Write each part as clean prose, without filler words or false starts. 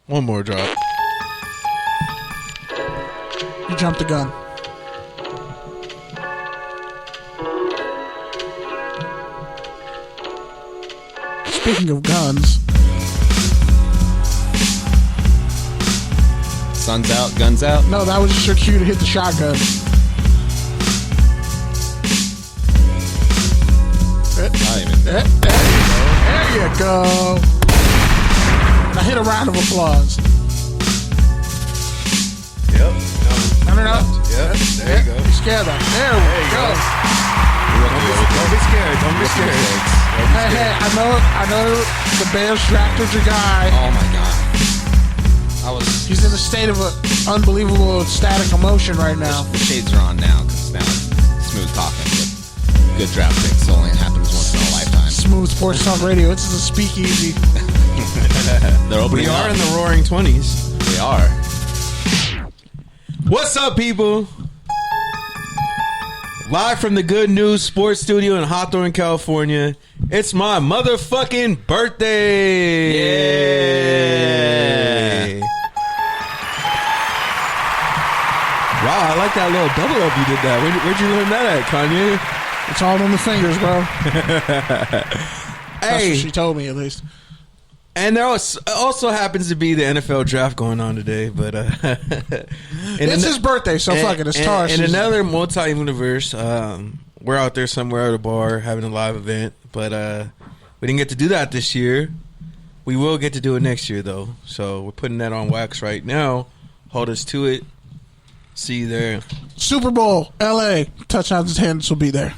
One more drop. You jumped the gun. Speaking of guns. Sun's out, guns out. No, that was just your cue to hit the shotgun. Not even there. There you go. Now hit a round of applause. Yep. No. Yep. There you go. You scared them. There we go. Don't be scared. Don't be scared. Hey, I know the Bears drafted your guy. Oh my god. He's in a state of unbelievable static emotion right now. The shades are on now because now it's smooth talking. But good draft picks only happens once in a lifetime. Smooth sports talk radio. It's a speakeasy. They're opening We are up. in the roaring 20s. We are. What's up, people? Live from the Good News Sports Studio in Hawthorne, California. It's my motherfucking birthday. Yeah. Wow, I like that little double up you did that. Where'd you learn that at, Kanye? It's all on the fingers, bro. That's Hey, what she told me, at least. and there also happens to be the NFL draft going on today, but It's his birthday, so fuck it. It's Taurus in season. another multi-universe, we're out there somewhere at a bar having a live event, but we didn't get to do that this year. We will get to do it next year, though. So we're putting that on wax right now. Hold us to it. See you there. Super Bowl, LA, touchdowns and hands will be there.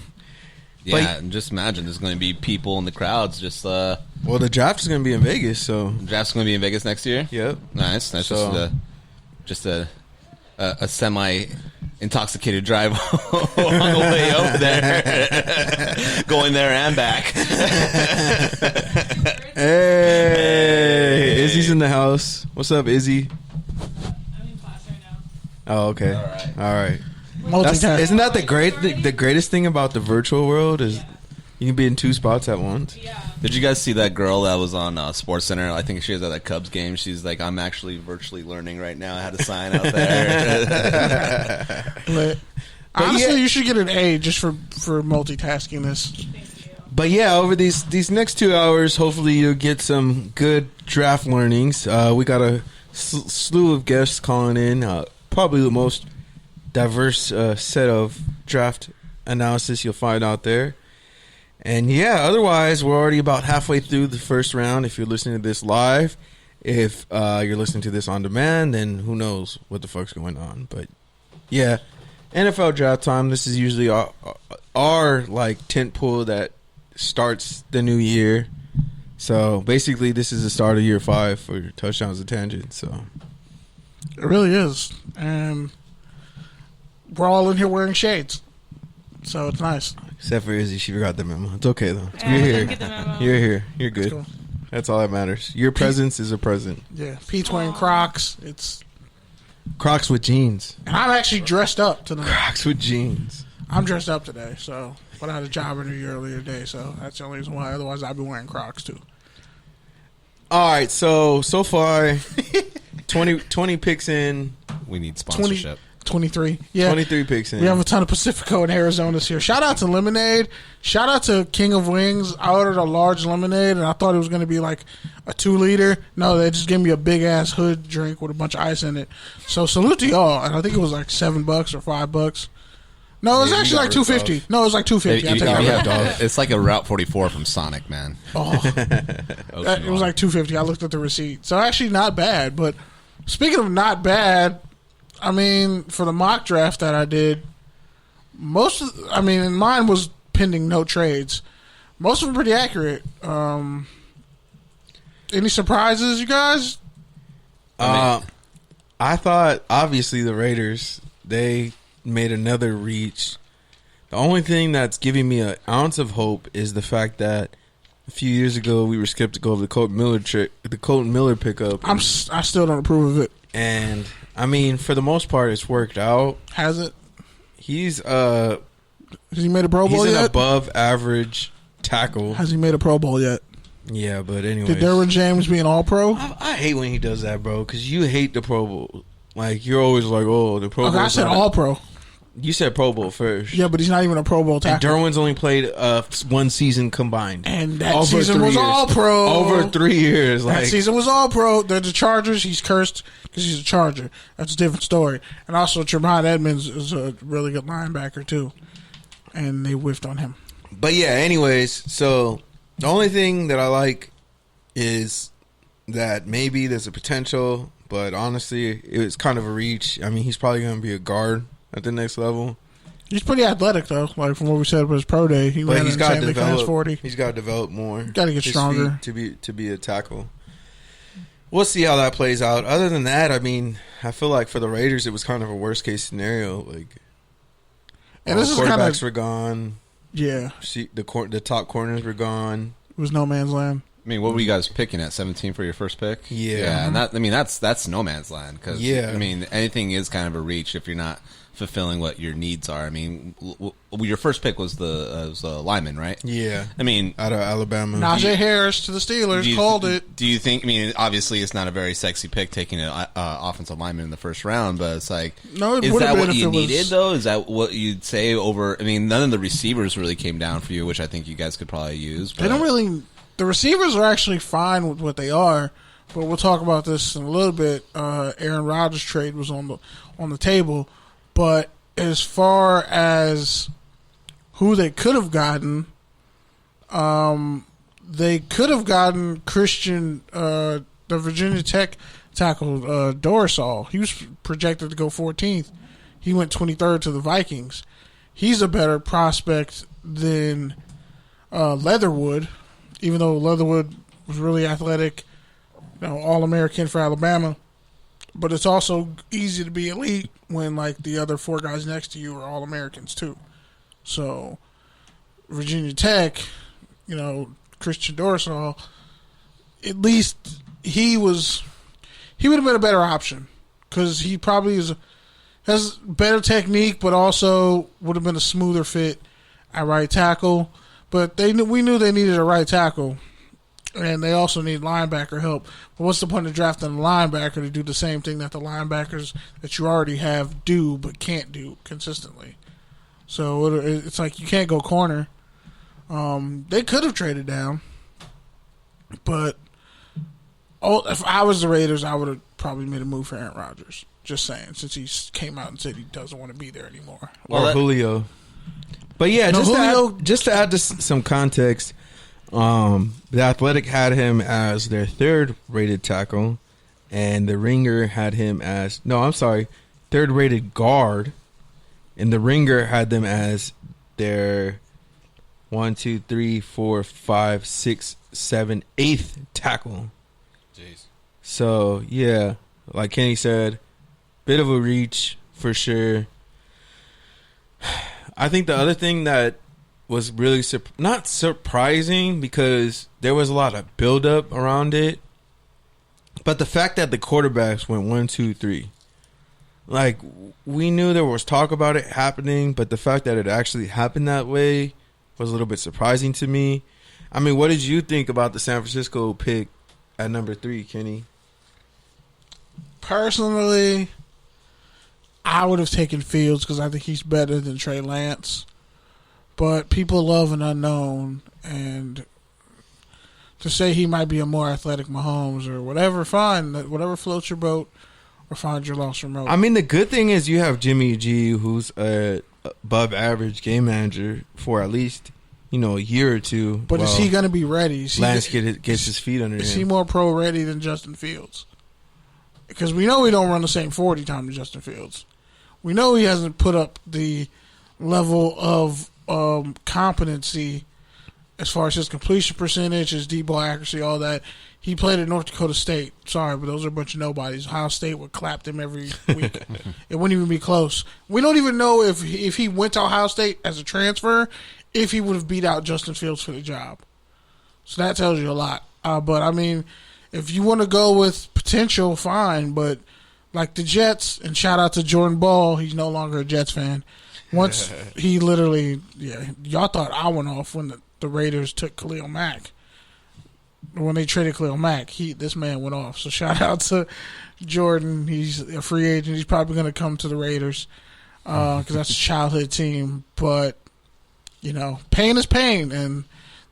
Yeah, and just imagine there's going to be people in the crowds. Just Well, the draft is going to be in Vegas, so the draft's going to be in Vegas next year. yep. Nice. That's So- just a semi intoxicated drive on the way over there, going there and back. Hey, Izzy's in the house. What's up, Izzy? I'm in class right now. Oh, okay. All right. Multitask. Isn't that the greatest thing about the virtual world is you can be in two spots at once? Yeah. Did you guys see that girl that was on Sports Center? I think she was at that Cubs game. She's like, I'm actually virtually learning right now how to sign out there. Lit. Honestly, you should get an A just for multitasking this. Thank you. But yeah, over these next 2 hours, hopefully you'll get some good draft learnings. We got a slew of guests calling in. Probably the most diverse set of draft analysis you'll find out there. And yeah, otherwise, we're already about halfway through the first round if you're listening to this live. If you're listening to this on demand, then who knows what the fuck's going on. But yeah, NFL draft time. This is usually our like tent pole that starts the new year. So basically, this is the start of year 5 for touchdowns and tangents. So It really is. And we're all in here wearing shades. So it's nice. except for Izzy, she forgot the memo. It's okay though. I You're didn't here. get the memo. You're here. You're good. Cool. That's all that matters. Your presence is a present. Yeah. Pete's wearing Crocs. Crocs with jeans. And I'm actually dressed up tonight. Crocs with jeans. I'm dressed up today, so. But I had a job interview earlier today, so that's the only reason why. Otherwise, I'd be wearing Crocs, too. All right, so far, 20 picks in. We need sponsorship. 23. Yeah. 23 picks in. We have a ton of Pacifico and Arizona's here. Shout out to Lemonade. Shout out to King of Wings. I ordered a large lemonade, and I thought it was going to be like a 2-liter. No, they just gave me a big-ass hood drink with a bunch of ice in it. So salute to y'all. And I think it was like $7 or $5. No, it was Yeah, you actually got like $2.50. ripped No, it was like $2.50. You I take got that back. ripped off. It's like a Route 44 from Sonic, man. Oh, it was like $2.50. I looked at the receipt. So actually not bad. But speaking of not bad, I mean, for the mock draft that I did, mine was pending no trades. Most of them pretty accurate. Any surprises, you guys? I thought, obviously, the Raiders, they made another reach. The only thing that's giving me an ounce of hope is the fact that a few years ago we were skeptical of the Colton Miller pickup. I still don't approve of it. And I mean, for the most part, it's worked out. Has it? He's Has he made a Pro Bowl he's an yet? above average tackle. Has he made a Pro Bowl yet? Yeah, but anyway. Did Derwin James be an All-Pro? I hate when he does that, bro, because you hate the Pro Bowl. Like, you're always like, oh, the Pro Bowl. Okay, I said All-Pro. You said Pro Bowl first. Yeah, but he's not even a Pro Bowl And tackle. Derwin's only played one season combined. And that Over season 3 was years. All-Pro. Over 3 years. That Like, season was All-Pro. They're the Chargers. He's cursed because he's a Charger. That's a different story. And also, Tremont Edmonds is a really good linebacker, too. And they whiffed on him. but yeah, anyways, so the only thing that I like is that maybe there's a potential, but honestly, it's kind of a reach. I mean, he's probably going to be a guard at the next level. He's pretty athletic, though. Like, from what we said with his pro day, he But ran he's got to insanely fast develop. 40. He's got to develop more. Got to get his stronger. feet to be a tackle. We'll see how that plays out. Other than that, I mean, I feel like for the Raiders, it was kind of a worst case scenario. Like, And all this the is kind quarterbacks of, were gone. yeah, The top corners were gone. it was no man's land. I mean, what were you guys picking at 17 for your first pick? Yeah. and that's no man's land because Yeah. I mean, anything is kind of a reach if you're not fulfilling what your needs are. I mean, your first pick was the lineman, right? Yeah, I mean, out of Alabama. Najee Harris to the Steelers called it. Do you think? I mean, obviously, it's not a very sexy pick taking an offensive lineman in the first round, but it's like, No, it is would have that been what if you it needed was- though? Is that what you'd say over? I mean, none of the receivers really came down for you, which I think you guys could probably use. They don't really. The receivers are actually fine with what they are, but we'll talk about this in a little bit. Aaron Rodgers trade was on the table, but as far as who they could have gotten, they could have gotten Christian, the Virginia Tech tackle, Dorsal. He was projected to go 14th. He went 23rd to the Vikings. He's a better prospect than Leatherwood, even though Leatherwood was really athletic, All-American for Alabama. But it's also easy to be elite when, like, the other 4 guys next to you are All-Americans, too. So, Virginia Tech, Christian Dorsal, at least he would have been a better option because he probably has better technique, but also would have been a smoother fit at right tackle. But we knew they needed a right tackle, and they also need linebacker help. But what's the point of drafting a linebacker to do the same thing that the linebackers that you already have do but can't do consistently? So it's like you can't go corner. They could have traded down, but if I was the Raiders, I would have probably made a move for Aaron Rodgers. Just saying, since he came out and said he doesn't want to be there anymore. Or Julio. But yeah, just to add some context, the Athletic had him as their 3rd rated tackle, and the Ringer had him as 3rd rated guard, and the Ringer had them as their 1, 2, 3, 4, 5, 6, 7, 8th tackle. Jeez. So yeah, like Kenny said, bit of a reach for sure. I think the other thing that was really not surprising because there was a lot of buildup around it, but the fact that the quarterbacks went 1, 2, 3, like we knew there was talk about it happening, but the fact that it actually happened that way was a little bit surprising to me. I mean, what did you think about the San Francisco pick at number 3, Kenny? Personally, I would have taken Fields because I think he's better than Trey Lance. But people love an unknown, and to say he might be a more athletic Mahomes or whatever, fine. Whatever floats your boat or finds your lost remote. I mean, the good thing is you have Jimmy G, who's a above average game manager for at least, a year or two. But is he going to be ready? Lance gets his feet under him. Is he more pro ready than Justin Fields? Because we know he don't run the same 40 time as Justin Fields. We know he hasn't put up the level of competency as far as his completion percentage, his deep ball accuracy, all that. He played at North Dakota State. Sorry, but those are a bunch of nobodies. Ohio State would clap them every week. It wouldn't even be close. We don't even know if he went to Ohio State as a transfer, if he would have beat out Justin Fields for the job. So that tells you a lot. But, I mean, if you want to go with potential, fine. But like the Jets, and shout out to Jordan Ball, he's no longer a Jets fan. Once he literally, y'all thought I went off when the Raiders took Khalil Mack. when they traded Khalil Mack, this man went off. So shout out to Jordan. He's a free agent. He's probably going to come to the Raiders because that's a childhood team. But, pain is pain. And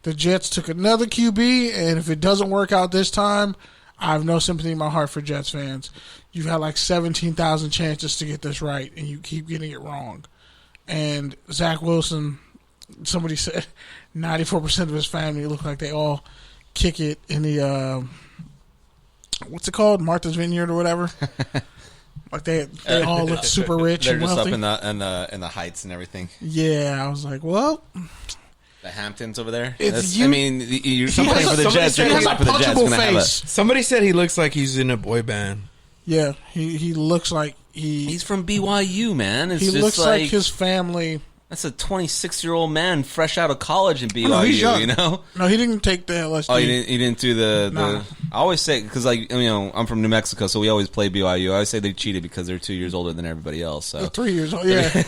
the Jets took another QB, and if it doesn't work out this time, I have no sympathy in my heart for Jets fans. You've had like 17,000 chances to get this right, and you keep getting it wrong. And Zach Wilson, somebody said 94% of his family look like they all kick it in the what's it called, Martha's Vineyard or whatever. Like they all look super rich. They're and just wealthy. up in the heights and everything. Yeah, I was like, well, The Hamptons over there. You're playing for the Jets. You're he has playing a for the Jets. punchable Gonna have a, face. Somebody said he looks like he's in a boy band. Yeah, he looks like he's from BYU, man. It's he just looks like his family. That's a 26-year-old man fresh out of college in BYU. No, he's young. No, he didn't take the LSD. Oh, he didn't do the. Nah. I always say because I'm from New Mexico, so we always play BYU. I always say they cheated because they're 2 years older than everybody else. So They're 3 years old, yeah.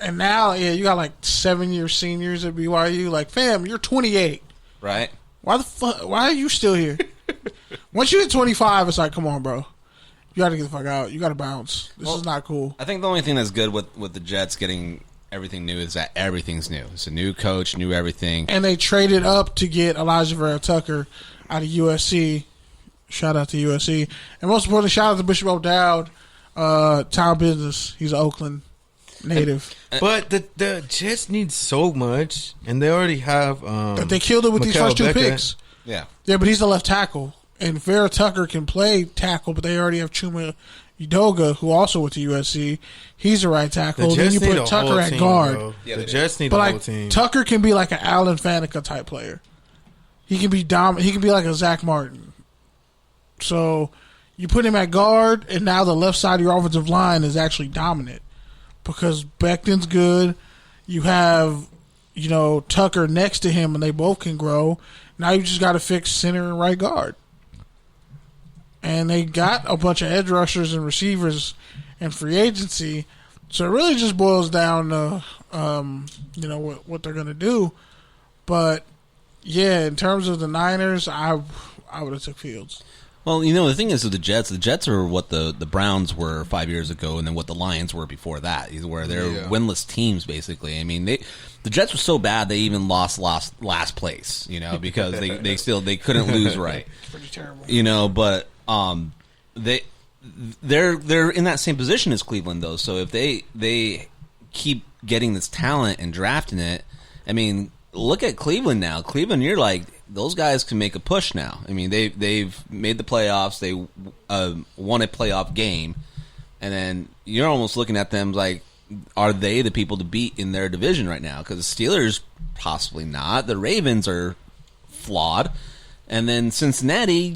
And now, you got like 7-year seniors at BYU. Like, fam, you're 28. right. Why the fuck? Why are you still here? Once you hit 25, it's like, come on, bro. You got to get the fuck out. You got to bounce. This is not cool. I think the only thing that's good with the Jets getting everything new is that everything's new. It's a new coach, new everything. And they traded up to get Elijah Vera Tucker out of USC. Shout out to USC. And most importantly, shout out to Bishop O'Dowd, town business. He's an Oakland native. But the Jets need so much, and they already have. But they killed it with these Mikael first two Becca. picks. Yeah. Yeah, but he's the left tackle. And Vera Tucker can play tackle, but they already have Chuma Udoga, who also went to USC. He's a right tackle. The Then Jets you need put a Tucker whole at team, guard. bro. Yeah, The they Jets need But a whole like team. Tucker can be like an Alan Faneca type player. He can be dominant. He can be like a Zach Martin. So you put him at guard, and now the left side of your offensive line is actually dominant because Becton's good. You have, Tucker next to him, and they both can grow. Now you just got to fix center and right guard. And they got a bunch of edge rushers and receivers in free agency. So it really just boils down to, what they're going to do. But, yeah, in terms of the Niners, I would have took Fields. Well, the thing is with the Jets are what the Browns were 5 years ago, and then what the Lions were before that. Where they're winless teams, basically. I mean, the Jets were so bad they even lost last place, because they couldn't lose right. It's pretty terrible. But they're in that same position as Cleveland, though. So if they keep getting this talent and drafting it, I mean, look at Cleveland now. Cleveland, you're like, those guys can make a push now. I mean, they've made the playoffs. They won a playoff game, and then you're almost looking at them like, are they the people to beat in their division right now? Because the Steelers, possibly not. The Ravens are flawed. And then Cincinnati,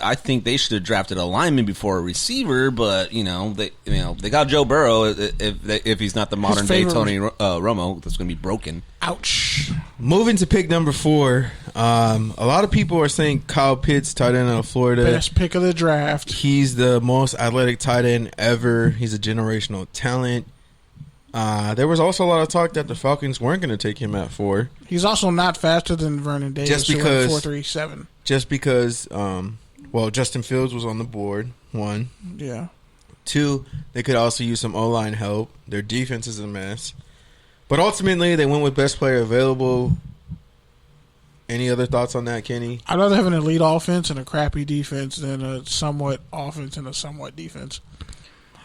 I think they should have drafted a lineman before a receiver, but they got Joe Burrow. If he's not the modern day Tony Romo, that's going to be broken. Ouch. Moving to pick number 4, a lot of people are saying Kyle Pitts, tight end of Florida. Best pick of the draft. He's the most athletic tight end ever. He's a generational talent. There was also a lot of talk that the Falcons weren't going to take him at 4. He's also not faster than Vernon Davis. Just because 4.37. Just because, Justin Fields was on the board. 1, Yeah. 2. They could also use some O-line help. Their defense is a mess. But ultimately, they went with best player available. Any other thoughts on that, Kenny? I'd rather have an elite offense and a crappy defense than a somewhat offense and a somewhat defense.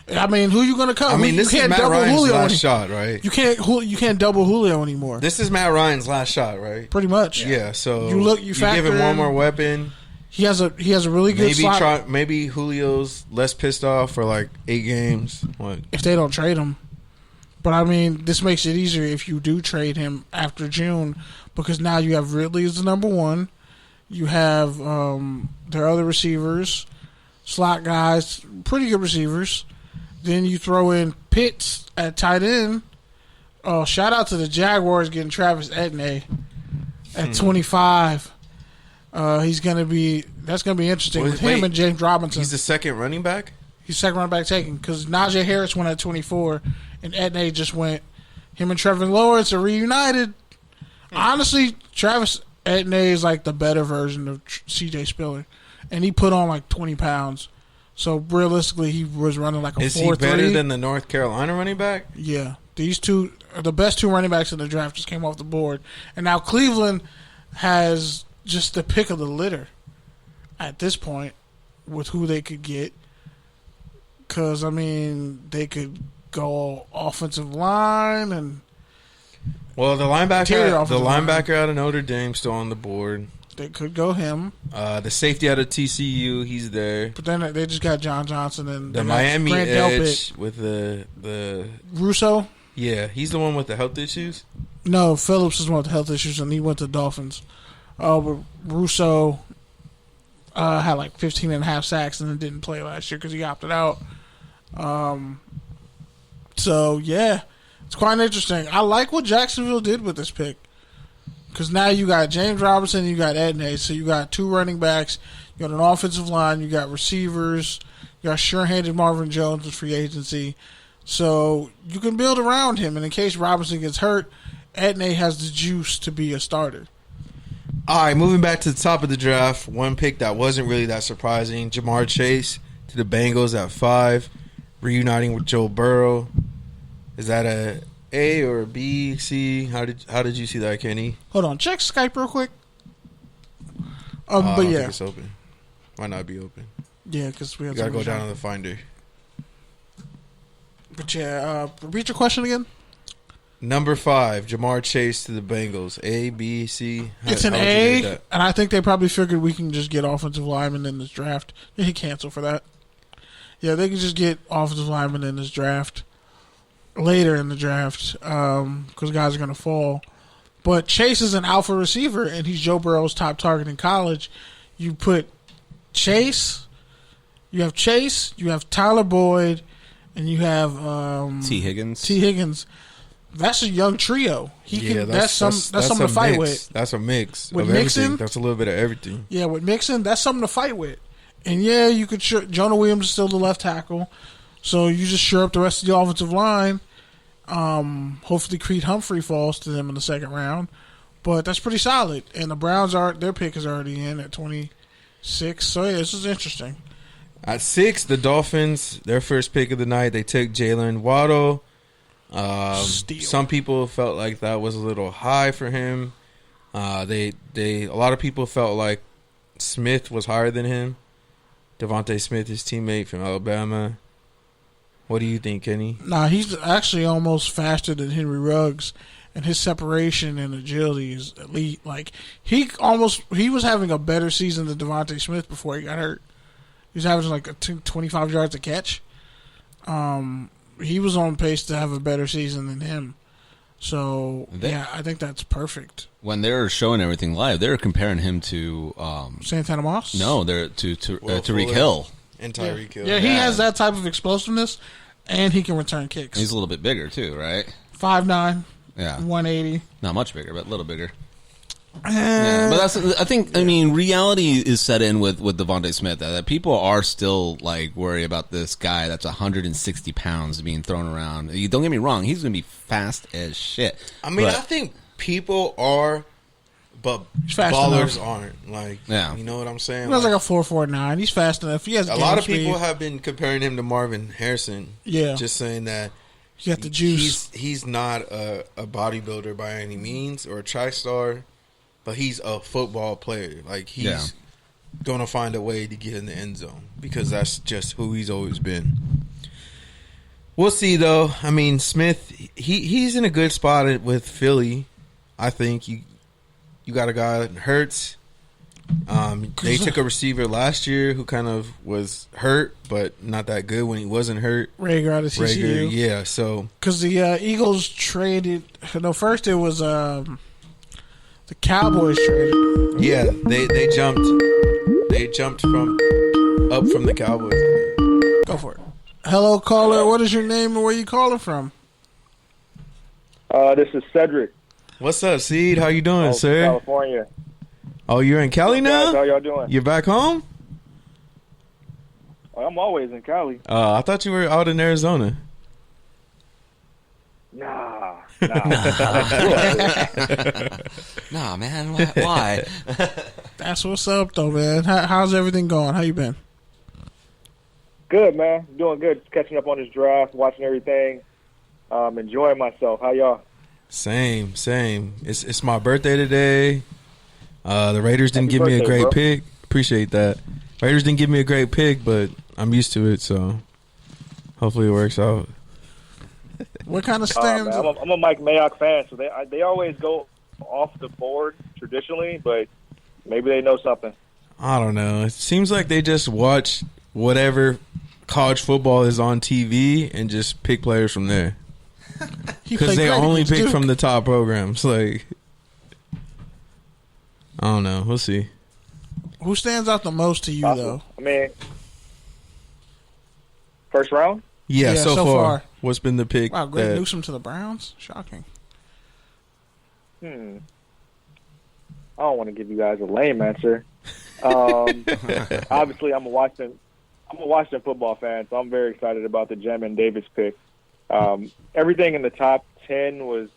I mean, who you going to cut? I mean, this is Matt Ryan's Julio last shot, right? You can't double Julio anymore. This is Matt Ryan's last shot, right? Pretty much. Yeah. So You give factor him one in- more weapon. He has a really good slot. Maybe Julio's less pissed off for like 8 games. What? If they don't trade him. But I mean, this makes it easier if you do trade him after June, because now you have Ridley as the number 1. You have their other receivers, slot guys, pretty good receivers. Then you throw in Pitts at tight end. Oh, shout out to the Jaguars getting Travis Etienne at 25. That's gonna be interesting with him and James Robinson. He's the second running back? He's second running back taken because Najee Harris went at 24 and Etienne just went. Him and Trevor Lawrence are reunited. Honestly, Travis Edney is like the better version of C.J. Spiller, and he put on like 20 pounds. So realistically, he was running like a 4.3. Is he better than the North Carolina running back? Yeah, these two are the best two running backs in the draft. Just came off the board, and now Cleveland has just the pick of the litter at this point with who they could get. Because I mean, they could go offensive line and. Well, the linebacker out of Notre Dame still on the board. They could go him. The safety out of TCU, he's there. But then they just got John Johnson and the Miami edge with the Russo. Yeah, he's the one with the health issues. No, Phillips is one with the health issues, and he went to Dolphins. But Russo had like 15 and a half sacks and then didn't play last year because he opted out. So yeah. It's quite interesting. I like what Jacksonville did with this pick. Because now you got James Robinson, you got Edney. So you got two running backs, you got an offensive line, you got receivers, you got sure-handed Marvin Jones with free agency. So you can build around him. And in case Robinson gets hurt, Edney has the juice to be a starter. All right, moving back to the top of the draft. One pick that wasn't really that surprising. Jamar Chase to the Bengals at 5, reuniting with Joe Burrow. Is that a or a B, C? How did you see that, Kenny? Hold on, check Skype real quick. I But don't yeah, think it's open. Might not be open. yeah, because we have You gotta to go down on the Finder. But yeah, repeat your question again. Number 5, Jamar Chase to the Bengals. A, B, C. It's an how would you rate A, that? and I think they probably figured we can just get offensive linemen in this draft. They can cancel for that. Yeah, they can just get offensive linemen in this draft. Later in the draft, because guys are going to fall. But Chase is an alpha receiver, and he's Joe Burrow's top target in college. You put Chase, you have Tyler Boyd, and you have T. Higgins. That's a young trio. That's something to a fight mix. with. That's a mix With of Mixon? everything. That's a little bit of everything. Yeah, with Mixon, that's something to fight with. And yeah, you could Jonah Williams is still the left tackle. So you just shore up the rest of the offensive line. Hopefully Creed Humphrey falls to them in the second round. But that's pretty solid. And the Browns their pick is already in at 26. So yeah, this is interesting. At 6, the Dolphins, their first pick of the night, they took Jalen Waddle. Steal. Some people felt like that was a little high for him. A lot of people felt like Smith was higher than him. Devontae Smith, his teammate from Alabama. What do you think, Kenny? Nah, he's actually almost faster than Henry Ruggs, and his separation and agility is elite. Like he was having a better season than Devontae Smith before he got hurt. He was averaging like 25 yards a catch. He was on pace to have a better season than him. So yeah, I think that's perfect. When they're showing everything live, they're comparing him to Santana Moss. No, they're to Tariq Fuller Hill. And Tyreek Hill. Yeah, he has that type of explosiveness, and he can return kicks. He's a little bit bigger too, right? 5'9", Yeah, 180. not much bigger, but a little bigger. Yeah, but I mean, reality is set in with Devontae Smith. That people are still like worried about this guy that's 160 pounds being thrown around. You don't get me wrong; he's going to be fast as shit. I mean, I think people are, but fast ballers enough. aren't. Like, Yeah. you know what I'm saying? He was like a 4.49. He's fast enough. He has a lot of people have been comparing him to Marvin Harrison. Yeah, just saying that he got the juice. He's not a bodybuilder by any means or a track star. But he's a football player. Like, he's going to find a way to get in the end zone because that's just who he's always been. We'll see, though. I mean, Smith, he's in a good spot with Philly. I think you got a guy that hurts. They took a receiver last year who kind of was hurt, but not that good when he wasn't hurt. Rager out of TCU. Yeah, so. Because the Eagles traded. No, first it was. The Cowboys traded. Yeah, they jumped. They jumped from the Cowboys. Go for it. Hello, caller. What is your name and where you calling from? This is Cedric. What's up, Seed? How you doing, sir? California. Oh, you're in Cali now? How y'all doing? You're back home? I'm always in Cali. I thought you were out in Arizona. Nah. Nah, man. Why? That's what's up, though, man. How's everything going? How you been? Good, man. Doing good. Just catching up on this draft, watching everything, enjoying myself. How y'all? Same. It's my birthday today. The Raiders didn't Happy give me a birthday, great bro. pick. Appreciate that. Raiders didn't give me a great pick, but I'm used to it, so hopefully it works out. What kind of Man, stands? I'm a Mike Mayock fan, so they always go off the board traditionally, but maybe they know something. I don't know. It seems like they just watch whatever college football is on TV and just pick players from there. He Because played they great only against pick Duke. from the top programs. Like, I don't know. We'll see. Who stands out the most to you, though? I mean, first round? Yeah, Yeah, so so far, far. what's been the pick? Wow, Greg that- Newsome to the Browns? Shocking. I don't want to give you guys a lame answer. Obviously, I'm a Washington football fan, so I'm very excited about the Jamin Davis pick. Everything in the top 10 was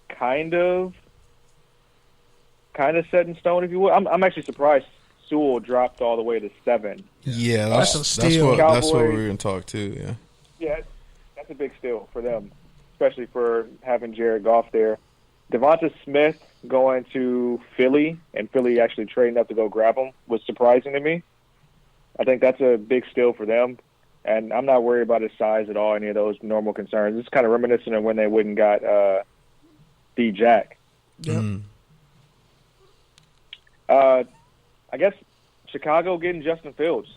kind of set in stone, if you will. I'm actually surprised Sewell dropped all the way to 7. Yeah, That's a steal. that's what Cowboys. we're going to talk to, yeah. Yeah, that's a big steal for them, especially for having Jared Goff there. Devonta Smith going to Philly, and Philly actually trading up to go grab him, was surprising to me. I think that's a big steal for them, and I'm not worried about his size at all, any of those normal concerns. It's kind of reminiscent of when they went and got D. Jack. Yep. I guess Chicago getting Justin Fields.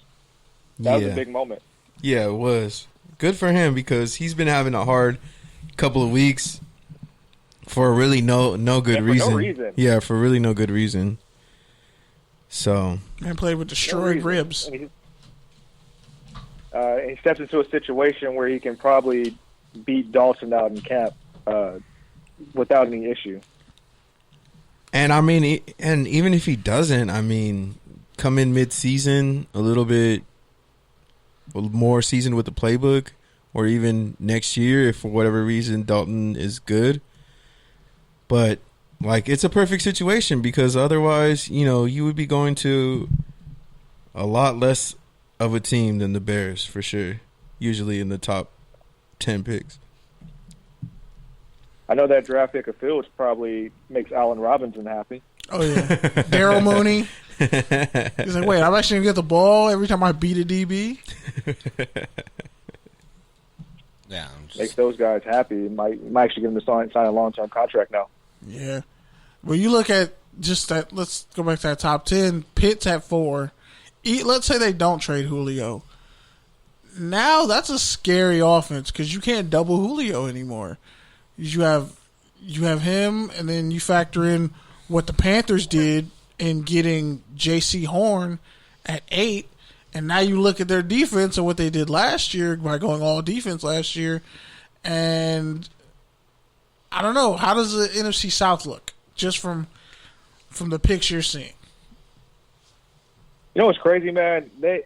That was a big moment. Yeah, it was. Good for him because he's been having a hard couple of weeks for really no good And for reason. no reason. Yeah, for really no good reason. So, And played with destroyed reason. ribs. And he steps into a situation where he can probably beat Dalton out in camp without any issue. and I mean, and even if he doesn't, I mean, come in mid-season a little bit more seasoned with the playbook, or even next year if for whatever reason Dalton is good. But like, it's a perfect situation because otherwise, you would be going to a lot less of a team than the Bears for sure. Usually in the top 10 picks. I know that draft pick of Fields probably makes Allen Robinson happy. Oh, yeah. Daryl Mooney. He's like, wait, I'm actually going to get the ball every time I beat a DB? Yeah. Makes those guys happy. Might actually give them sign a long-term contract now. Yeah. Well, you look at just that. Let's go back to that top 10. Pitt's at 4. Let's say they don't trade Julio. Now that's a scary offense because you can't double Julio anymore. You have him, and then you factor in what the Panthers did in getting J.C. Horn at 8, and now you look at their defense and what they did last year by going all defense last year, and I don't know, how does the NFC South look just from the picks you're seeing? You know what's crazy, man? They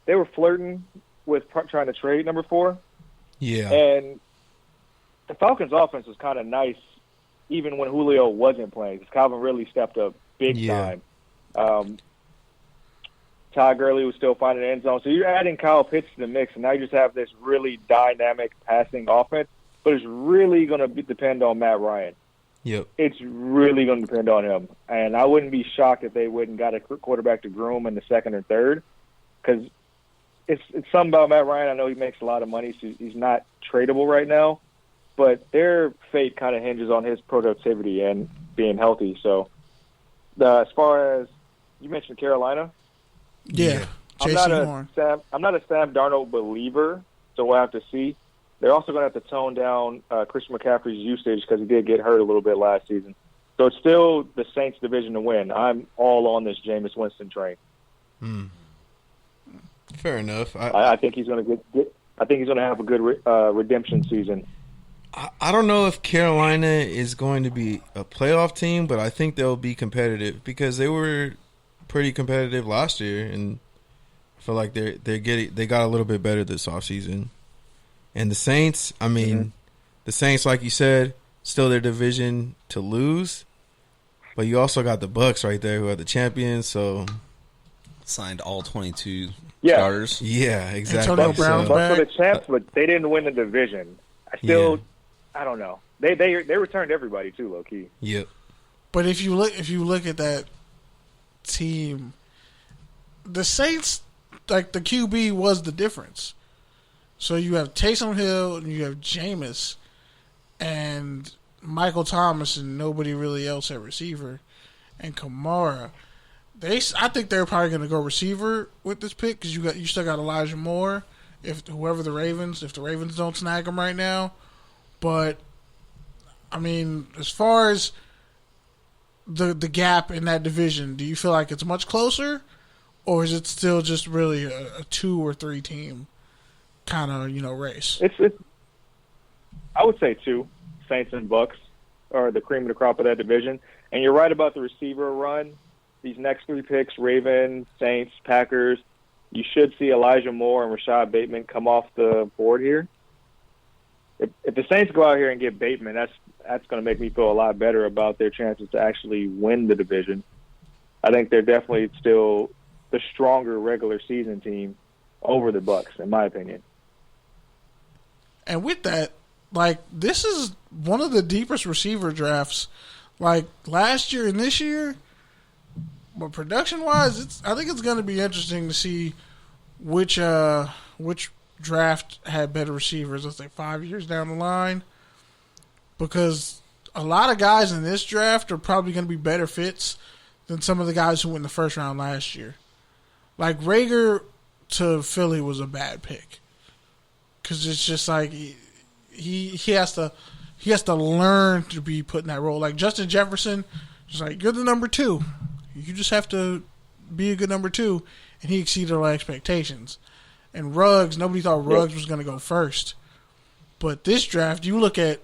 were flirting with trying to trade number 4. Yeah. And the Falcons' offense was kind of nice, even when Julio wasn't playing, because Calvin really stepped up big time. Todd Gurley was still finding the end zone. So you're adding Kyle Pitts to the mix, and now you just have this really dynamic passing offense. But it's really going to depend on Matt Ryan. Yep. It's really going to depend on him. And I wouldn't be shocked if they wouldn't got a quarterback to groom in the second or third, because it's something about Matt Ryan. I know he makes a lot of money, so he's not tradable right now. But their fate kind of hinges on his productivity and being healthy. So as far as you mentioned Carolina, Yeah. I'm J.C. not Horn. a Sam Darnold believer, so we'll have to see. They're also going to have to tone down Christian McCaffrey's usage because he did get hurt a little bit last season. So it's still the Saints' division to win. I'm all on this Jameis Winston train. Fair enough. I think he's going to I think he's going to have a good redemption season. I don't know if Carolina is going to be a playoff team, but I think they'll be competitive because they were pretty competitive last year, and I feel like they got a little bit better this offseason. And the Saints, I mean, the Saints, like you said, still their division to lose. But you also got the Bucs right there, who are the champions. So Signed all 22 Yeah. starters. yeah, exactly. Antonio Brown's So- back. Bucks were the champs, but they didn't win the division. I don't know. They returned everybody too, low key. Yep. But if you look at that team, the Saints, like the QB was the difference. So you have Taysom Hill and you have Jameis and Michael Thomas and nobody really else at receiver and Kamara. I think they're probably going to go receiver with this pick because you still got Elijah Moore if the Ravens don't snag him right now. But I mean, as far as the gap in that division, do you feel like it's much closer, or is it still just really a 2 or 3 team kind of race? It's I would say 2. Saints and Bucks are the cream of the crop of that division. And you're right about the receiver run. These next 3 picks, Ravens, Saints, Packers, you should see Elijah Moore and Rashad Bateman come off the board here. If the Saints go out here and get Bateman, that's going to make me feel a lot better about their chances to actually win the division. I think they're definitely still the stronger regular season team over the Bucks, in my opinion. And with that, like, this is one of the deepest receiver drafts, like, last year and this year. But production-wise, I think it's going to be interesting to see which draft had better receivers, let's say 5 years down the line. Because a lot of guys in this draft are probably going to be better fits than some of the guys who went in the first round last year. Like, Rager to Philly was a bad pick. Because it's just like he has to learn to be put in that role. Like Justin Jefferson, just like, you're the number 2. You just have to be a good number 2, and he exceeded all expectations. And Ruggs, nobody thought Ruggs was going to go first. But this draft, you look at,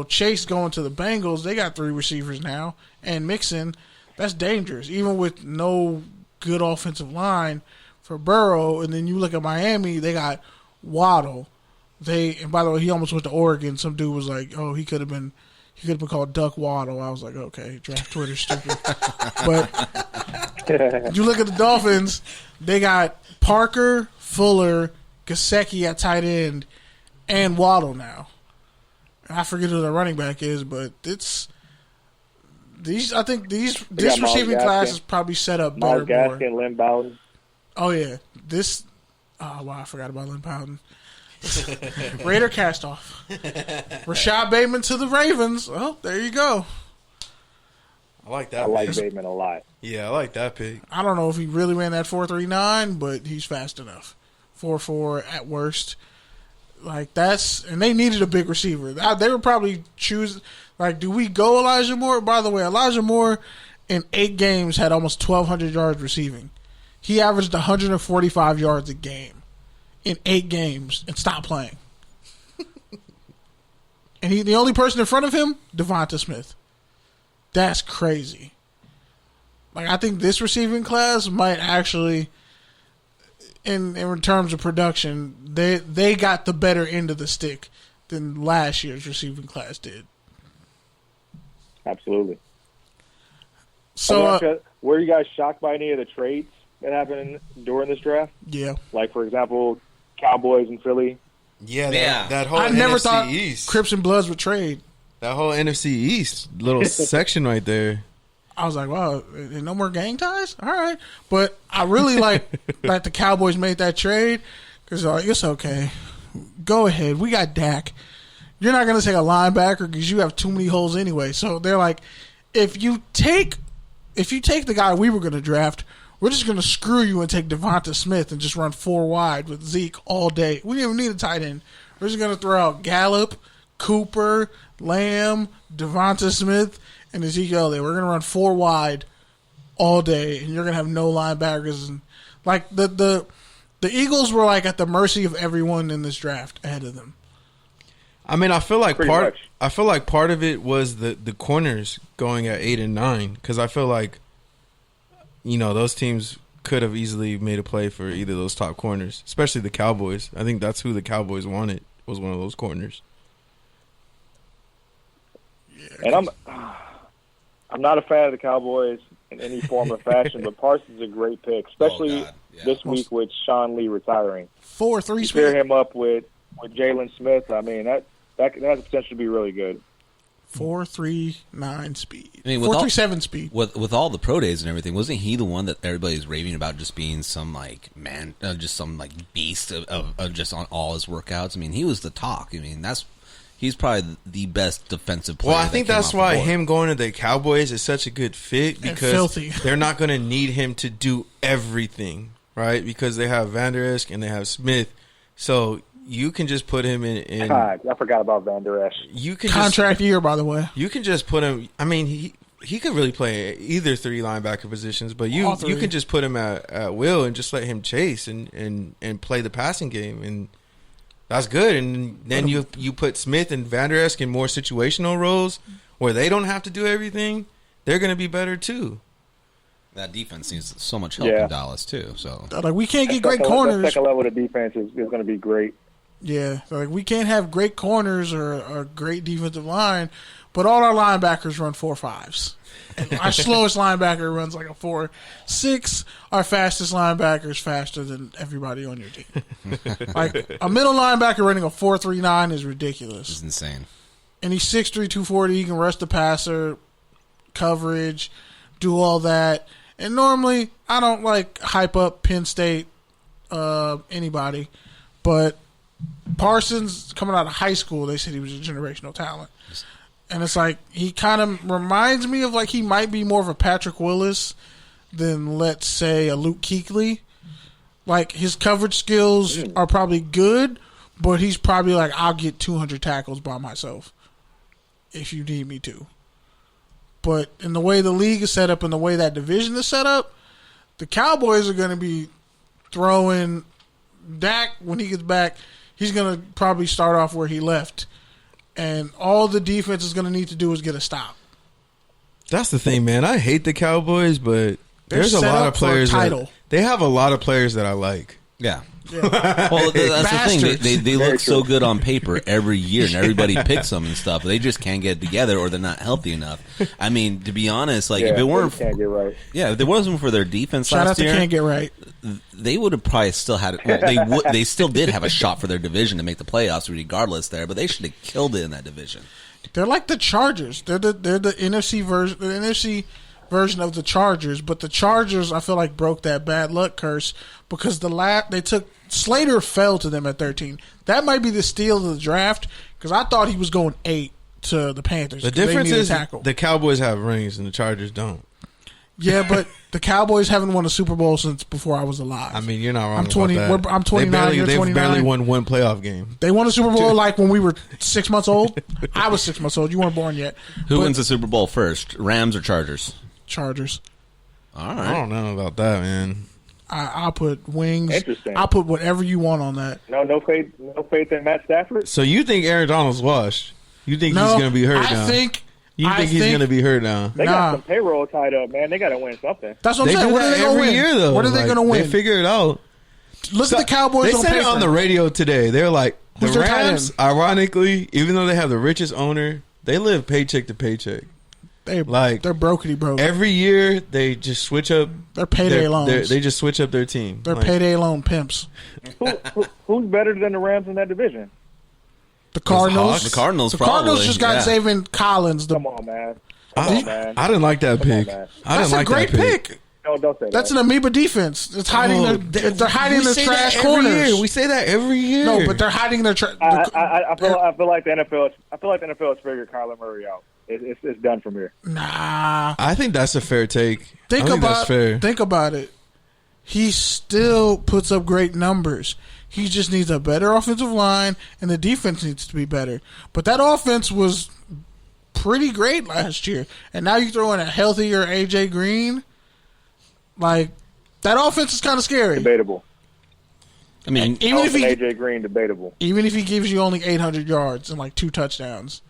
Chase going to the Bengals, they got 3 receivers now, and Mixon, that's dangerous, even with no good offensive line for Burrow. And then you look at Miami, they got Waddle. And by the way, he almost went to Oregon. Some dude was like, oh, he could have been called Duck Waddle. I was like, okay, draft Twitter stupid. But you look at the Dolphins, they got Parker, Fuller, Gesicki at tight end, and Waddle now. I forget who the running back is, but it's these. I think this receiving class is probably set up better. Miles Gaskin, Lynn Bowden. Oh yeah, this. Oh wow, I forgot about Lynn Bowden. Raider cast off. Rashad Bateman to the Ravens. Oh, there you go. I like that. I like pick. Bateman a lot. Yeah, I like that pick. I don't know if he really ran that 4.39, but he's fast enough. 4.4 at worst. Like, and they needed a big receiver. They were probably choosing, like, do we go Elijah Moore? By the way, Elijah Moore in 8 games had almost 1,200 yards receiving. He averaged 145 yards a game in 8 games and stopped playing. And the only person in front of him, Devonta Smith. That's crazy. Like, I think this receiving class might actually, in terms of production, they got the better end of the stick than last year's receiving class did. Absolutely. So, were you guys shocked by any of the trades that happened during this draft? yeah. Like, for example, Cowboys and Philly. Yeah, Yeah. that whole I NFC never thought East. Crips and Bloods would trade. That whole NFC East little section right there. I was like, wow, no more gang ties? All right. But I really like the Cowboys made that trade because it's okay. Go ahead. We got Dak. You're not going to take a linebacker because you have too many holes anyway. So they're like, if you take the guy we were going to draft, we're just going to screw you and take Devonta Smith and just run 4 wide with Zeke all day. We didn't even need a tight end. We're just going to throw out Gallup, Cooper, Lamb, Devonta Smith, and Ezekiel Elliott. We're going to run 4 wide all day, and you're going to have no linebackers. And like the Eagles were like at the mercy of everyone in this draft ahead of them. I mean, I feel like Pretty much. part of it was the corners going at 8 and 9 because I feel like those teams could have easily made a play for either of those top corners, especially the Cowboys. I think that's who the Cowboys wanted was one of those corners. And I'm not a fan of the Cowboys in any form or fashion, but Parsons is a great pick, especially this week with Sean Lee retiring. 4-3 speed. Pair him up with Jalen Smith. I mean, that has potential to be really good. 4.39 speed. I mean, 4.37 speed. With all the pro days and everything, wasn't he the one that everybody's raving about just being some just some beast of just on all his workouts? I mean, he was the talk. I mean, he's probably the best defensive player. Well, I think that's why him going to the Cowboys is such a good fit, because they're not going to need him to do everything, right? Because they have Van Der Esch and they have Smith, so you can just put him in. I forgot about Van Der Esch. You can contract year, by the way. You can just put him. I mean, he could really play either three linebacker positions, but you can just put him at will and just let him chase and play the passing game, and that's good. And then you put Smith and Van Der Esch in more situational roles where they don't have to do everything. They're going to be better too. That defense needs so much help in Dallas too. So we can't get great corners. The second level of defense is going to be great. Yeah, we can't have great corners or a great defensive line, but all our linebackers run 4.5s. Our slowest linebacker runs like a 4.6. Our fastest linebacker is faster than everybody on your team. A middle linebacker running a 4.39 is ridiculous. It's insane. And he's 6'3", 240. He can rush the passer, coverage, do all that. And normally, I don't hype up Penn State, anybody, but Parsons, coming out of high school, they said he was a generational talent. And it's he kind of reminds me of he might be more of a Patrick Willis than, let's say, a Luke Kuechly. His coverage skills are probably good, but he's probably I'll get 200 tackles by myself if you need me to. But in the way the league is set up and the way that division is set up, the Cowboys are going to be throwing Dak when he gets back. He's going to probably start off where he left. And all the defense is going to need to do is get a stop. That's the thing, man. I hate the Cowboys, but there's a lot of players. They have a lot of players that I like. Yeah. Well, that's the thing. They look so good on paper every year, and everybody picks them and stuff. But they just can't get it together, or they're not healthy enough. I mean, to be honest, if it weren't, can't get right. Yeah, if it wasn't for their defense Shout last out year, to Can't Get Right. They would have probably still had it. Well, they still did have a shot for their division to make the playoffs, regardless. But they should have killed it in that division. They're like the Chargers. They're the NFC version. The NFC version of the Chargers, but the Chargers I feel broke that bad luck curse because they took Slater fell to them at 13. That might be the steal of the draft because I thought he was going 8 to the Panthers. The difference is the Cowboys have rings and the Chargers don't. Yeah, but the Cowboys haven't won a Super Bowl since before I was alive. I mean, you're not wrong. I'm 20. About that. I'm 29. You're 29. They've barely won one playoff game. They won a Super Bowl when we were 6 months old. I was 6 months old. You weren't born yet. Who wins the Super Bowl first, Rams or Chargers? Chargers. All right. I don't know about that, man. I'll put wings. Interesting. I'll put whatever you want on that. No faith in Matt Stafford. So you think Aaron Donald's washed? You think he's going to be hurt now? I think he's going to be hurt now? They got some payroll tied up, man. They got to win something. That's what I'm saying. What are they going to win? Year, though. What are they going to win? They figure it out. Look at the Cowboys. They said it on the radio today. They're like, the Rams, ironically, even though they have the richest owner, they live paycheck to paycheck. They're brokety broke. Every year they just switch up. They're payday loans. They just switch up their team. They're payday loan pimps. Who's better than the Rams in that division? The Cardinals. The Cardinals. The Cardinals just got Zayvon Collins. Come on, man. I didn't like that pick. That's a great pick. No, don't say that. That's an amoeba defense. It's hiding. They're hiding their trash corners. We say that every year. No, but they're hiding their trash. I feel like the NFL. I feel like the NFL has figured Kyler Murray out. It's done from here. Nah. I think that's a fair take. Think about it. He still puts up great numbers. He just needs a better offensive line, and the defense needs to be better. But that offense was pretty great last year. And now you throw in a healthier A.J. Green. That offense is kind of scary. Debatable. I mean, even if A.J. Green, debatable. Even if he gives you only 800 yards and 2 touchdowns.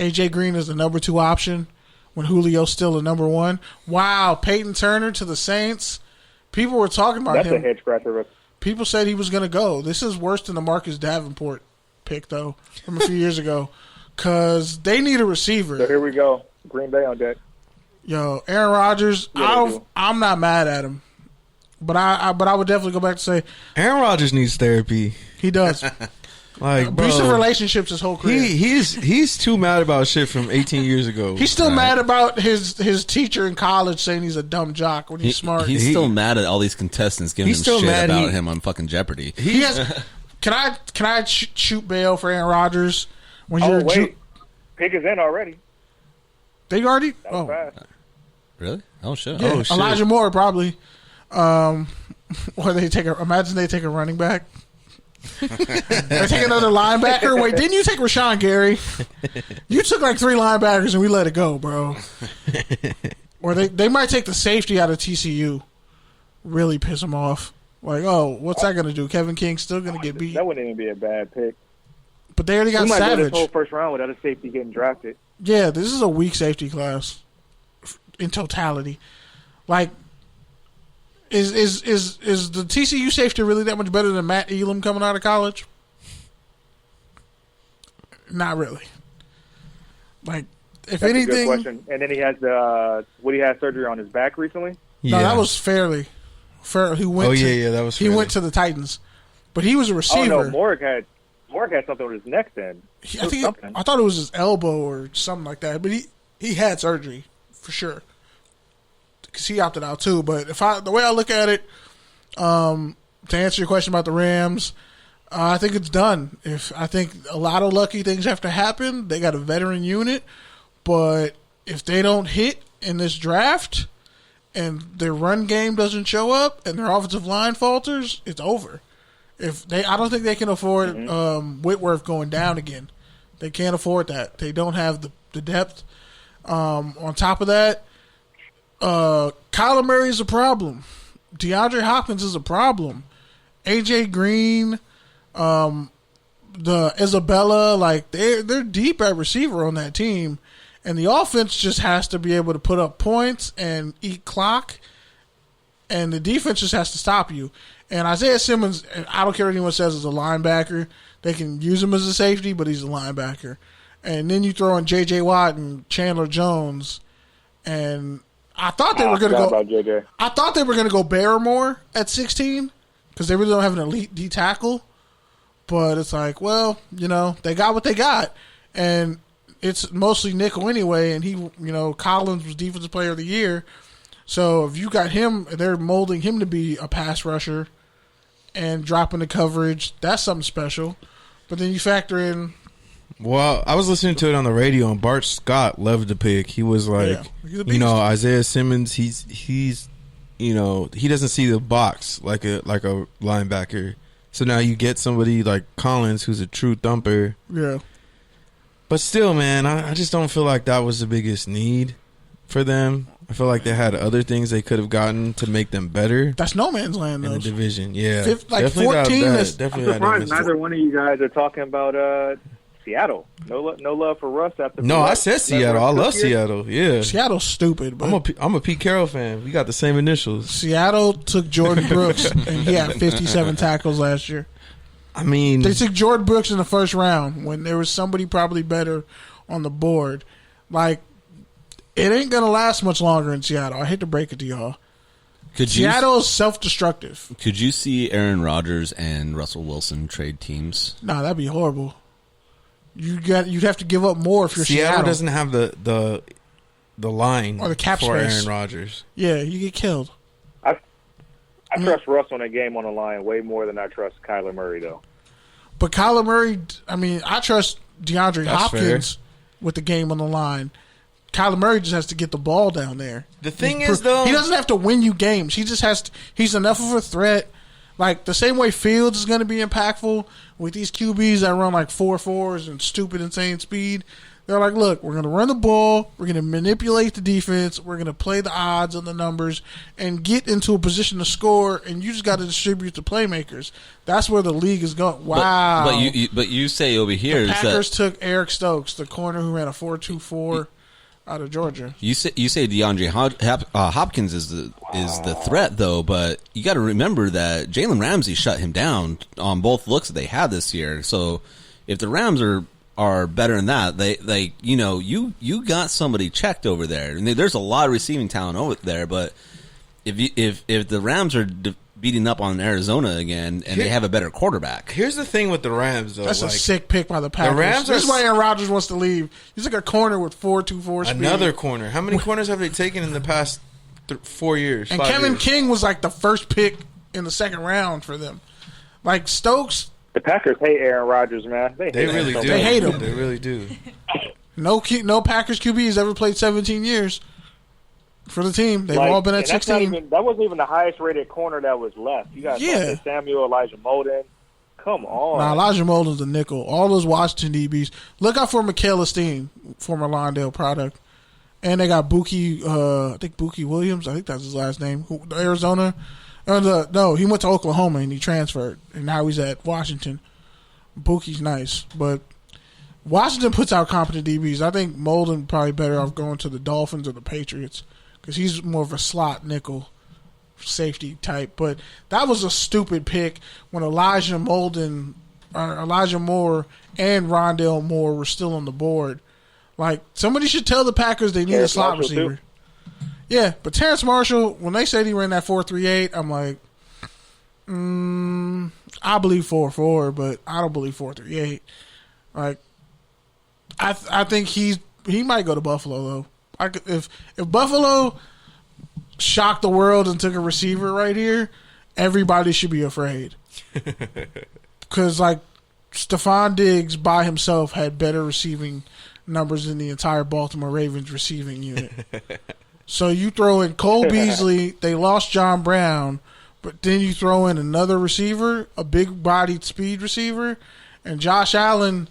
A.J. Green is the number 2 option when Julio's still the number 1. Wow, Peyton Turner to the Saints. People were talking about him. That's a head scratcher. People said he was going to go. This is worse than the Marcus Davenport pick, though, from a few years ago. because they need a receiver. So here we go. Green Bay on deck. Yo, Aaron Rodgers, Yeah, I'm not mad at him. But I would definitely go back to say Aaron Rodgers needs therapy. he does. Like, bro, Abusive relationships his whole career. he's too mad about shit from 18 years ago. He's still mad about his teacher in college saying he's a dumb jock when he's smart. He's still mad at all these contestants giving him still shit mad about him on fucking Jeopardy. He has. Can I shoot bail for Aaron Rodgers? When Oh, you're wait. Pick is in already. they already. That was fast. Really? Oh shit. Yeah, Oh, shit. Elijah Moore probably. Or they take imagine they take a running back. They take another linebacker. Wait, didn't you take Rashawn Gary? You took like 3 linebackers and we let it go, bro. Or they might take the safety out of TCU. Really piss them off. Like, oh, what's that going to do? Kevin King's still going to get beat. That wouldn't even be a bad pick. But they already got We might go Savage. this whole first round without a safety getting drafted. Yeah, this is a weak safety class in totality. Like, is the TCU safety really that much better than Matt Elam coming out of college? Not really. Like, if That's a good anything, question. And then he has Would he have surgery on his back recently? no, that was Fairley. He went. That was. He Fairly. went to the Titans, but he was a receiver. Oh no, Morg had something with his neck then. I thought it was his elbow or something like that, but he had surgery for sure because he opted out too. But the way I look at it, to answer your question about the Rams, I think it's done. I think a lot of lucky things have to happen. They got a veteran unit, but if they don't hit in this draft and their run game doesn't show up and their offensive line falters, it's over. I don't think they can afford Whitworth going down again. They can't afford that. They don't have the depth. On top of that, Kyler Murray is a problem. DeAndre Hopkins is a problem. AJ Green, the Isabella, like they're deep at receiver on that team, and the offense just has to be able to put up points and eat clock, and the defense just has to stop you. And Isaiah Simmons, I don't care what anyone says, is a linebacker. They can use him as a safety, but he's a linebacker. And then you throw in J.J. Watt and Chandler Jones, and I thought they were going to go. About JJ. I thought they were going to go Barrymore at 16 because they really don't have an elite D tackle. But it's like, well, they got what they got, and it's mostly nickel anyway. And he, Collins was Defensive Player of the Year. So if you got him, they're molding him to be a pass rusher and dropping the coverage. That's something special. But then you factor in. Well, I was listening to it on the radio, and Bart Scott loved the pick. He was like, Isaiah Simmons, he's he doesn't see the box like a linebacker. So now you get somebody like Collins, who's a true thumper. Yeah. But still, man, I just don't feel like that was the biggest need for them. I feel like they had other things they could have gotten to make them better. That's no man's land, though. In the division, yeah. Definitely 14 is. definitely I'm surprised neither one of you guys are talking about Seattle. No love for Russ after. No, I said Seattle. I love Seattle. Yeah, Seattle's stupid. But I'm a Pete Carroll fan. We got the same initials. Seattle took Jordan Brooks, and he had 57 tackles last year. I mean, they took Jordan Brooks in the first round when there was somebody probably better on the board. Like, it ain't gonna last much longer in Seattle. I hate to break it to y'all. Seattle is self-destructive. Could you see Aaron Rodgers and Russell Wilson trade teams? Nah, that'd be horrible. You'd have to give up more if you're Seattle. Doesn't have the line or the cap for space. Aaron Rodgers. Yeah, you get killed. I trust Russ on a game on the line way more than I trust Kyler Murray, though. But Kyler Murray, I trust DeAndre Hopkins fair. with the game on the line. Kyler Murray just has to get the ball down there. The thing is, though, he doesn't have to win you games. He just has to. He's enough of a threat. Like, the same way Fields is going to be impactful with these QBs that run like 4.4s and stupid, insane speed. They're like, look, we're going to run the ball. We're going to manipulate the defense. We're going to play the odds and the numbers and get into a position to score. And you just got to distribute the playmakers. That's where the league is going. Wow. But you say over here the Packers took Eric Stokes, the corner who ran a 4.24 out of Georgia. You say DeAndre Hopkins is the threat, though, but you got to remember that Jalen Ramsey shut him down on both looks that they had this year. So if the Rams are are better than that. They you got somebody checked over there, and there's a lot of receiving talent over there. But if the Rams are beating up on Arizona again, and they have a better quarterback, here's the thing with the Rams, though. That's a sick pick by the Packers. The Rams this is why Aaron Rodgers wants to leave. He's like a corner with 4.24 speed. Another corner. How many corners have they taken in the past 4 years? And Kevin King was like the first pick in the second round for them. Like Stokes. The Packers hate Aaron Rodgers, man. They really do. They hate him. They really do. No Packers QB has ever played 17 years for the team. They've all been at 16. That wasn't even the highest rated corner that was left. You got Samuel, Elijah Molden. Come on. Nah, Elijah Molden's a nickel. All those Washington DBs. Look out for Michaela Steen, former Lawndale product. And they got Buki, I think Buki Williams. I think that's his last name. Arizona. No, he went to Oklahoma and he transferred. And now he's at Washington. Buki's nice. But Washington puts out competent DBs. I think Molden probably better off going to the Dolphins or the Patriots because he's more of a slot nickel safety type. But that was a stupid pick when Elijah Moore and Rondale Moore were still on the board. Like, somebody should tell the Packers they need a slot receiver. Too. Yeah, but Terrence Marshall, when they said he ran that 4.38, I'm like, I believe 4.4, but I don't believe 4.38. Like, I think he might go to Buffalo though. If Buffalo shocked the world and took a receiver right here, everybody should be afraid. Because like Stephon Diggs by himself had better receiving numbers than the entire Baltimore Ravens receiving unit. So you throw in Cole Beasley, they lost John Brown, but then you throw in another receiver, a big-bodied speed receiver, and Josh Allen.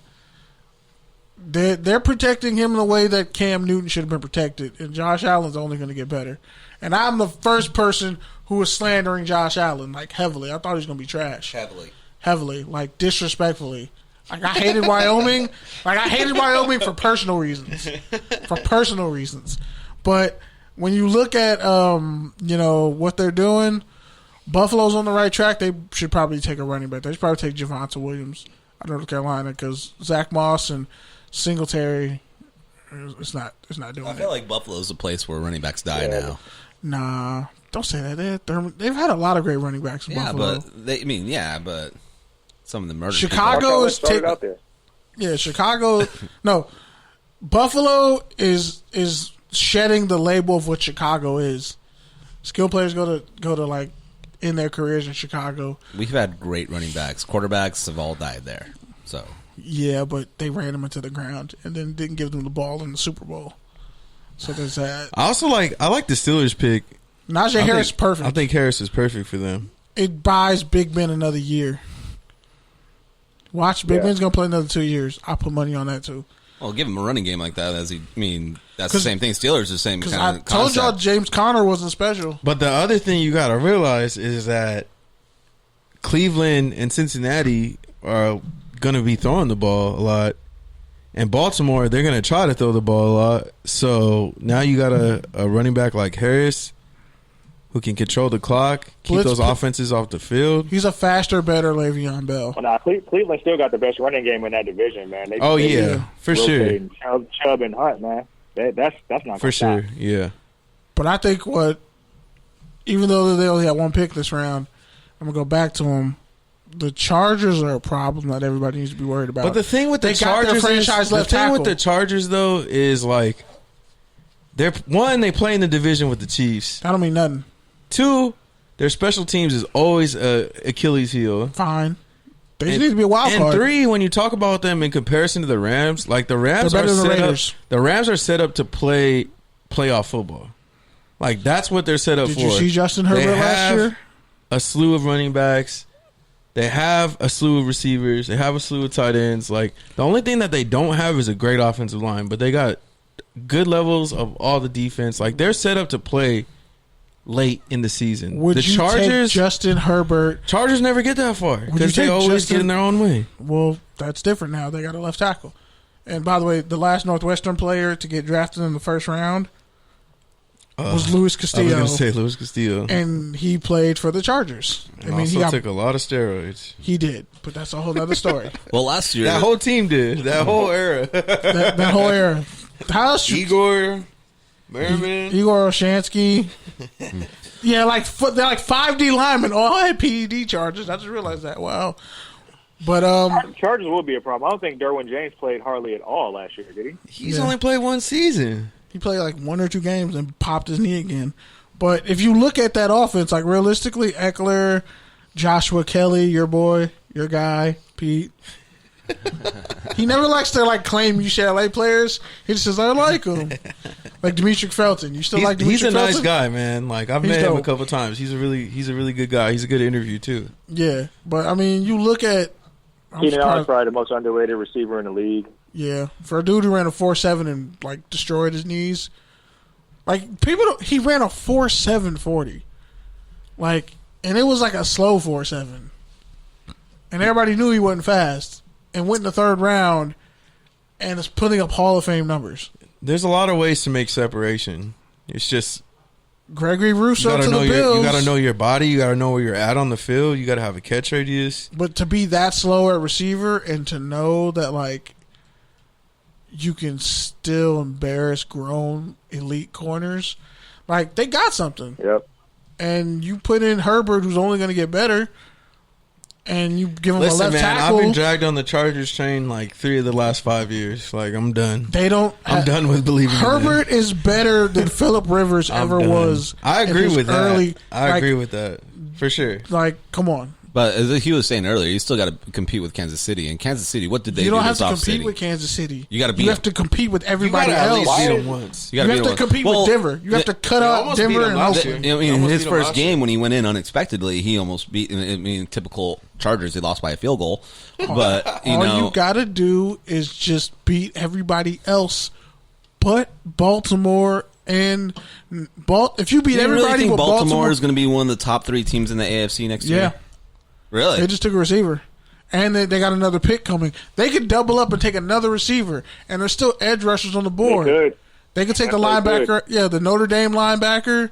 They're protecting him in the way that Cam Newton should have been protected, and Josh Allen's only going to get better. And I'm the first person who was slandering Josh Allen, like, heavily. I thought he was going to be trash. Heavily, like, disrespectfully. Like, I hated Wyoming. For personal reasons. But when you look at, what they're doing, Buffalo's on the right track. They should probably take a running back. They should probably take Javonte Williams out of North Carolina because Zach Moss and Singletary, it's not doing it. I feel like Buffalo's the place where running backs die now. Nah, don't say that. They've had a lot of great running backs in Buffalo. But some of the murder. Chicago is out there. Yeah, Chicago. No, Buffalo is shedding the label of what Chicago is. Skill players go to like in their careers in Chicago. We've had great running backs. Quarterbacks have all died there. So yeah, but they ran them into the ground and then didn't give them the ball in the Super Bowl. So there's that. I like the Steelers pick. Najee Harris is perfect. I think Harris is perfect for them. It buys Big Ben another year. Watch, Big Ben's going to play another 2 years. I'll put money on that, too. Well, give him a running game like that. That's the same thing. Steelers are the same kind of concept. I told y'all James Conner wasn't special. But the other thing you got to realize is that Cleveland and Cincinnati are going to be throwing the ball a lot. And Baltimore, they're going to try to throw the ball a lot. So now you got a running back like Harris who can control the clock, keep those offenses off the field. He's a faster, better Le'Veon Bell. Well, Cleveland still got the best running game in that division, man. For sure. Chubb and Hunt, man. That's not for sure. Yeah. But I think even though they only had one pick this round, I'm gonna go back to them. The Chargers are a problem that everybody needs to be worried about. But the thing with the Chargers, with the Chargers though is like they play in the division with the Chiefs. That don't mean nothing. 2, their special teams is always Achilles heel. Fine. They just need to be a wild card. And 3, when you talk about them in comparison to the Rams, like the Rams are set up. The Rams are set up to play playoff football. Like that's what they're set up for. Did you see Justin Herbert last year? A slew of running backs. They have a slew of receivers. They have a slew of tight ends. Like the only thing that they don't have is a great offensive line, but they got good levels of all the defense. Like they're set up to play late in the season. Would you take Justin Herbert? Chargers never get that far because they always get in their own way. Well, that's different now. They got a left tackle. And by the way, the last Northwestern player to get drafted in the first round, was Luis I was Castillo. going to say Luis Castillo. And he played for the Chargers. And also took a lot of steroids. He did, but that's a whole other story. Well, last year That whole team did. That whole era. that whole era. Igor Merriman. Igor Oshansky. Yeah, they're like 5D linemen all had PED charges. I just realized that. Wow. But Chargers will be a problem. I don't think Derwin James played hardly at all last year, did he? He's only played one season. He played like 1 or 2 games and popped his knee again. But if you look at that offense, like realistically, Eckler, Joshua Kelly, your boy, your guy, Pete. He never likes to claim UCLA players. He just says I like them. Like Demetric Felton. You still like Demetric He's a Felton? nice guy, man. Like I've met him a couple times. He's a really good guy. He's a good interview too. Yeah, but I mean, you look at Keenan Allen's probably the most underrated receiver in the league. Yeah, for a dude who ran a 4.7 and destroyed his knees. He ran a 4.7 40. And it was a slow 4.7. And everybody knew he wasn't fast. And went in the 3rd round and is putting up Hall of Fame numbers. There's a lot of ways to make separation. It's just Gregory Rousseau to the Bills. You got to know your body. You got to know where you're at on the field. You got to have a catch radius. But to be that slow at receiver and to know that you can still embarrass grown elite corners, they got something. Yep. And you put in Herbert, who's only going to get better. And you give him a left tackle. I've been dragged on the Chargers train 3 of the last 5 years. I'm done. I'm done with believing. Herbert is better than Phillip Rivers ever was. I agree with that. I agree with that for sure. Come on. But as he was saying earlier, you still got to compete with Kansas City. And Kansas City, what did they do? You don't have to compete with Kansas City. You got to beat. You have to compete with everybody else. Beat them once. You have to compete with Denver. You have to cut out Denver and Oakland. His first game when he went in unexpectedly, he almost beat. Typical Chargers, they lost by a field goal. But all you got to do is just beat everybody else, but Baltimore. And if you beat everybody, really think but Baltimore is going to be one of the top 3 teams in the AFC next year. Yeah. Really? They just took a receiver. And they got another pick coming. They could double up and take another receiver. And there's still edge rushers on the board. They could take the linebacker. Yeah, the Notre Dame linebacker.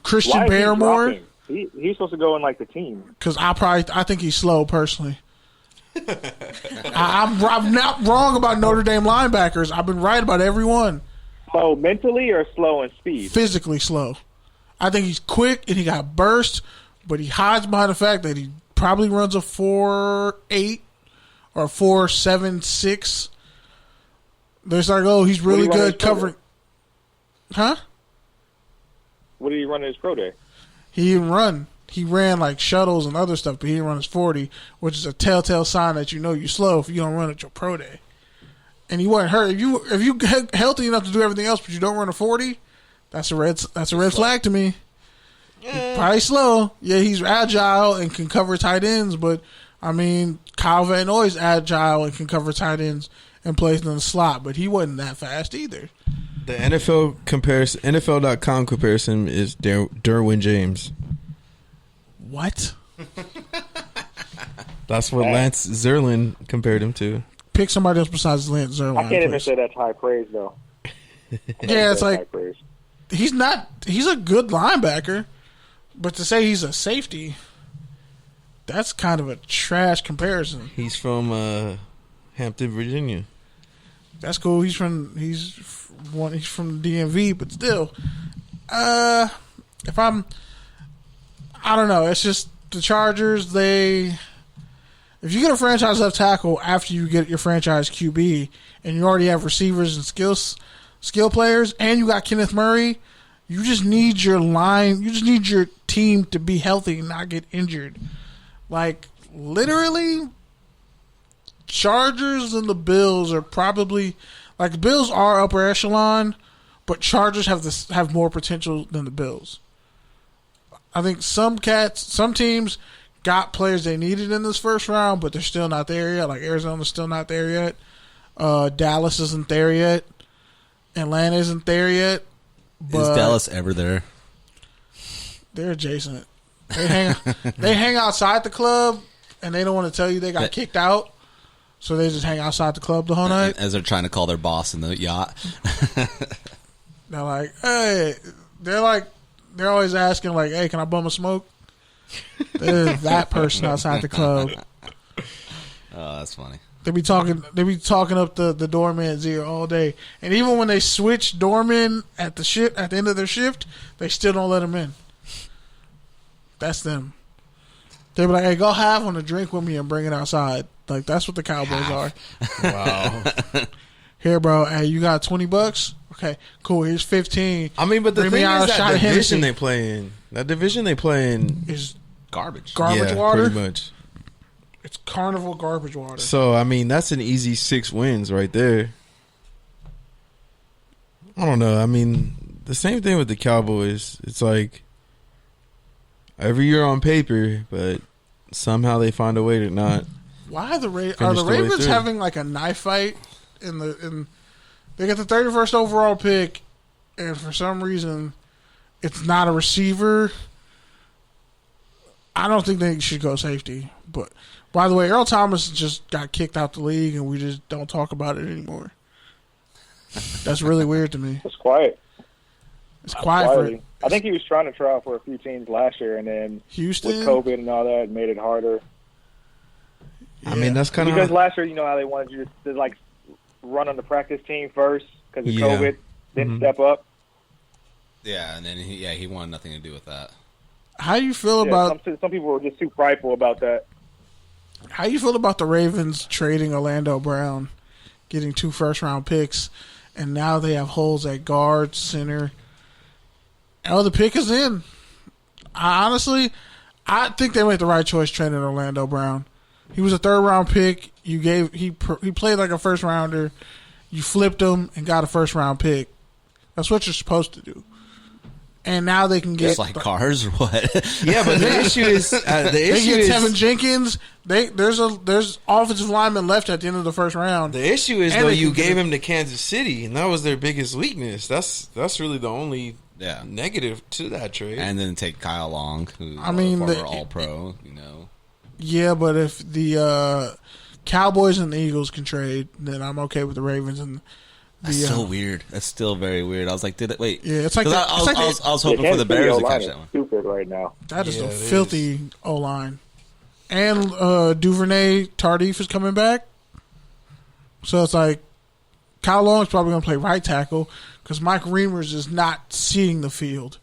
Christian Barmore. He's supposed to go in the team. Because I think he's slow, personally. I'm not wrong about Notre Dame linebackers. I've been right about every one. Slow mentally or slow in speed? Physically slow. I think he's quick and he got burst. But he hides behind the fact that he probably runs a 4.8 or 4.76. They're he's really good covering. Huh? What did he run in his pro day? He didn't run. He ran shuttles and other stuff, but he didn't run his 40, which is a telltale sign that you're slow if you don't run at your pro day. And he wasn't hurt. If you healthy enough to do everything else, but you don't run a 40, that's a red flag to me. Yeah. Probably slow. Yeah, he's agile and can cover tight ends, but Kyle Van Noy's agile and can cover tight ends and plays in the slot, but he wasn't that fast either. The NFL.com comparison is Derwin James. What? That's what Lance Zerlin compared him to. Pick somebody else besides Lance Zerlin. I can't even say that's high praise though. Yeah, it's he's a good linebacker. But to say he's a safety, that's kind of a trash comparison. He's from Hampton, Virginia. That's cool. He's from the DMV, but still, I don't know. It's just the Chargers. If you get a franchise left tackle after you get your franchise QB, and you already have receivers and skill players, and you got Kenneth Murray. You just need your line. You just need your team to be healthy and not get injured. Literally, Chargers and the Bills are probably the Bills are upper echelon, but Chargers have more potential than the Bills. I think some teams got players they needed in this first round, but they're still not there yet. Arizona's still not there yet. Dallas isn't there yet. Atlanta isn't there yet. But is Dallas ever there? They're adjacent. They hang outside the club, and they don't want to tell you they got kicked out, so they just hang outside the club the whole night. As they're trying to call their boss in the yacht. They're like, hey, they're always asking like, hey, can I bum a smoke? They're that person outside the club. Oh, that's funny. They be talking up the doorman's ear all day, and even when they switch doormen at the end of their shift, they still don't let them in. That's them. They be like, "Hey, go have one to drink with me and bring it outside." Like that's what the Cowboys are. Wow. Here, bro. Hey, you got $20? Okay, cool. Here's 15. I mean, but the Bring thing me out is a shot that of division Hennessy. they play in. That division they play in Is Garbage. garbage yeah, water. pretty much. It's carnival garbage water. So I mean, that's an easy 6 wins right there. I don't know. I mean, the same thing with the Cowboys. It's like every year on paper, but somehow they find a way to not. Why are the Finish Ravens the way through. having like a knife fight in they get the 31st overall pick, and for some reason it's not a receiver. I don't think they should go safety. But by the way, Earl Thomas just got kicked out the league, and we just don't talk about it anymore. That's really weird to me. It's quiet. It's quiet Quietly. for I think he was trying to try out for a few teams last year, and then Houston. with COVID and all that, it made it harder. I mean, that's kind Because of last year, you know how they wanted you to like run on the practice team first because of Yeah. COVID, then step up. Yeah, and then he wanted nothing to do with that. How you feel Yeah, about some people were just too prideful about that. the Ravens trading Orlando Brown, getting 2 first-round picks, and now they have holes at guard, center. Oh, the pick is in. I think they made the right choice trading Orlando Brown. He was a 3rd-round pick. He played like a first-rounder. You flipped him and got a first-round pick. That's what you're supposed to do. And now they can get Just like cars or what? yeah. But the issue is they get Tevin Jenkins. There's offensive linemen left at the end of the first round. The issue is And though they you can get gave it. him to Kansas City, and that was their biggest weakness. That's really the only Yeah. negative to that trade. And then take Kyle Long, who's I mean, a former the- All-Pro, you know. Yeah, but if the Cowboys and the Eagles can trade, then I'm okay with the Ravens and the. That's so weird. That's still very weird. I was like, wait. Yeah, it's like 'Cause the- I it's like was hoping for the Kansas City Bears to O-line catch is that one. Stupid right now. that is Yeah, a it is. filthy O line, and Duvernay Tardif is coming back, so it's like Kyle Long is probably going to play right tackle because Mike Reimers is not seeing the field.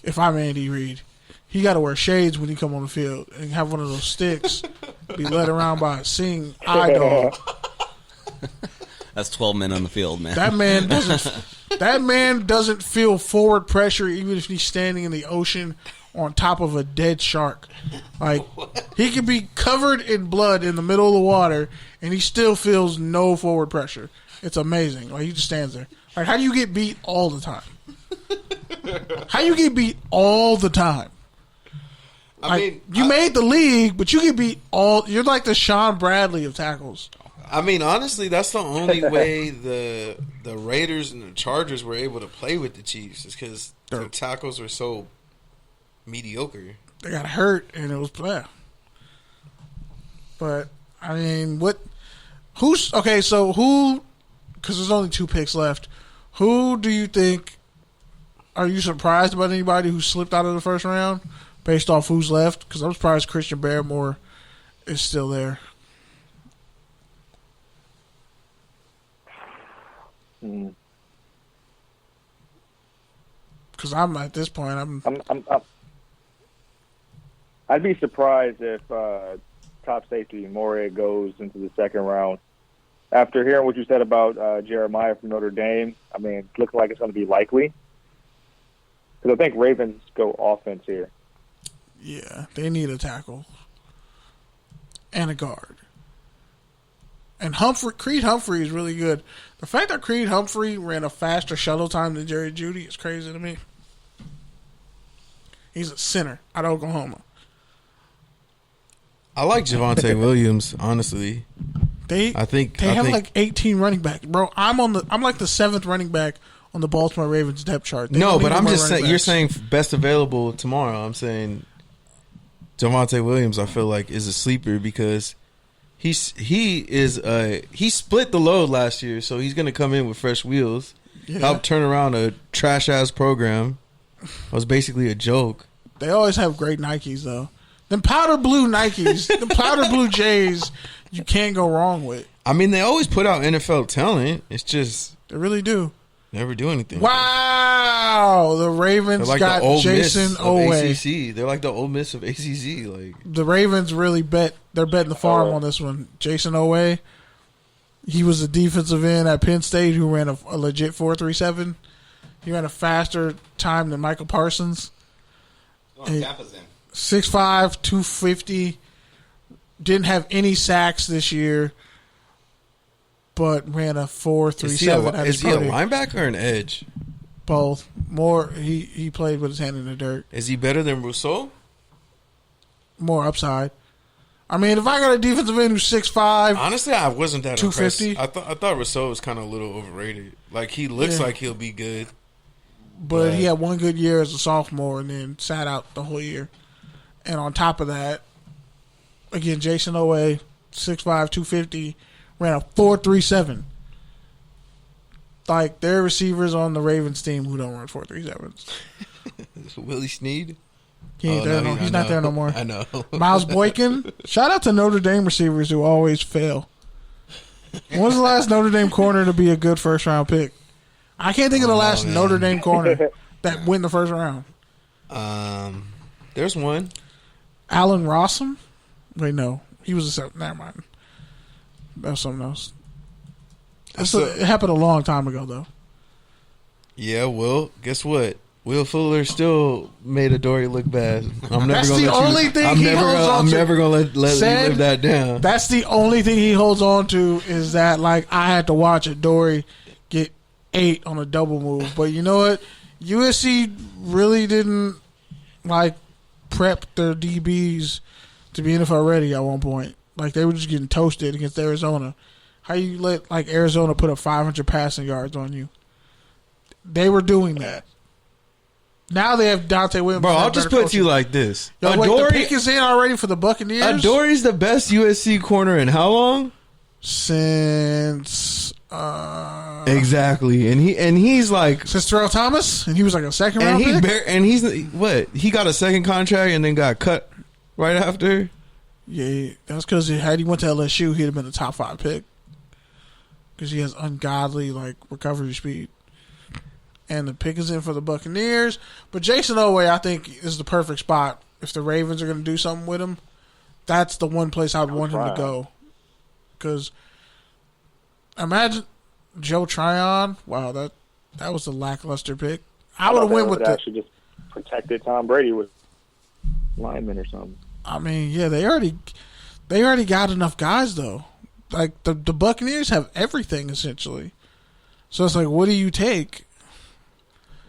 If I'm Andy Reid, he got to wear shades when he come on the field and have one of those sticks, be led around by a seeing eye dog. That's 12 men on the field, man. That man doesn't feel forward pressure even if he's standing in the ocean on top of a dead shark. Like he could be covered in blood in the middle of the water and he still feels no forward pressure. It's amazing. Like he just stands there. Like how do you get beat all the time? How you get beat all the time? I mean, you made the league, but you get beat all. You're like the Sean Bradley of tackles. I mean, honestly, that's the only way the Raiders and the Chargers were able to play with the Chiefs is because their tackles were so mediocre. They got hurt, and it was blah. But I mean, who's okay? So who? Because there's only 2 picks left. Who do you think? Are you surprised about anybody who slipped out of the first round based off who's left? Because I'm surprised Christian Barrymore is still there. Because I'm at this point, I'd be surprised if top safety Moray goes into the 2nd round. After hearing what you said about Jeremiah from Notre Dame, I mean, it looks like it's going to be likely. Because I think Ravens go offense here. yeah, they need a tackle and a guard. And Creed Humphrey is really good. The fact that Creed Humphrey ran a faster shuttle time than Jerry Jeudy is crazy to me. He's a center out of Oklahoma. I like Javonte Williams, honestly. They I think have like 18 running backs, bro. I'm like the 7th running back on the Baltimore Ravens depth chart. They No, don't but need I'm more just saying running you're backs. saying best available tomorrow. I'm saying Javonte Williams. I feel like is a sleeper because he split the load last year, so he's going to come in with fresh wheels. Helped turn around a trash ass program. It was basically a joke. They always have great Nikes though. Them powder blue Nikes, the powder blue J's, you can't go wrong with. I mean, they always put out NFL talent. It's just they really do. Never do anything. Wow, the Ravens like got Jason Owe. They're like the Ole Miss of ACC. Like the Ravens really they're betting the farm on this one. Jason Owe, he was a defensive end at Penn State who ran a legit 4.37. He ran a faster time than Michael Parsons. Tampa's in. 6'5", 250. Didn't have any sacks this year, but ran a 4.37. Is he a linebacker or an edge? Both. More. He played with his hand in the dirt. Is he better than Rousseau? More upside. I mean, if I got a defensive end who's 6'5", honestly, I wasn't that 250. impressed. I thought Rousseau was kind of a little overrated. Like he looks like he'll be good, but he had one good year as a sophomore and then sat out the whole year. And on top of that, again, Jason Owe, 6'5", 250, ran a 4.37. Like, there are receivers on the Ravens team who don't run 4.37s. Willie Snead? He ain't there. He's not there no more. I know. Miles Boykin. Shout out to Notre Dame receivers who always fail. When was the last Notre Dame corner to be a good first-round pick? I can't think of the last Notre Dame corner that went the first round. There's one. Allen Rossum? Wait, no. He was a seventh. Never mind. That was something else. It happened a long time ago, though. Yeah, well, guess what? Will Fuller still made Adoree look bad. I'm never gonna let you live that down. That's the only thing he holds on to is that, like, I had to watch Adoree get 8 on a double move. But you know what? USC really didn't, like, prep their DBs to be NFL ready at one point. Like, they were just getting toasted against Arizona. How you let, like, Arizona put up 500 passing yards on you? They were doing that. Now they have Dante Williams. Bro, I'll just put it to you like this. Yo, wait, the pick is in already for the Buccaneers? Adoree's the best USC corner in how long? Since exactly, and he's like since Terrell Thomas, and he was like a second round pick. And he's what? He got a second contract and then got cut right after. Yeah, that's because had he went to LSU, he'd have been a top 5 pick because he has ungodly like recovery speed. And the pick is in for the Buccaneers, but Jason Owe, I think, is the perfect spot if the Ravens are going to do something with him. That's the one place I'd want him to go. Because imagine Joe Tryon. Wow, that was a lackluster pick. I would have went with actually just protected Tom Brady with linemen or something. I mean, yeah, they already got enough guys though. Like the Buccaneers have everything essentially. So it's like, what do you take?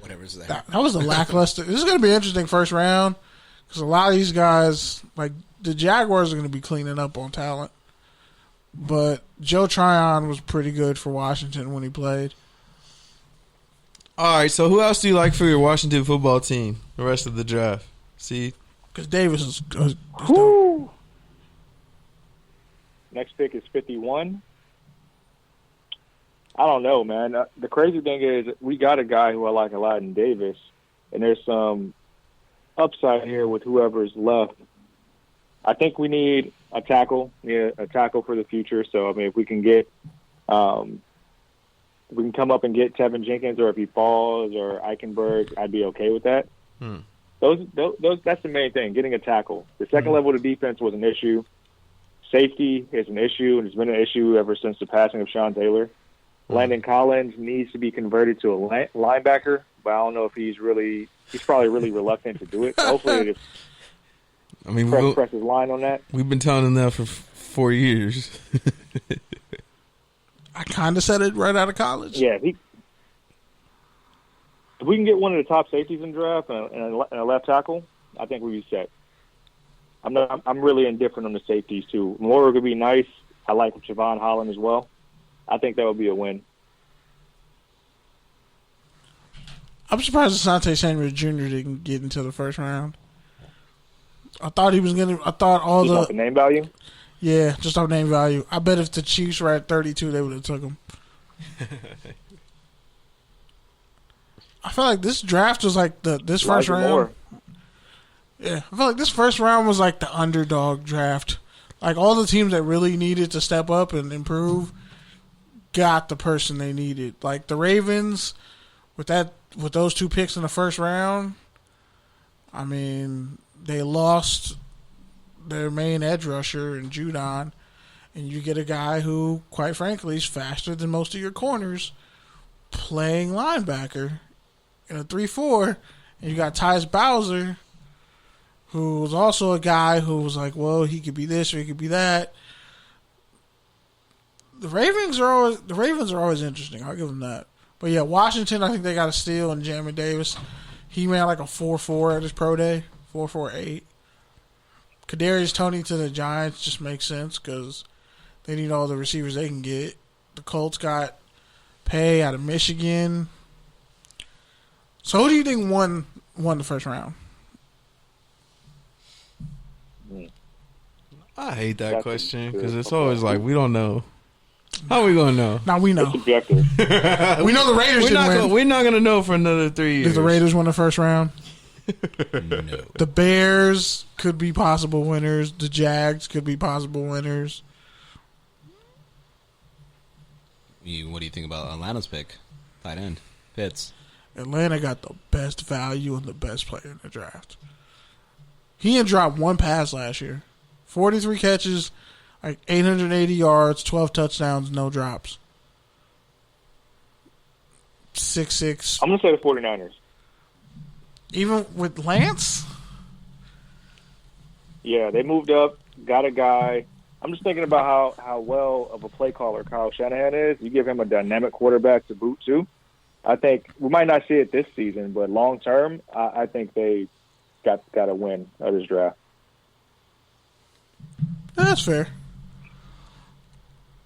Whatever's there. That was a lackluster. This is going to be interesting first round because a lot of these guys, like the Jaguars, are going to be cleaning up on talent. But Joe Tryon was pretty good for Washington when he played. All right, so who else do you like for your Washington football team the rest of the draft? See? Because Davis is dope. Next pick is 51. I don't know, man. The crazy thing is we got a guy who I like a lot in Davis, and there's some upside here with whoever's left. I think we need a tackle, a tackle for the future. So, I mean, if we can get we can come up and get Tevin Jenkins, or if he falls, or Eichenberg, I'd be okay with that. Those that's the main thing, getting a tackle. The second level of defense was an issue. Safety is an issue, and it's been an issue ever since the passing of Sean Taylor. Landon Collins needs to be converted to a linebacker, but I don't know if he's probably really reluctant to do it. Hopefully it press his line on that. We've been telling him that for 4 years. I kind of said it right out of college. Yeah, if we can get one of the top safeties in the draft and a left tackle, I think we'd be set. I'm really indifferent on the safeties too. Moore could be nice. I like Javon Holland as well. I think that would be a win. I'm surprised Asante Samuel Jr. didn't get into the first round. I thought he was going to. I thought all just off the name value? Yeah, just off name value. I bet if the Chiefs were at 32, they would have took him. I feel like this draft was like this first Elijah round. Moore. Yeah, I feel like this first round was like the underdog draft. Like all the teams that really needed to step up and improve got the person they needed. Like the Ravens with those 2 picks in the first round, I mean, they lost their main edge rusher in Judon, and you get a guy who, quite frankly, is faster than most of your corners playing linebacker in a 3-4, and you got Tyus Bowser, who was also a guy who was like, well, he could be this or he could be that. The Ravens are always interesting. I'll give them that. But yeah, Washington, I think they got a steal in Jamin Davis. He ran like a 4.4 at his pro day, 4.48. Kadarius Toney to the Giants just makes sense because they need all the receivers they can get. The Colts got Pay out of Michigan. So who do you think won the first round? I hate that That's question good. because it's always like we don't know. How are we gonna know? Now we know. Subjective. We know the Raiders didn't win. We're not gonna know for another 3 years. Did the Raiders win the first round? No. The Bears could be possible winners. The Jags could be possible winners. What do you think about Atlanta's pick? Tight end. Pitts. Atlanta got the best value and the best player in the draft. He didn't drop 1 pass last year. 43 catches, like 880 yards, 12 touchdowns, no drops. 6'6". I'm going to say the 49ers. Even with Lance? Yeah, they moved up, got a guy. I'm just thinking about how well of a play caller Kyle Shanahan is. You give him a dynamic quarterback to boot, too. I think we might not see it this season, but long term, I think they got a win of this draft. That's fair.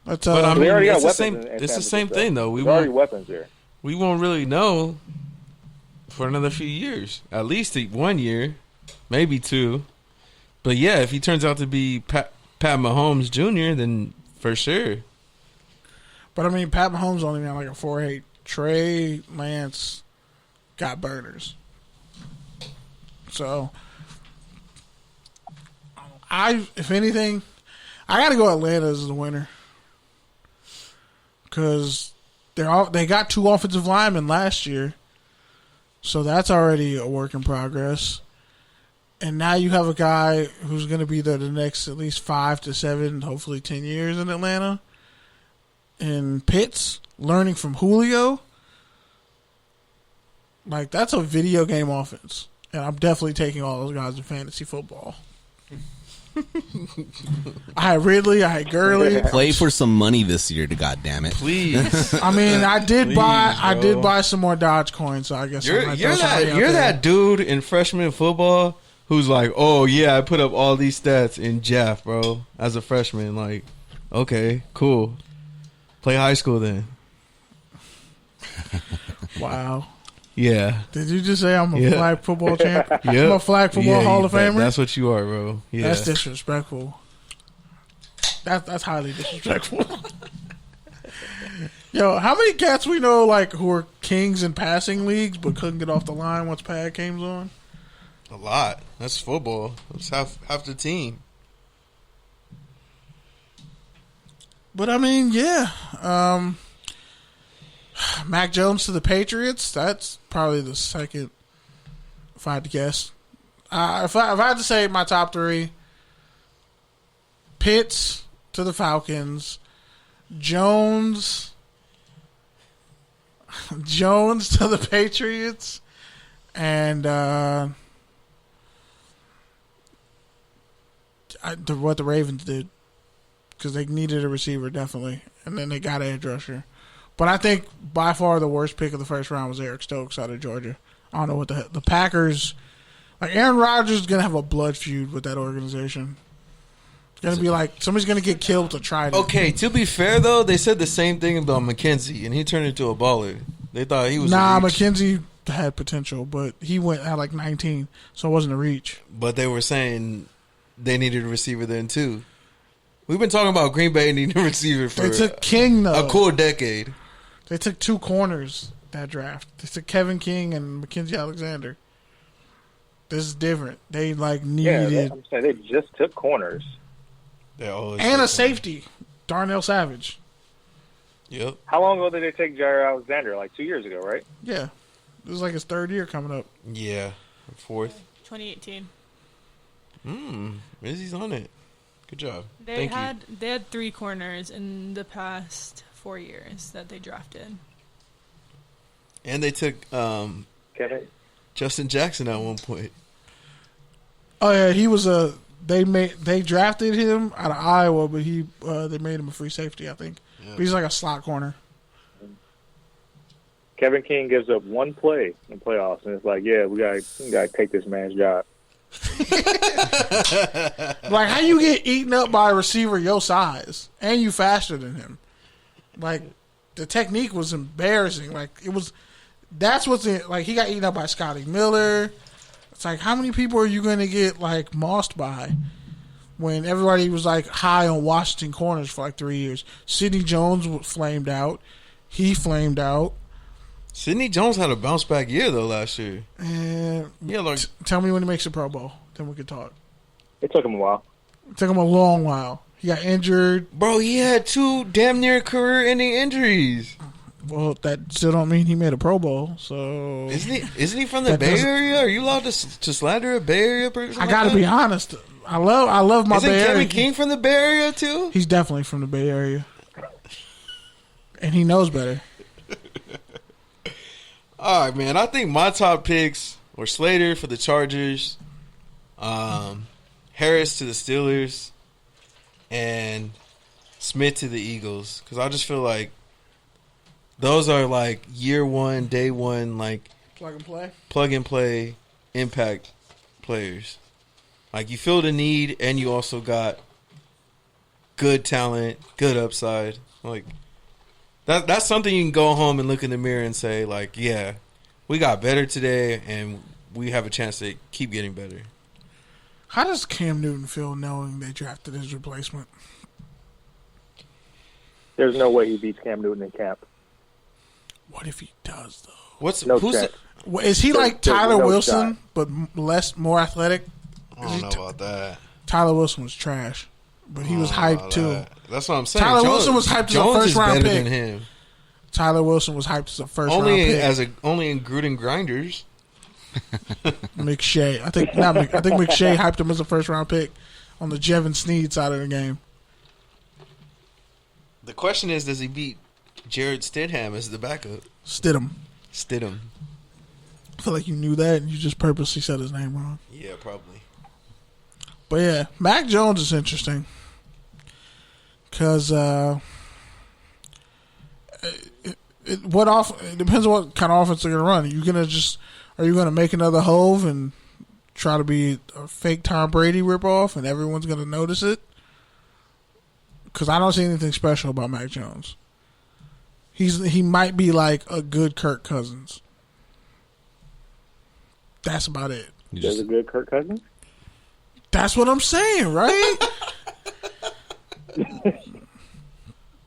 But I They mean, already got it's the weapons same. in It's the Tampa same Bay, thing, though. There's already weapons there. We won't really know for another few years, at least 1 year, maybe 2. But yeah, if he turns out to be Pat Mahomes Jr., then for sure. I mean, Pat Mahomes only ran like a 4.8. Trey Lance got burners. So, if anything, I got to go Atlanta as the winner because they got 2 offensive linemen last year, so that's already a work in progress. And now you have a guy who's going to be there the next at least 5 to 7, hopefully 10 years in Atlanta. And Pitts, learning from Julio, like that's a video game offense. And I'm definitely taking all those guys in fantasy football. I had Ridley, I had Gurley. Play for some money this year, to goddammit. Please. I mean, I did Please, buy bro. some more Dodge coins, so I guess You're that dude in freshman football who's like, oh yeah, I put up all these stats in Jeff, bro, as a freshman. Like, okay, cool. Play high school then. Wow. Yeah. Did you just say I'm a flag football champ? Yep. I'm a flag football Hall of Famer? That's what you are, bro. Yeah. That's disrespectful. That's highly disrespectful. Yo, how many cats we know like who are kings in passing leagues but couldn't get off the line once pad game's on? A lot. That's football. That's half the team. But I mean, yeah. Mac Jones to the Patriots. That's probably the second, if I had to guess. If I had to say my top 3, Pitts to the Falcons, Jones to the Patriots, and what the Ravens did. Because they needed a receiver, definitely. And then they got an edge rusher. But I think by far the worst pick of the first round was Eric Stokes out of Georgia. I don't know what the Packers... Like, Aaron Rodgers is going to have a blood feud with that organization. It's going to be like, somebody's going to get killed to try to... Okay, to be fair, though, they said the same thing about McKenzie, and he turned into a baller. They thought he was a reach. McKenzie had potential, but he went at like 19, so it wasn't a reach. But they were saying they needed a receiver then, too. We've been talking about Green Bay needing a receiver for They took King, though. a cool decade. They took 2 corners. that draft. It's a Kevin King and Mackenzie Alexander. This is different. They needed I'm saying they just took corners. and a safety, Darnell Savage. Yep. How long ago did they take Jair Alexander? Like 2 years ago, right? Yeah, this is like his third year coming up. Yeah. Fourth. 2018. Izzy's on it. Good job. They had 3 corners in the past 4 years that they drafted. And they took Kevin. Justin Jackson at one point. Oh yeah, he was they drafted him out of Iowa, but they made him a free safety, I think. Yeah. But he's like a slot corner. Kevin King gives up one play in playoffs, and it's like, yeah, we gotta take this man's job. Like, how you get eaten up by a receiver your size and you faster than him? Like, the technique was embarrassing. Like, that's what's in. Like, he got eaten up by Scotty Miller. It's like, how many people are you going to get like mossed by when everybody was like high on Washington corners for like 3 years? Sidney Jones flamed out. He flamed out. Sidney Jones had a bounce back year though last year. And Yeah, tell me when he makes a Pro Bowl, then we can talk. It took him a while. It took him a long while. He got injured. bro, he had 2 damn near career-ending injuries. Well, that still don't mean he made a Pro Bowl. So Isn't he from the That Bay doesn't- Area? Are you allowed to slander a Bay Area person? I got to be honest. I love my Isn't Bay Kevin Area. King from the Bay Area too? He's definitely from the Bay Area, and he knows better. All right, man. I think my top picks were Slater for the Chargers, Harris to the Steelers, and Smith to the Eagles. Because I just feel like those are like year one, day one, like plug and play impact players. Like you feel the need, and you also got good talent, good upside. Like that's something you can go home and look in the mirror and say, like, yeah, we got better today, and we have a chance to keep getting better. How does Cam Newton feel knowing they drafted his replacement? There's no way he beats Cam Newton in camp. What if he does though? Who's chance. Is he like There's Tyler no Wilson, shot. but more athletic? I don't know about that. Tyler Wilson was trash, but he was I don't know hyped about too. that. That's what I'm saying. Tyler Wilson was hyped as a Jones first is round better pick. than him. Tyler Wilson was hyped as a first round pick. Only in Gruden Grinders. McShay, I think McShay hyped him as a first round pick on the Jevon Sneed side of the game. The question is, does he beat Jared Stidham as the backup? Stidham. I feel like you knew that and you just purposely said his name wrong. Yeah, probably. But yeah, Mac Jones is interesting because it depends on what kind of offense they're gonna run. Are you gonna make another Hove and try to be a fake Tom Brady ripoff and everyone's gonna notice it? Because I don't see anything special about Mac Jones. He might be like a good Kirk Cousins. That's about it. There's a good Kirk Cousins. That's what I'm saying, right?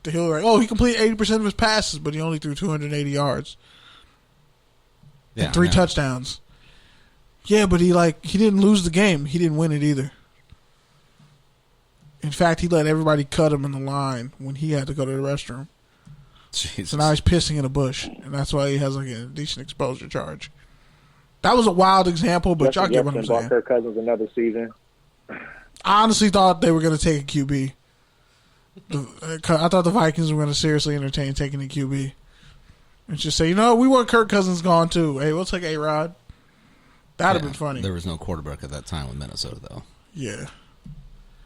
He'll like, he completed 80% of his passes, but he only threw 280 yards and 3 touchdowns. Yeah, but he didn't lose the game. He didn't win it either. In fact, he let everybody cut him in the line when he had to go to the restroom. Jesus. So now he's pissing in a bush, and that's why he has like a decent exposure charge. That was a wild example, but y'all get what I'm saying. Kirk Cousins another season. I honestly thought they were going to take a QB. I thought the Vikings were going to seriously entertain taking a QB. And just say, we want Kirk Cousins gone too. Hey, we'll take A-Rod. That'd have been funny. There was no quarterback at that time with Minnesota, though. Yeah.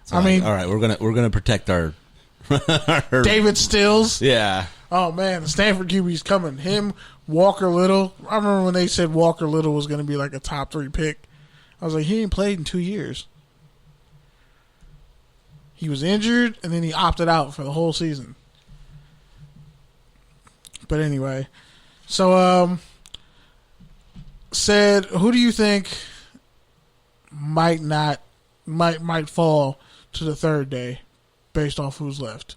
So all right, we're gonna protect our David Stills. Yeah. Oh man, the Stanford QB's coming. Him, Walker Little. I remember when they said Walker Little was going to be like a top 3 pick. I was like, he ain't played in 2 years. He was injured, and then he opted out for the whole season. But anyway, so said, who do you think might fall to the third day based off who's left?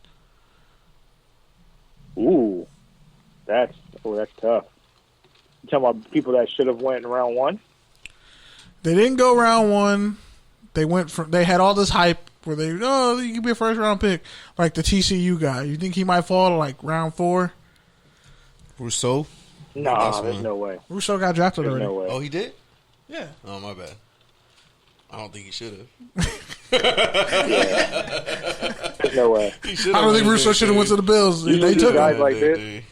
Ooh, that's tough. talking about people that should have went in round 1? They didn't go round 1. They had all this hype where you could be a first round pick, like the TCU guy. You think he might fall to like round 4? Rousseau? No, there's no way. Rousseau got drafted There's already. no way. Oh, he did? Yeah. Oh, my bad. I don't think he should have. There's no way. I don't think Rousseau should have went to the Bills. They took guys him. like this.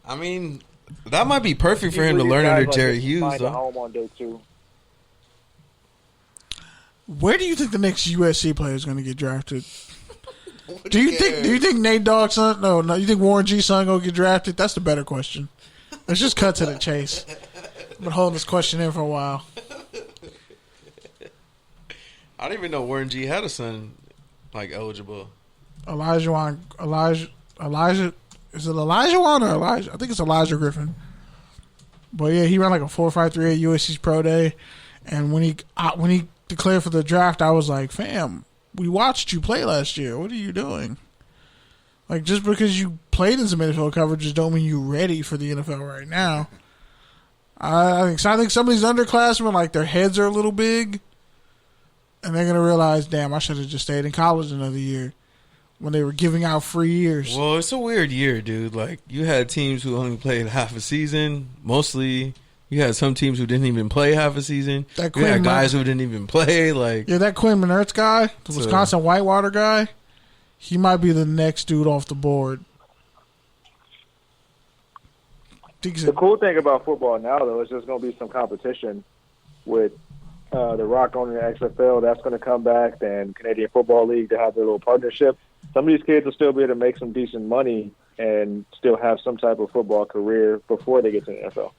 I mean, that might be perfect for him to learn under Jerry Hughes, Find a though. home on day 2. Where do you think the next USC player is going to get drafted? Do you think Nate Dogg's son? No. You think Warren G's son going to get drafted? That's the better question. Let's just cut to the chase. I've been holding this question in for a while. I didn't even know Warren G had a son, like, eligible. Elijah. Is it Elijah Wan or Elijah? I think it's Elijah Griffin. But yeah, he ran like a 4.53 at USC's pro day, and when he declared for the draft, I was like, "Fam, we watched you play last year. What are you doing? Like, just because you played in some NFL coverages don't mean you're ready for the NFL right now." I think some of these underclassmen, like, their heads are a little big, and they're gonna realize, "Damn, I should have just stayed in college another year." When they were giving out free years. Well, it's a weird year, dude. Like, you had teams who only played half a season. Mostly, you had some teams who didn't even play half a season. You had guys who didn't even play. Like, yeah, that Quinn Minertz guy, the Wisconsin Whitewater guy, he might be the next dude off the board. The cool thing about football now, though, is there's going to be some competition with the Rock owning the XFL. That's going to come back. Then Canadian Football League to have their little partnership. Some of these kids will still be able to make some decent money and still have some type of football career before they get to the NFL.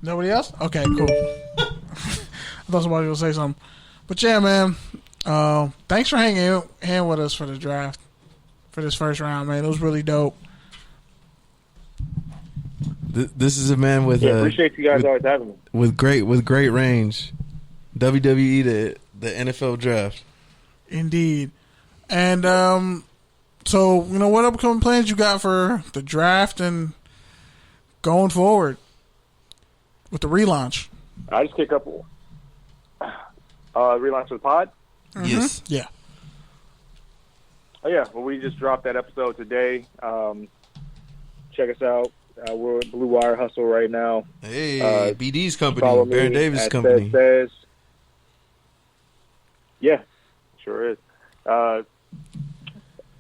Nobody else? Okay, cool. I thought somebody was going to say something. But yeah, man, thanks for hanging with us for the draft, for this first round, man. It was really dope. This is a man with appreciate you guys always having me. With great range. WWE the NFL draft. Indeed. And so, what upcoming plans you got for the draft and going forward with the relaunch? I just kick up relaunch with the pod. Mm-hmm. Yes. Yeah. Oh yeah. Well, we just dropped that episode today. Check us out. We're at Blue Wire Hustle right now. Hey, BD's company, Baron Davis' company. Says. Yeah, sure is.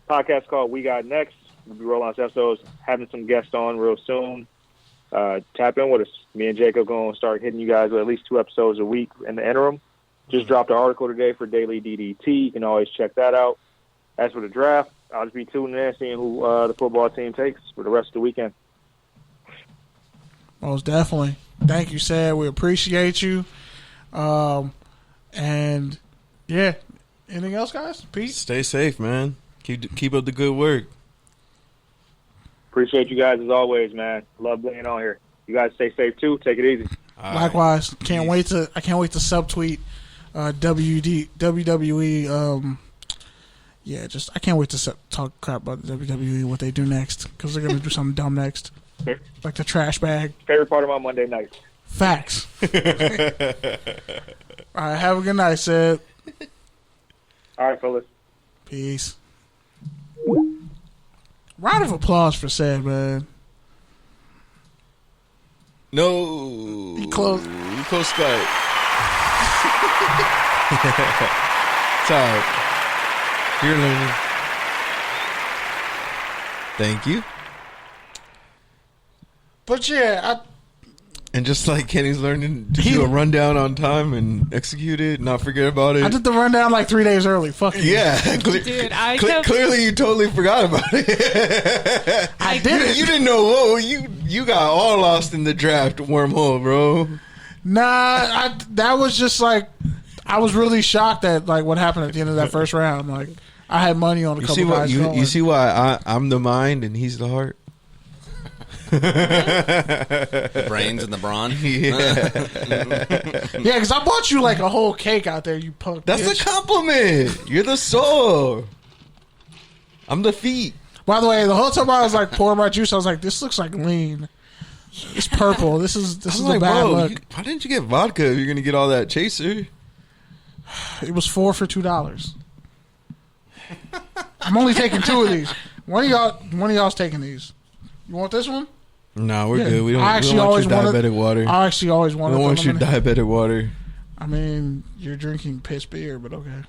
Podcast called We Got Next. We'll be rolling out episodes, having some guests on real soon. Tap in with us. Me and Jacob going to start hitting you guys with at least 2 episodes a week in the interim. Just dropped an article today for Daily DDT. You can always check that out. As for the draft, I'll just be tuning in, seeing who the football team takes for the rest of the weekend. Most definitely. Thank you, Sad. We appreciate you. And yeah, anything else, guys? Pete? Stay safe, man. Keep up the good work. Appreciate you guys as always, man. Love being on here. You guys stay safe too. Take it easy. Likewise. I can't wait to subtweet WWE. I can't wait to talk crap about the WWE, what they do next, because they're gonna do something dumb next. Like the trash bag. Favorite part of my Monday night. Facts. All right, have a good night, Sid. All right, fellas. Peace. Round of applause for Sid, man. No. He closed Skype. It's all right. You're learning. Thank you. But yeah, and just like Kenny's learning to do a rundown on time and execute it, not forget about it. I did the rundown like 3 days early. Fuck you. Yeah. Dude, clearly you totally forgot about it. I did. You didn't know. Whoa, you got all lost in the draft wormhole, bro. Nah, that was just like, I was really shocked at like what happened at the end of that first round. Like, I had money on a couple guys going. You see why I'm the mind and he's the heart? The brains and the brawn. Yeah, because I bought you like a whole cake out there, you punk. That's bitch. a compliment. You're the soul. I'm the feet. By the way, the whole time I was like pouring my juice, I was like, this looks like lean. It's purple. This is I'm a like, bad bro, look. why didn't you get vodka if you're gonna get all that chaser? It was 4 for $2. I'm only taking 2 of these. One of y'all's taking these. You want this one? No, we're Yeah. good. We don't I actually want always your wanted- diabetic water. I actually always We wanted. don't want your lemonade. diabetic water. I mean, you're drinking piss beer, but okay.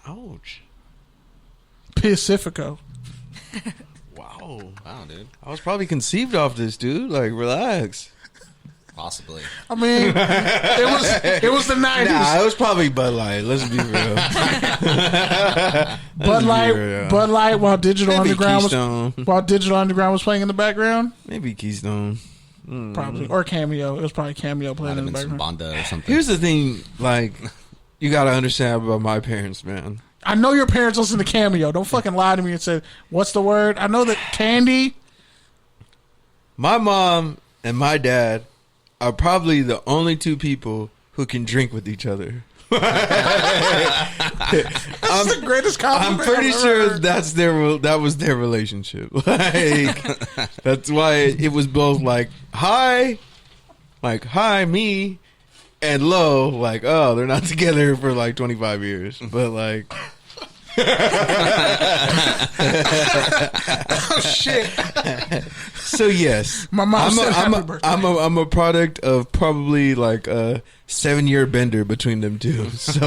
Ouch. Pacifico. Wow. Wow, dude. I was probably conceived off this, dude. Like, relax. Possibly. I mean, it was the 90s. Nah, it was probably Bud Light. Let's be real. Bud Light, while Digital Maybe Underground Keystone. was playing in the background, Maybe Keystone. probably, or Cameo. It was probably Cameo Might playing have in the been some background. Bonda or something. Here's the thing, like, you gotta understand about my parents, man. I know your parents listen to Cameo. Don't fucking lie to me and say what's the word. I know that Candy. My mom and my dad are probably the only 2 people who can drink with each other. That's the greatest I'm compliment. pretty I've ever sure heard. that was their relationship. Like, that's why it was both like hi me, and low, like, oh, they're not together for like 25 years, but like. Oh shit! So yes, My mom said happy birthday. I'm a product of probably like a 7-year bender between them 2. So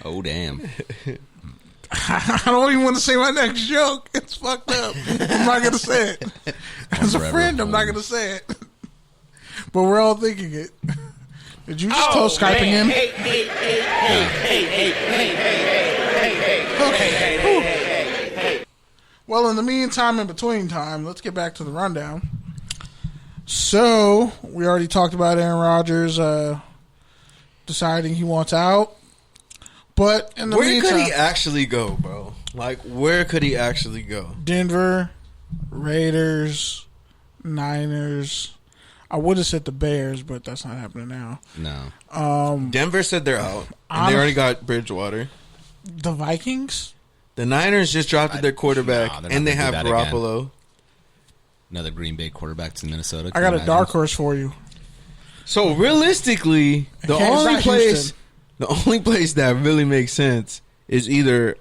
Oh, damn. I don't even want to say my next joke. It's fucked up. I'm not gonna say it. As a Forever friend, I'm not home. gonna say it. But we're all thinking it. Did you just close Skyping in? Okay. Well, in the meantime, in between time, let's get back to the rundown. So, we already talked about Aaron Rodgers deciding he wants out. But in the where meantime, could he actually go, bro? Like, where could he actually go? Denver, Raiders, Niners. I would have said the Bears, but that's not happening now. No. Denver said they're out, and they already got Bridgewater. The Vikings? The Niners just drafted their quarterback, No, they're not and they gonna have do that Garoppolo. Another Green Bay quarterback to Minnesota. I got a dark horse for you. So realistically, the Okay, it's only not place, Houston. the only place that really makes sense is either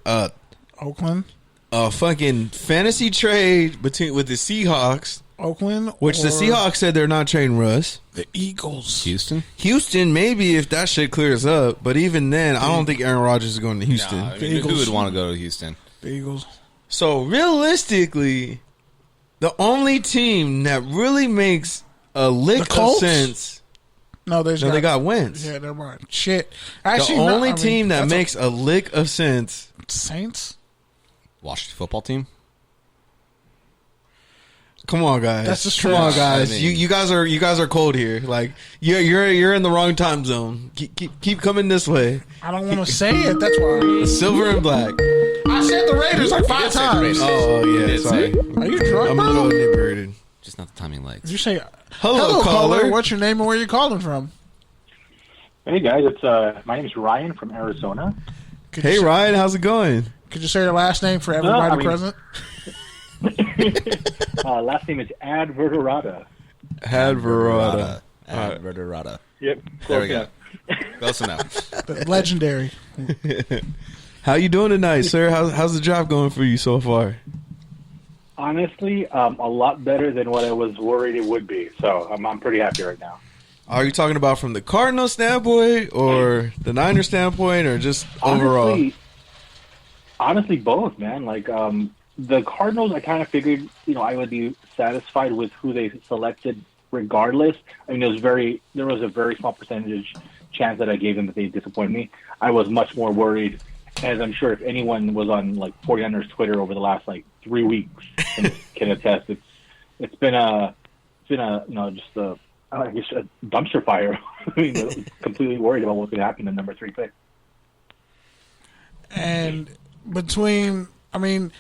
Oakland? a fucking fantasy trade with the Seahawks, Oakland? which the or Seahawks said they're not trading Russ. The Eagles. Houston? Houston, maybe if that shit clears up, but even then, I don't think Aaron Rodgers is going to Houston. Nah, I The mean, who Eagles. would want to go to Houston? The Eagles. So realistically, the only team that really makes a lick The of Colts? sense, No, they got Wentz. Yeah, never mind. Shit. The Actually, only no, I mean, team that that's makes a lick of sense. Saints? Washington football team? Come on, guys. That's just Come on, trash. guys. I mean- you guys are cold here. Like you're in the wrong time zone. Keep coming this way. I don't want to say it. That's why. Silver and black. I said the Raiders like 5 say the times. Raiders. Oh yeah, did sorry. Are you drunk, I'm a bro? little inebriated. Just not the timing legs. Did you say, Hello, caller. caller. What's your name and where you calling from? Hey guys, it's my name's Ryan from Arizona. Could Hey you, Ryan, how's it going? Could you say your last name for everybody I mean- present? Last name is Adaverderada. Adaverderada. Adaverderada. Yep. There we close go. enough. Close enough. The legendary. How you doing tonight, sir? How's the job going for you so far? Honestly, a lot better than what I was worried it would be. So I'm pretty happy right now. Are you talking about from the Cardinal standpoint or the Niners standpoint or just overall? Honestly, both, man. Like the Cardinals, I kind of figured, I would be satisfied with who they selected, regardless. I mean, there was a very small percentage chance that I gave them that they disappoint me. I was much more worried, as I'm sure if anyone was on like 49ers Twitter over the last like 3 weeks can attest. It's been a I guess a dumpster fire. I mean, completely worried about what's going to happen in number 3 pick. And between, I mean,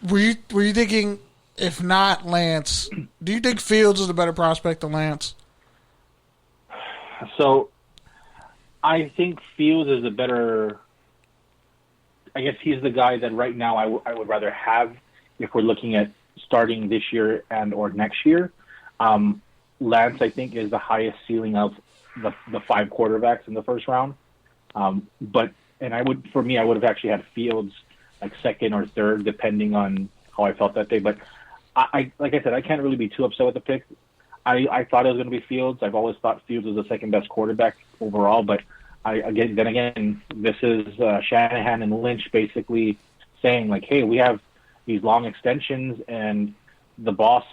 Were you thinking, if not Lance, do you think Fields is a better prospect than Lance? So, I think Fields is a better. I guess he's the guy that right now I would rather have if we're looking at starting this year and or next year. Lance, I think, is the highest ceiling of the 5 quarterbacks in the first round. I would have actually had Fields like second or third, depending on how I felt that day. But I like I said, I can't really be too upset with the pick. I thought it was going to be Fields. I've always thought Fields was the second best quarterback overall, but this is Shanahan and Lynch basically saying like, hey, we have these long extensions, and the boss,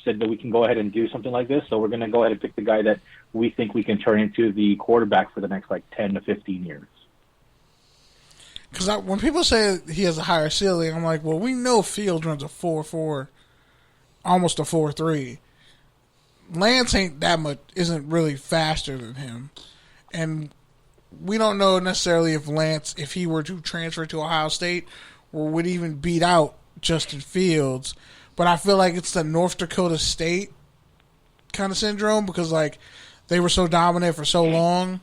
said that we can go ahead and do something like this. So we're going to go ahead and pick the guy that we think we can turn into the quarterback for the next 10 to 15 years. Because when people say he has a higher ceiling, I'm like, well, we know Fields runs a 4.4, almost a 4.3. Lance isn't really faster than him. And we don't know necessarily if Lance, if he were to transfer to Ohio State, or would even beat out Justin Fields. But I feel like it's the North Dakota State kind of syndrome, because they were so dominant for so long,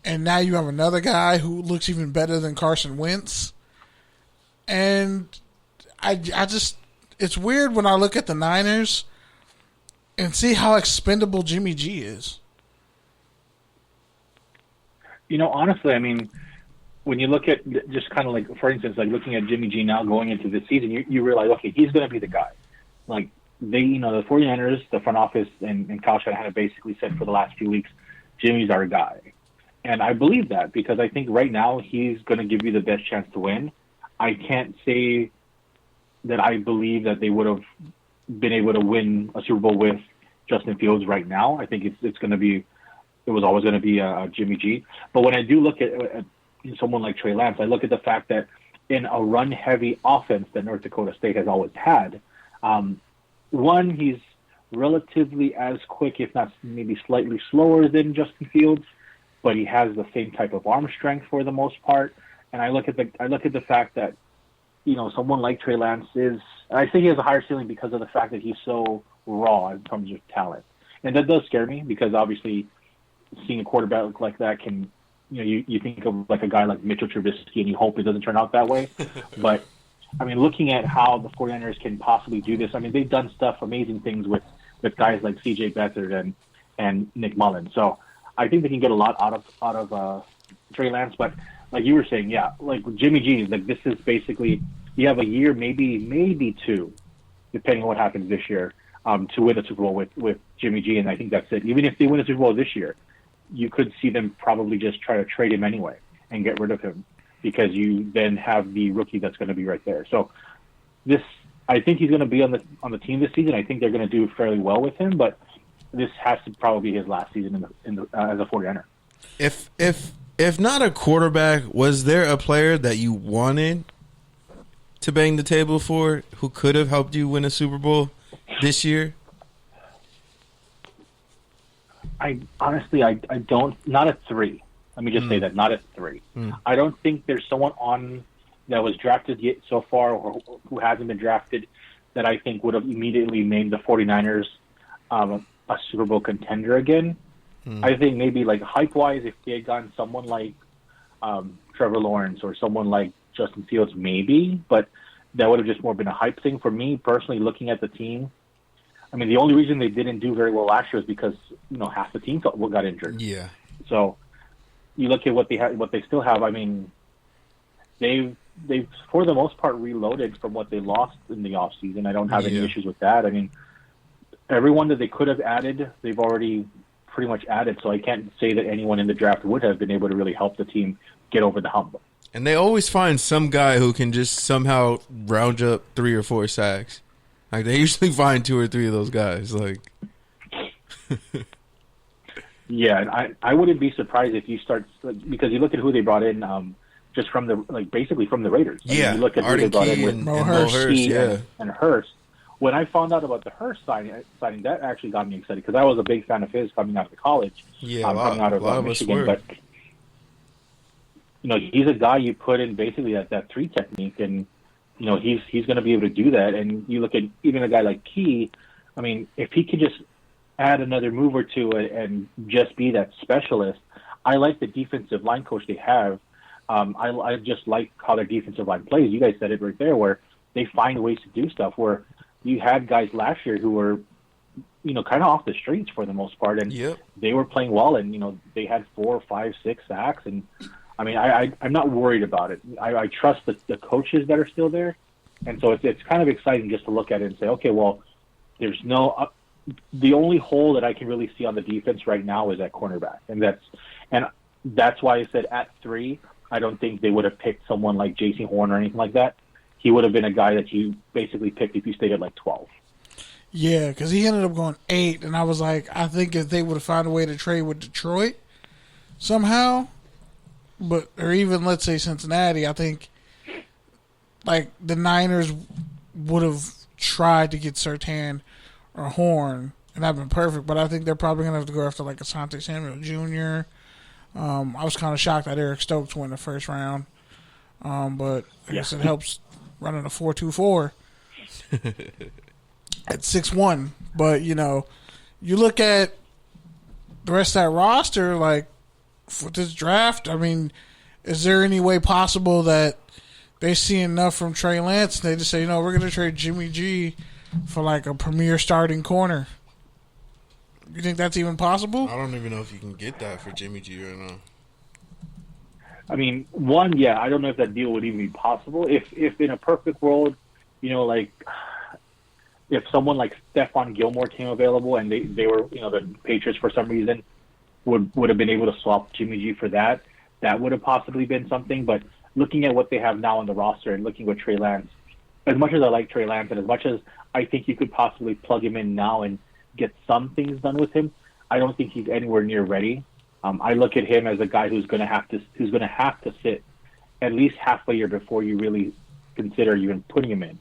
and now you have another guy who looks even better than Carson Wentz. And I just, it's weird when I look at the Niners and see how expendable Jimmy G is. Honestly, I mean, when you look at just kind of for instance, looking at Jimmy G now going into this season, you realize, okay, he's going to be the guy. The 49ers, the front office, and Kyle Shanahan have basically said for the last few weeks, Jimmy's our guy. And I believe that, because I think right now he's going to give you the best chance to win. I can't say that I believe that they would have been able to win a Super Bowl with Justin Fields right now. I think it was always going to be Jimmy G. But when I do look at someone like Trey Lance, I look at the fact that in a run-heavy offense that North Dakota State has always had, one, he's relatively as quick, if not maybe slightly slower than Justin Fields, but he has the same type of arm strength for the most part. And I look at the fact that someone like Trey Lance I think he has a higher ceiling because of the fact that he's so raw in terms of talent, and that does scare me, because obviously seeing a quarterback like that can, you think of a guy like Mitchell Trubisky and you hope it doesn't turn out that way. But I mean, looking at how the 49ers can possibly do this, I mean, they've done amazing things with guys like C.J. Beathard and Nick Mullins. So I think they can get a lot out of Trey Lance. But like you were saying, yeah, Jimmy G, this is basically, you have a year, maybe 2, depending on what happens this year, to win a Super Bowl with Jimmy G, and I think that's it. Even if they win a Super Bowl this year, you could see them probably just try to trade him anyway and get rid of him, because you then have the rookie that's going to be right there. So I think he's going to be on the team this season. I think they're going to do fairly well with him, but this has to probably be his last season as a 49er. If not a quarterback, was there a player that you wanted to bang the table for who could have helped you win a Super Bowl this year? I honestly don't, not at 3. Let me just say that, not at 3. I don't think there's someone on that was drafted yet so far, or who hasn't been drafted, that I think would have immediately made the 49ers a Super Bowl contender again. I think maybe hype-wise, if they had gotten someone like Trevor Lawrence or someone like Justin Fields, maybe, but that would have just more been a hype thing. For me personally, looking at the team, I mean, the only reason they didn't do very well last year is because half the team got injured. Yeah. So you look at what they still have. I mean, they've for the most part reloaded from what they lost in the offseason. I don't have any issues with that. I mean, everyone that they could have added, they've already pretty much added. So I can't say that anyone in the draft would have been able to really help the team get over the hump. And they always find some guy who can just somehow round up 3 or 4 sacks. They usually find 2 or 3 of those guys. Yeah, and I wouldn't be surprised if you start, because you look at who they brought in, just from the basically from the Raiders. Yeah, you look at who they brought in with Mo Hurst, and Hurst. When I found out about the Hurst signing, that actually got me excited, because I was a big fan of his coming out of college. Yeah, coming out of Michigan, but he's a guy you put in basically that 3 technique, and he's going to be able to do that. And you look at even a guy like Key. I mean, if he can just add another move or two and just be that specialist, I like the defensive line coach they have. I just like how their defensive line plays. You guys said it right there, where they find ways to do stuff. Where you had guys last year who were, kind of off the streets for the most part, and they were playing well, and they had 4, 5, 6 sacks, and I mean, I'm not worried about it. I trust the coaches that are still there, and so it's kind of exciting just to look at it and say, okay, well, there's no the only hole that I can really see on the defense right now is at cornerback, and that's why I said at 3. I don't think they would have picked someone like J.C. Horn or anything like that. He would have been a guy that you basically picked if you stayed at like 12. Yeah, because he ended up going 8, and I was like, I think if they would have found a way to trade with Detroit somehow, or even let's say Cincinnati, I think like the Niners would have tried to get Surtain or Horn, and that'd been perfect. But I think they're probably gonna have to go after like Asante Samuel Jr. I was kind of shocked that Eric Stokes went the first round, but I guess it helps running a 4.24 at 6'1". But you look at the rest of that roster, like for this draft. I mean, is there any way possible that they see enough from Trey Lance and they just say, we're going to trade Jimmy G for like a premier starting corner? You think that's even possible? I don't even know if you can get that for Jimmy G right now. I mean, I don't know if that deal would even be possible. If in a perfect world, like if someone like Stephon Gilmore came available and they were, the Patriots for some reason would have been able to swap Jimmy G for that would have possibly been something. But looking at what they have now on the roster and looking at Trey Lance, as much as I like Trey Lance and as much as I think you could possibly plug him in now and get some things done with him, I don't think he's anywhere near ready. I look at him as a guy who's going to have to sit at least half a year before you really consider even putting him in,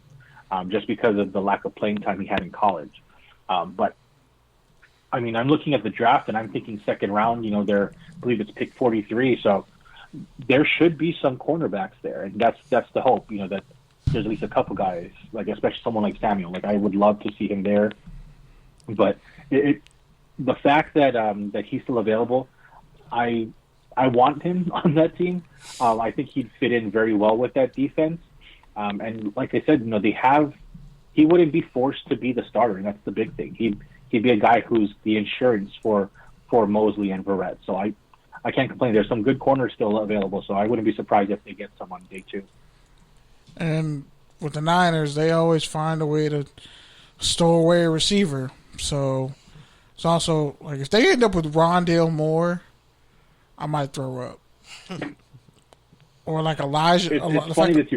just because of the lack of playing time he had in college. But I mean, I'm looking at the draft and I'm thinking second round. I believe it's pick 43, so there should be some cornerbacks there, and that's the hope. That there's at least a couple guys, like especially someone like Samuel. Like I would love to see him there. But the fact that he's still available, I want him on that team. I think he'd fit in very well with that defense. And like I said, he wouldn't be forced to be the starter, and that's the big thing. He'd be a guy who's the insurance for Mosley and Verrett. So I can't complain. There's some good corners still available, so I wouldn't be surprised if they get some on day 2. And with the Niners, they always find a way to stow away a receiver. So it's also like if they end up with Rondale Moore, I might throw up. Or like Elijah. It's funny that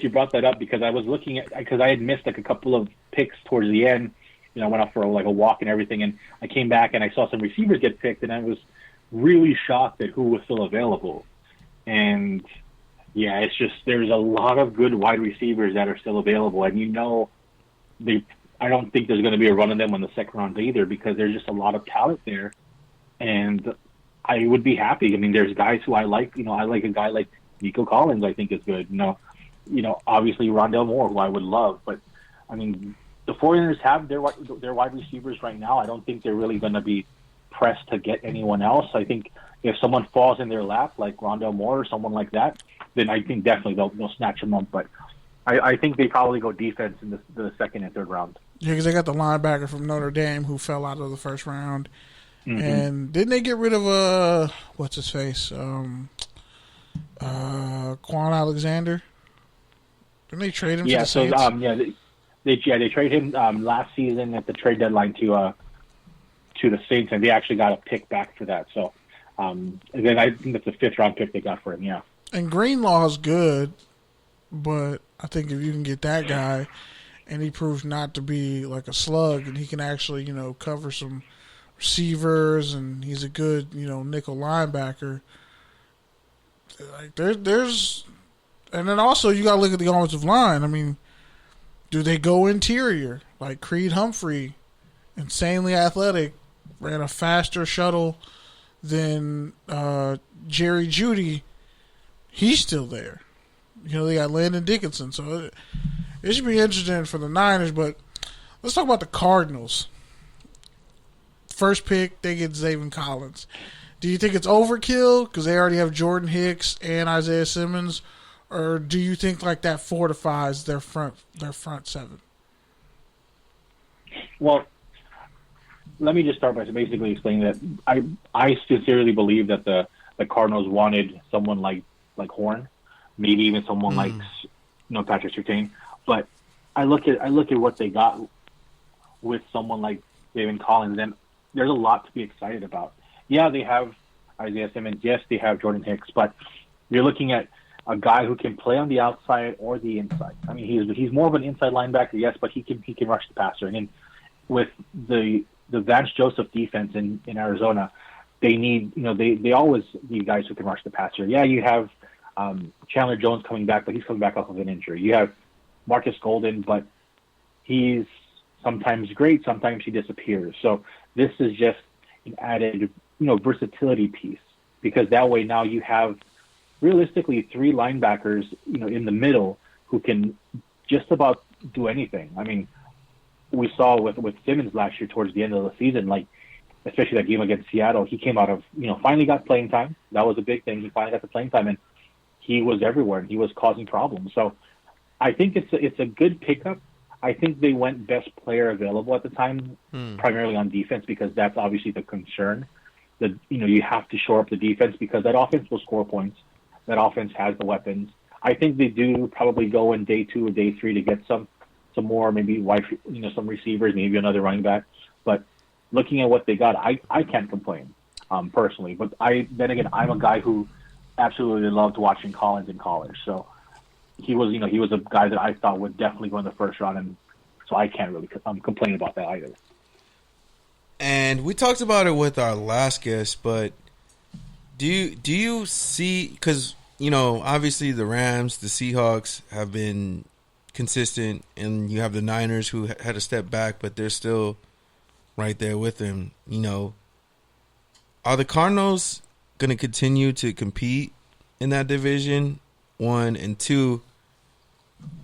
you brought that up because I was looking at I had missed like a couple of picks towards the end. I went out for like a walk and everything, and I came back and I saw some receivers get picked, and I was really shocked at who was still available. And yeah, it's just there's a lot of good wide receivers that are still available, and I don't think there's going to be a run on them on the second round either because there's just a lot of talent there, and I would be happy. I mean, there's guys who I like. I like a guy like Nico Collins. I think is good. Obviously Rondale Moore, who I would love. But I mean, the 49ers have their wide receivers right now. I don't think they're really going to be pressed to get anyone else. I think if someone falls in their lap like Rondale Moore or someone like that, then I think definitely they'll snatch him up. But I think they probably go defense in the second and third round. Yeah, because they got the linebacker from Notre Dame who fell out of the first round. Mm-hmm. And didn't they get rid of what's his face? Quan Alexander? Didn't they trade him to the Saints? They traded him last season at the trade deadline to the Saints, and they actually got a pick back for that. So and then I think that's a 5th round pick they got for him, yeah. And Greenlaw's good, but I think if you can get that guy and he proves not to be like a slug and he can actually, cover some receivers and he's a good, nickel linebacker. Like there's and then also you gotta look at the offensive line. I mean, do they go interior? Like Creed Humphrey, insanely athletic, ran a faster shuttle than Jerry Jeudy. He's still there. They got Landon Dickinson, so it should be interesting for the Niners. But let's talk about the Cardinals. First pick, they get Zaven Collins. Do you think it's overkill because they already have Jordan Hicks and Isaiah Simmons, or do you think like that fortifies their front seven? Well, let me just start by basically explaining that I sincerely believe that the Cardinals wanted someone like Horn, maybe even someone like Patrick Surtain. But I look at what they got with someone like Zaven Collins, and there's a lot to be excited about. Yeah, they have Isaiah Simmons. Yes, they have Jordan Hicks, but you're looking at a guy who can play on the outside or the inside. I mean, he's more of an inside linebacker, yes, but he can rush the passer. And with the Vance Joseph defense in Arizona, they need they always need guys who can rush the passer. Yeah, you have Chandler Jones coming back, but he's coming back off of an injury. You have Marcus Golden, but he's sometimes great, sometimes he disappears. So this is just an added versatility piece, because that way now you have realistically 3 linebackers in the middle who can just about do anything. I mean, we saw with Simmons last year towards the end of the season, like especially that game against Seattle, he came out of finally got playing time. That was a big thing. He finally got the playing time, and he was everywhere and he was causing problems. So I think it's a good pickup. I think they went best player available at the time, primarily on defense, because that's obviously the concern. That you have to shore up the defense because that offense will score points. That offense has the weapons. I think they do probably go in day 2 or day 3 to get some more, maybe some receivers, maybe another running back. But looking at what they got, I can't complain personally. But then again, I'm a guy who absolutely loved watching Collins in college. So he was a guy that I thought would definitely go in the first round, and so I can't really complain about that either. And we talked about it with our last guest, but do you see, because obviously the Rams, the Seahawks have been consistent, and you have the Niners who had to step back, but they're still right there with them. Are the Cardinals going to continue to compete in that division? 1, and 2,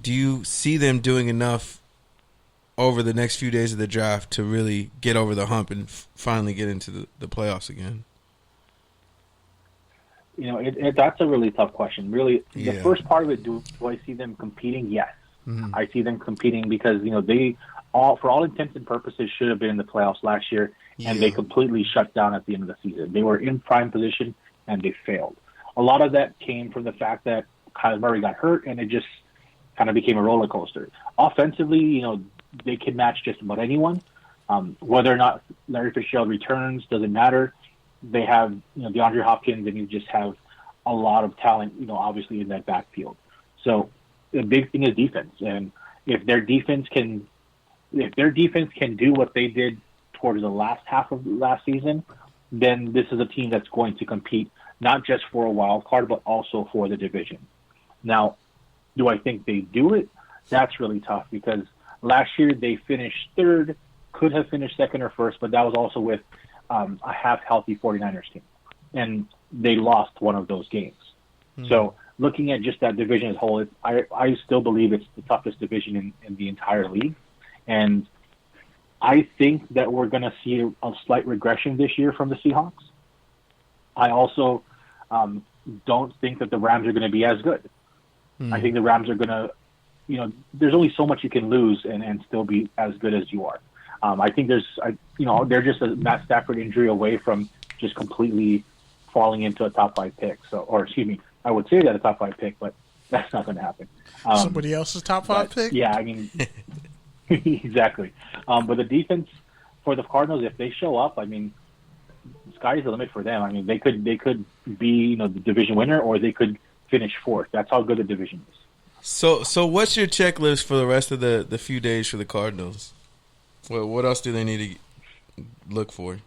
do you see them doing enough over the next few days of the draft to really get over the hump and finally get into the playoffs again? That's a really tough question. Really, the first part of it, do I see them competing? Yes. Mm-hmm. I see them competing because, they for all intents and purposes, should have been in the playoffs last year, and they completely shut down at the end of the season. They were in prime position, and they failed. A lot of that came from the fact that Kyler Murray got hurt, and it just kind of became a roller coaster. Offensively, they can match just about anyone. Whether or not Larry Fitzgerald returns doesn't matter. They have DeAndre Hopkins, and you just have a lot of talent, obviously in that backfield. So the big thing is defense, and if their defense can do what they did towards the last half of last season, then this is a team that's going to compete not just for a wild card, but also for the division. Now, do I think they do it? That's really tough because last year they finished 3rd, could have finished 2nd or 1st, but that was also with a half-healthy 49ers team. And they lost one of those games. Mm-hmm. So looking at just that division as a whole, I still believe it's the toughest division in the entire league. And I think that we're going to see a slight regression this year from the Seahawks. I also don't think that the Rams are going to be as good. I think the Rams are going to, there's only so much you can lose and still be as good as you are. I think they're just a Matt Stafford injury away from just completely falling into a top 5 pick. I would say that a top 5 pick, but that's not going to happen. Somebody else's top 5 pick? Yeah, I mean, exactly. But the defense for the Cardinals, if they show up, I mean, the sky's the limit for them. I mean, they could be the division winner, or they could finish 4th. That's how good the division is. So what's your checklist for the rest of the few days for the Cardinals? What else do they need to look for?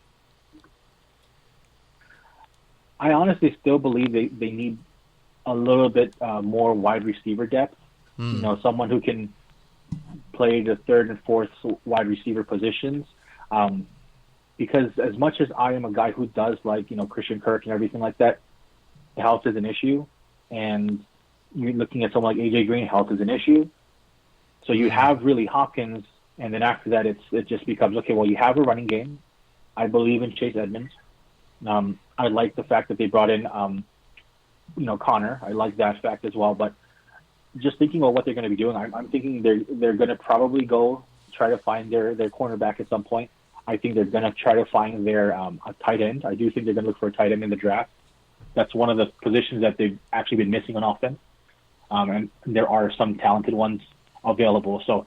I honestly still believe they need a little bit more wide receiver depth. Someone who can play the 3rd and 4th wide receiver positions. Because as much as I am a guy who does like Christian Kirk and everything like that, health is an issue. And you're looking at someone like AJ Green. Health is an issue. So you have really Hopkins, and then after that, it just becomes, okay, well, you have a running game. I believe in Chase Edmonds. I like the fact that they brought in, Connor. I like that fact as well. But just thinking about what they're going to be doing, I'm thinking they're going to probably go try to find their cornerback at some point. I think they're going to try to find their a tight end. I do think they're going to look for a tight end in the draft. That's one of the positions that they've actually been missing on offense. And there are some talented ones available. So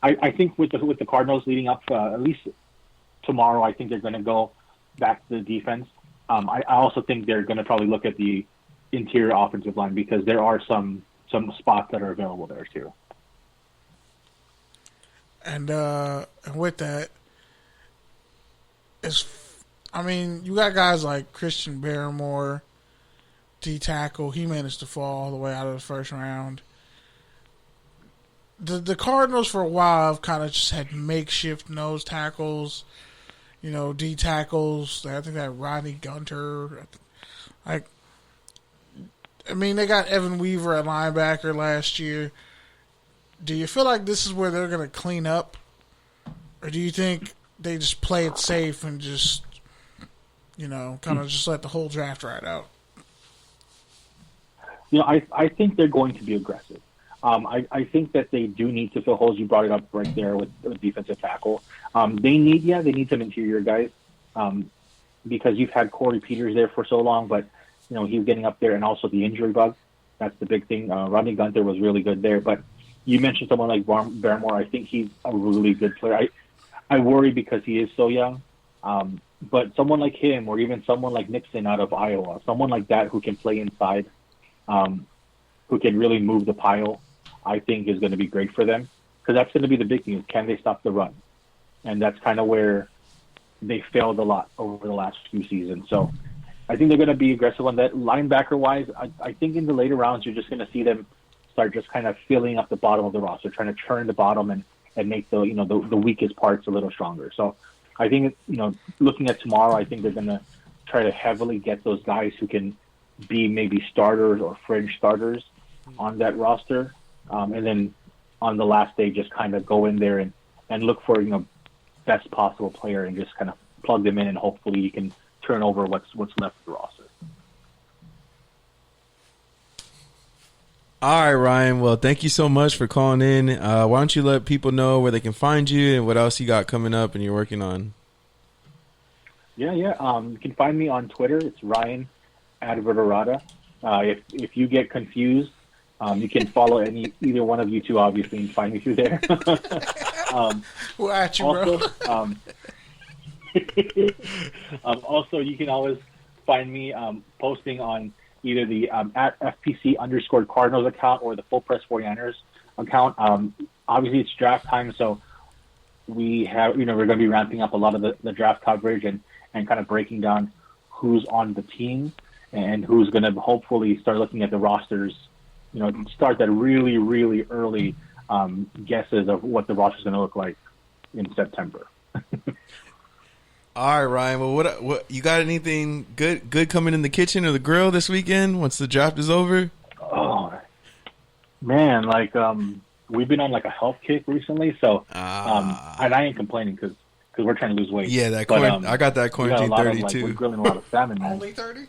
I think with the Cardinals leading up, at least tomorrow, I think they're going to go back to the defense. I also think they're going to probably look at the interior offensive line because there are some spots that are available there too. And with that, you got guys like Christian Barrymore, D-tackle. He managed to fall all the way out of the first round. The Cardinals for a while have kind of just had makeshift nose tackles, D-tackles. I think that Rodney Gunter. They got Evan Weaver at linebacker last year. Do you feel like this is where they're going to clean up? Or do you think they just play it safe and just, kind of just let the whole draft ride out? I think they're going to be aggressive. I think that they do need to fill holes. You brought it up right there with defensive tackle. They need some interior guys because you've had Corey Peters there for so long, but he's getting up there, and also the injury bug. That's the big thing. Rodney Gunther was really good there, but you mentioned someone like Barrymore. I think he's a really good player. I worry because he is so young, but someone like him, or even someone like Nixon out of Iowa, someone like that who can play inside, who can really move the pile, I think is going to be great for them, because that's going to be the big thing: is can they stop the run? And that's kind of where they failed a lot over the last few seasons. So I think they're going to be aggressive on that. Linebacker-wise, I think in the later rounds you're just going to see them start just kind of filling up the bottom of the roster, trying to churn the bottom and make the weakest parts a little stronger. So I think looking at tomorrow, I think they're going to try to heavily get those guys who can be maybe starters or fringe starters on that roster, and then on the last day just kind of go in there and look for best possible player and just kind of plug them in, and hopefully you can turn over what's left of the roster. All right, Ryan. Well, thank you so much for calling in. Why don't you let people know where they can find you and what else you got coming up and you're working on? Yeah. You can find me on Twitter. It's Ryan Adaverderada. If you get confused, you can follow either one of you two, obviously, and find me through there. We're at you, also, bro. Also, you can always find me posting on either the at FPC_Cardinals account or the Full Press 49ers account. Obviously, it's draft time, so we have we're going to be ramping up a lot of the draft coverage and kind of breaking down who's on the team and who's going to hopefully start looking at the rosters. Start that really, really early guesses of what the roster is going to look like in September. All right, Ryan. Well, what you got? Anything good coming in the kitchen or the grill this weekend once the draft is over? Oh man, we've been on a health kick recently, so and I ain't complaining because we're trying to lose weight. Yeah, I got that quarantine 30 too. We're grilling a lot of salmon. Man. Only 30.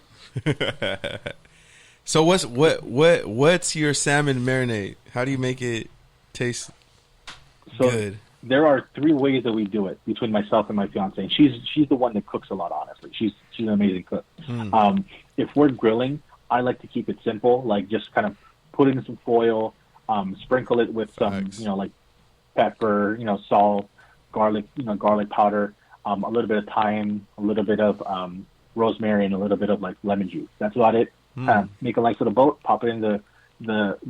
So what's your salmon marinade? How do you make it taste good? There are 3 ways that we do it between myself and my fiance. And she's the one that cooks a lot, honestly. She's an amazing cook. If we're grilling, I like to keep it simple, just kind of put it in some foil, sprinkle it with some, pepper, salt, garlic powder, a little bit of thyme, a little bit of rosemary, and a little bit of lemon juice. That's about it. Make a nice little boat, pop it in the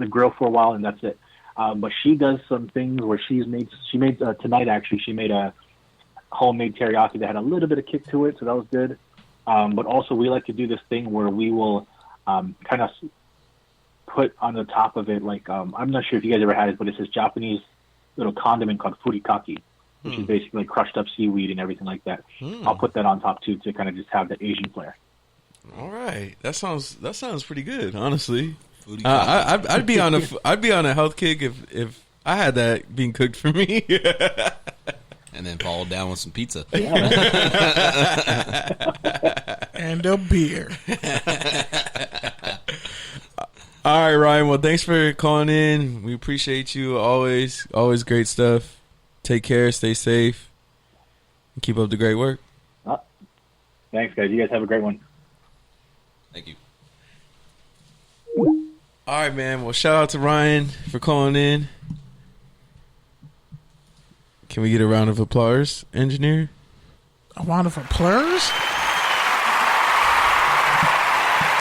grill for a while, and that's it. But she does some things where she made tonight, actually, she made a homemade teriyaki that had a little bit of kick to it, so that was good. But also we like to do this thing where we will kind of put on the top of it, I'm not sure if you guys ever had it, but it's this Japanese little condiment called furikake, which is basically crushed up seaweed and everything like that. I'll put that on top too to kind of just have the Asian flair. All right, that sounds pretty good, honestly. I'd be on a health kick if I had that being cooked for me. And then followed down with some pizza. And a beer. All right, Ryan. Well, thanks for calling in. We appreciate you always. Always great stuff. Take care. Stay safe. And keep up the great work. Thanks, guys. You guys have a great one. Thank you. All right, man. Well, shout out to Ryan for calling in. Can we get a round of applause, engineer? A round of applause?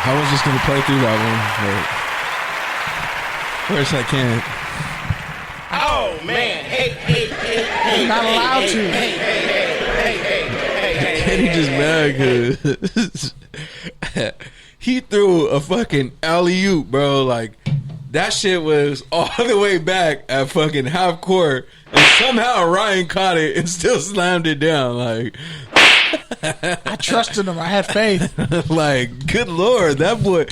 I was just going to play through that one. But first, I can't. Oh, man. Hey. Not allowed to. Kenny just mad because he threw a fucking alley-oop, bro. Like, that shit was all the way back at fucking half court, and somehow Ryan caught it and still slammed it down. Like, I trusted him. I had faith. like, good lord, that boy,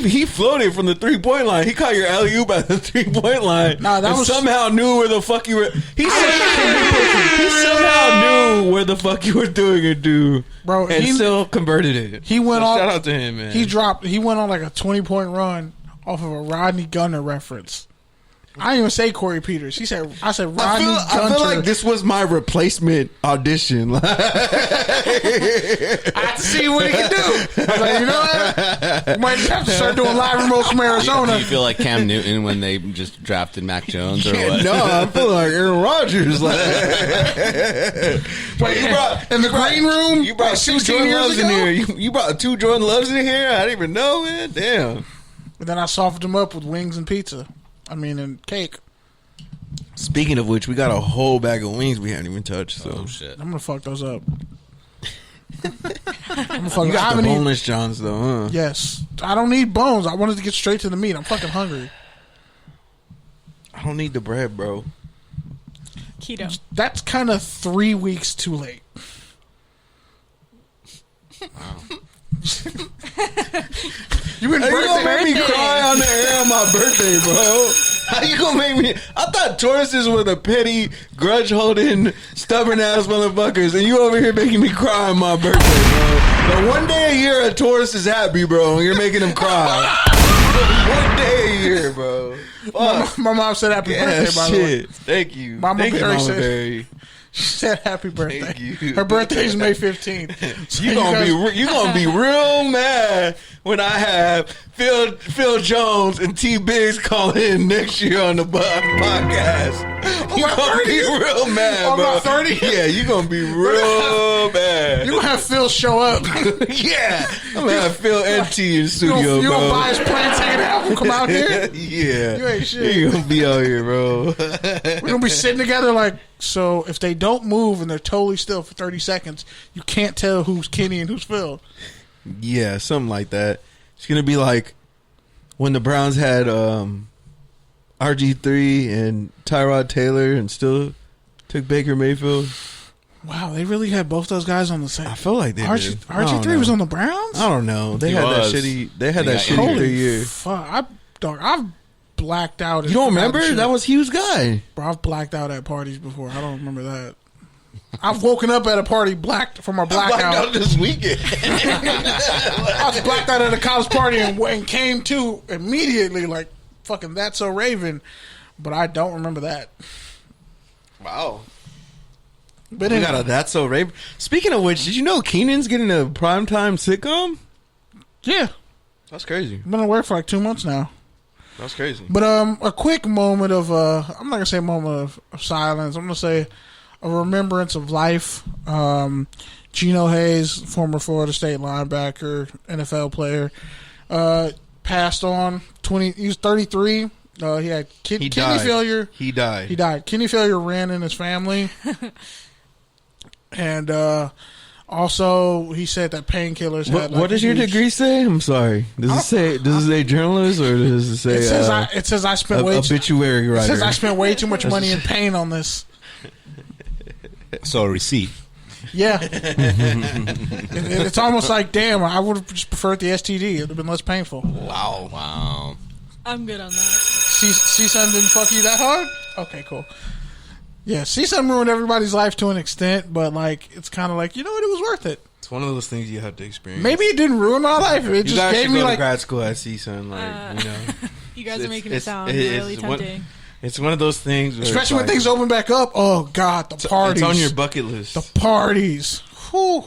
he floated from the 3-point line. He caught your alley-oop at the 3-point line. Nah, that and was somehow knew where the fuck you were. He somehow knew where the fuck you were doing it, dude. Bro, and still converted it. He went so off. Shout out to him, man. He went on like a 20-point run off of a Rodney Gunter reference. I didn't even say Corey Peters. I said Rodney Gunter. I feel like this was my replacement audition. I had to see what he could do. I was like, you know what? Might just have to start doing live remotes from Arizona. Do you feel like Cam Newton when they just drafted Mac Jones or what? No, I feel like Aaron Rodgers. Like, wait, in the green room? You brought 2 Jordan Loves in here. You brought 2 Jordan Loves in here? I didn't even know, man. Damn. And then I softened him up with wings and pizza. And cake. Speaking of which, we got a whole bag of wings we haven't even touched. So. Oh, shit. I'm going to fuck those up. You got the boneless Johns, though, huh? Yes. I don't need bones. I wanted to get straight to the meat. I'm fucking hungry. I don't need the bread, bro. Keto. That's kind of 3 weeks too late. Wow. You gonna make me cry on the air on my birthday, bro? How you gonna make me? I thought Tauruses were the petty, grudge-holding, stubborn-ass motherfuckers, and you over here making me cry on my birthday, bro. But one day a year, a Taurus is happy, bro, and you're making him cry. One day a year, bro. My mom said happy birthday, by the way. Thank you. Mama Thank you, Berry Mama said- Berry. She said happy birthday. Thank you. Her birthday's May 15th. So You gonna be real mad when I have Phil Jones and T Biggs call in next year on the podcast. You gonna be real mad, On bro. my 30th? Yeah, you gonna be real mad. You gonna have Phil show up. Yeah, I'm gonna have Phil and T in the studio, You bro. gonna buy his plane ticket and have him come out here? Yeah, You ain't shit. You gonna be out here, bro. We're gonna be sitting together like, so if they don't move and they're totally still for 30 seconds, you can't tell who's Kenny and who's Phil. Yeah, something like that. It's gonna be like when the Browns had RG3 and Tyrod Taylor and still took Baker Mayfield. Wow, they really had both those guys on the same. I feel like they did. RG3 was on the Browns? I don't know. They He had was. that shitty. They had They that got shitty injured. 3 year. Fuck, I've blacked out. You don't remember? That was Hugh's guy. Bro, I've blacked out at parties before. I don't remember that. I've woken up at a party blacked from a blackout. Blacked out this weekend. I was blacked out at a college party and came to immediately like, fucking That's So Raven. But I don't remember that. Wow. But We anyway, got a That's So Raven. Speaking of which, did you know Keenan's getting a primetime sitcom? yeah, That's crazy. I've been at work for like 2 months now. That's crazy. But a quick moment of I'm not gonna say a moment of silence. I'm gonna say a remembrance of life. Geno Hayes, former Florida State linebacker, NFL player, passed on. He was 33. He had kidney failure. He died. Kidney failure ran in his family, and also he said that painkillers. What does your degree say? I'm sorry. Does it say journalist or does it say? It says I spent way obituary writer. It says I spent way too much money in pain on this. So a receipt. Yeah, it's almost like, damn, I would have just preferred the STD. It would have been less painful. Wow. I'm good on that. C-Sun didn't fuck you that hard? Okay, cool. Yeah, C-Sun ruined everybody's life to an extent, but like it's kind of like, you know what, it was worth it. It's one of those things you have to experience. Maybe it didn't ruin my life. It you just guys gave should me go like to grad school at CSUN, like you know. You guys are making it It's- sound it's really one- tempting. It's one of those things, where especially it's when like, things open back up. Oh God, the parties. It's on your bucket list. The parties. Whew.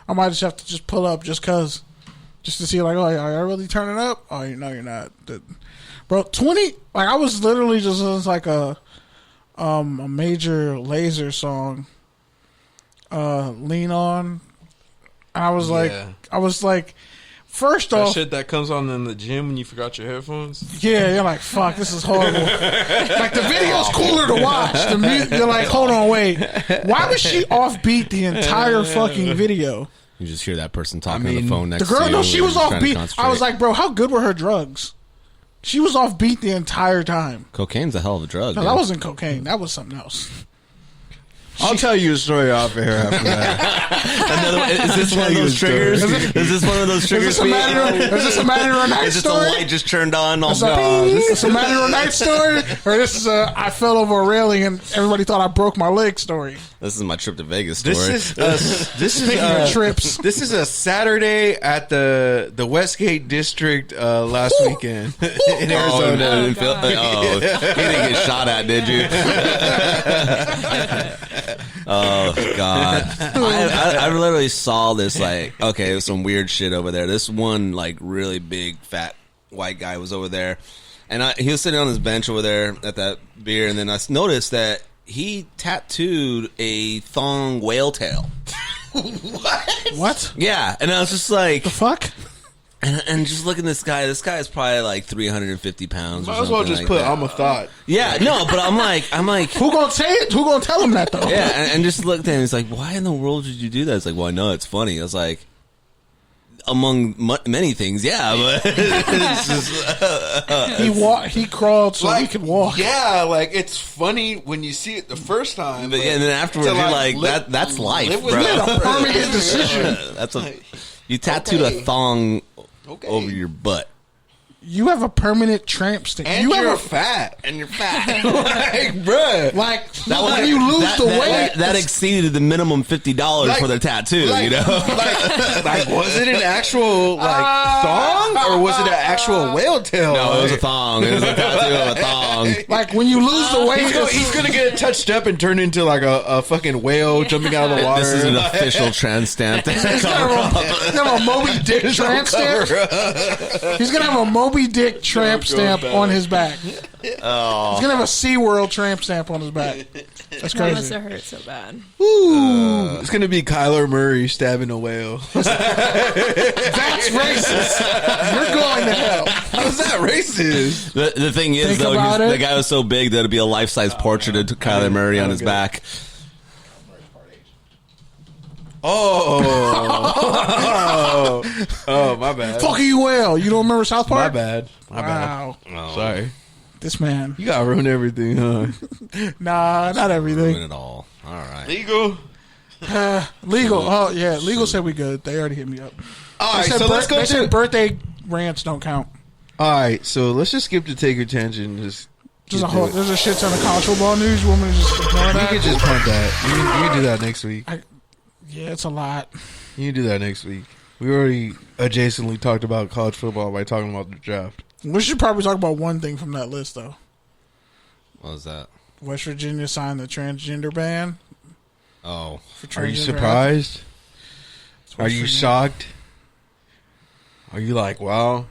I might just have to just pull up just to see like, oh, are y'all really turning up? Oh, no, you're not. Bro, 20. Like I was literally just listening to like a Major Lazer song, "Lean On." I was like, first that off, shit that comes on in the gym when you forgot your headphones. yeah, you're like, fuck, this is horrible. Like the video's cooler to watch. The music, you're like, hold on, wait, why was she offbeat the entire fucking video? You just hear that person talking on the phone next The girl, to you. no, she was trying to offbeat. I concentrate. was like, bro, how good were her drugs? She was offbeat the entire time. Cocaine's a hell of a drug. No, dude. that wasn't cocaine. That was something else. I'll tell you a story off air after that. Is this one of those triggers? Is this one of those triggers? Is this a matter of night Is this a story? light just turned on? Is this a matter of night story? Or this is a I fell over a railing and everybody thought I broke my leg story? This is my trip to Vegas story. This Speaking of is trips. This is a Saturday at the Westgate District last weekend in Oh, Arizona. no, didn't feel, you didn't get shot at, did you? Oh God! I literally saw this like, okay, there's some weird shit over there. This one like really big fat white guy was over there, and he was sitting on his bench over there at that beer, and then I noticed that he tattooed a thong whale tail. What? Yeah, and I was just like, The fuck? and just looking at this guy. This guy is probably like 350 pounds. Might or as well something just like put that. I'm a thought. Yeah, no, but I'm like. Who gonna say it? Who gonna tell him that though? Yeah, and just looked at him. He's like, "Why in the world did you do that?" It's like, "Well, I know it's funny." I was like, "Among many things, yeah." But it's just, He crawled so he could walk. Yeah, like it's funny when you see it the first time. but, yeah, and then afterwards, to, you're like, like, "That's life, live bro." with You made a permanent decision. That's you tattooed a thong Okay. over your butt, You have a permanent tramp stamp. and You you're have fat. and you're fat. Like, bruh. like when you lose the weight. that exceeded the minimum $50 for the tattoo. Like, you know, like, was it an actual thong or was it an actual whale tail? no, it was a thong. It was a tattoo of a thong. Like when you lose the weight. He's gonna get it touched up and turn into like a fucking whale jumping out of the water. This is an official trans stamp. He's gonna have a Moby Dick tramp stamp. He's gonna have a Moby Dick tramp stamp on his back. He's gonna have a SeaWorld tramp stamp on his back. That's That must crazy. have hurt so bad. It's gonna be Kyler Murray stabbing a whale. That's racist. You're going to hell. How's that racist? The thing is, Think though, about it. the guy was so big that it'd be a life-size portrait of Kyler Murray on his back. Oh, my bad. Fuck you, whale. You don't remember South My Park? bad. My Wow. Oh, Sorry. This man. You gotta ruin everything, huh? Nah, not ruin everything. it all. All right. Legal. Legal. Oh, yeah. Legal said we good. They already hit me up. All They right, said, so let's go they said to. birthday rants don't count. All right, so let's just skip the Taker tangent. Just There's a get to whole, it. there's a shit ton of college football news. You want me to just ignore You that? can just punt that. You can do that next week. Yeah, it's a lot. You can do that next week. We already adjacently talked about college football by talking about the draft. We should probably talk about one thing from that list, though. What was that? West Virginia signed the transgender ban. Oh, For Are you transgender surprised? athletes. Are you shocked? Are you like, wow?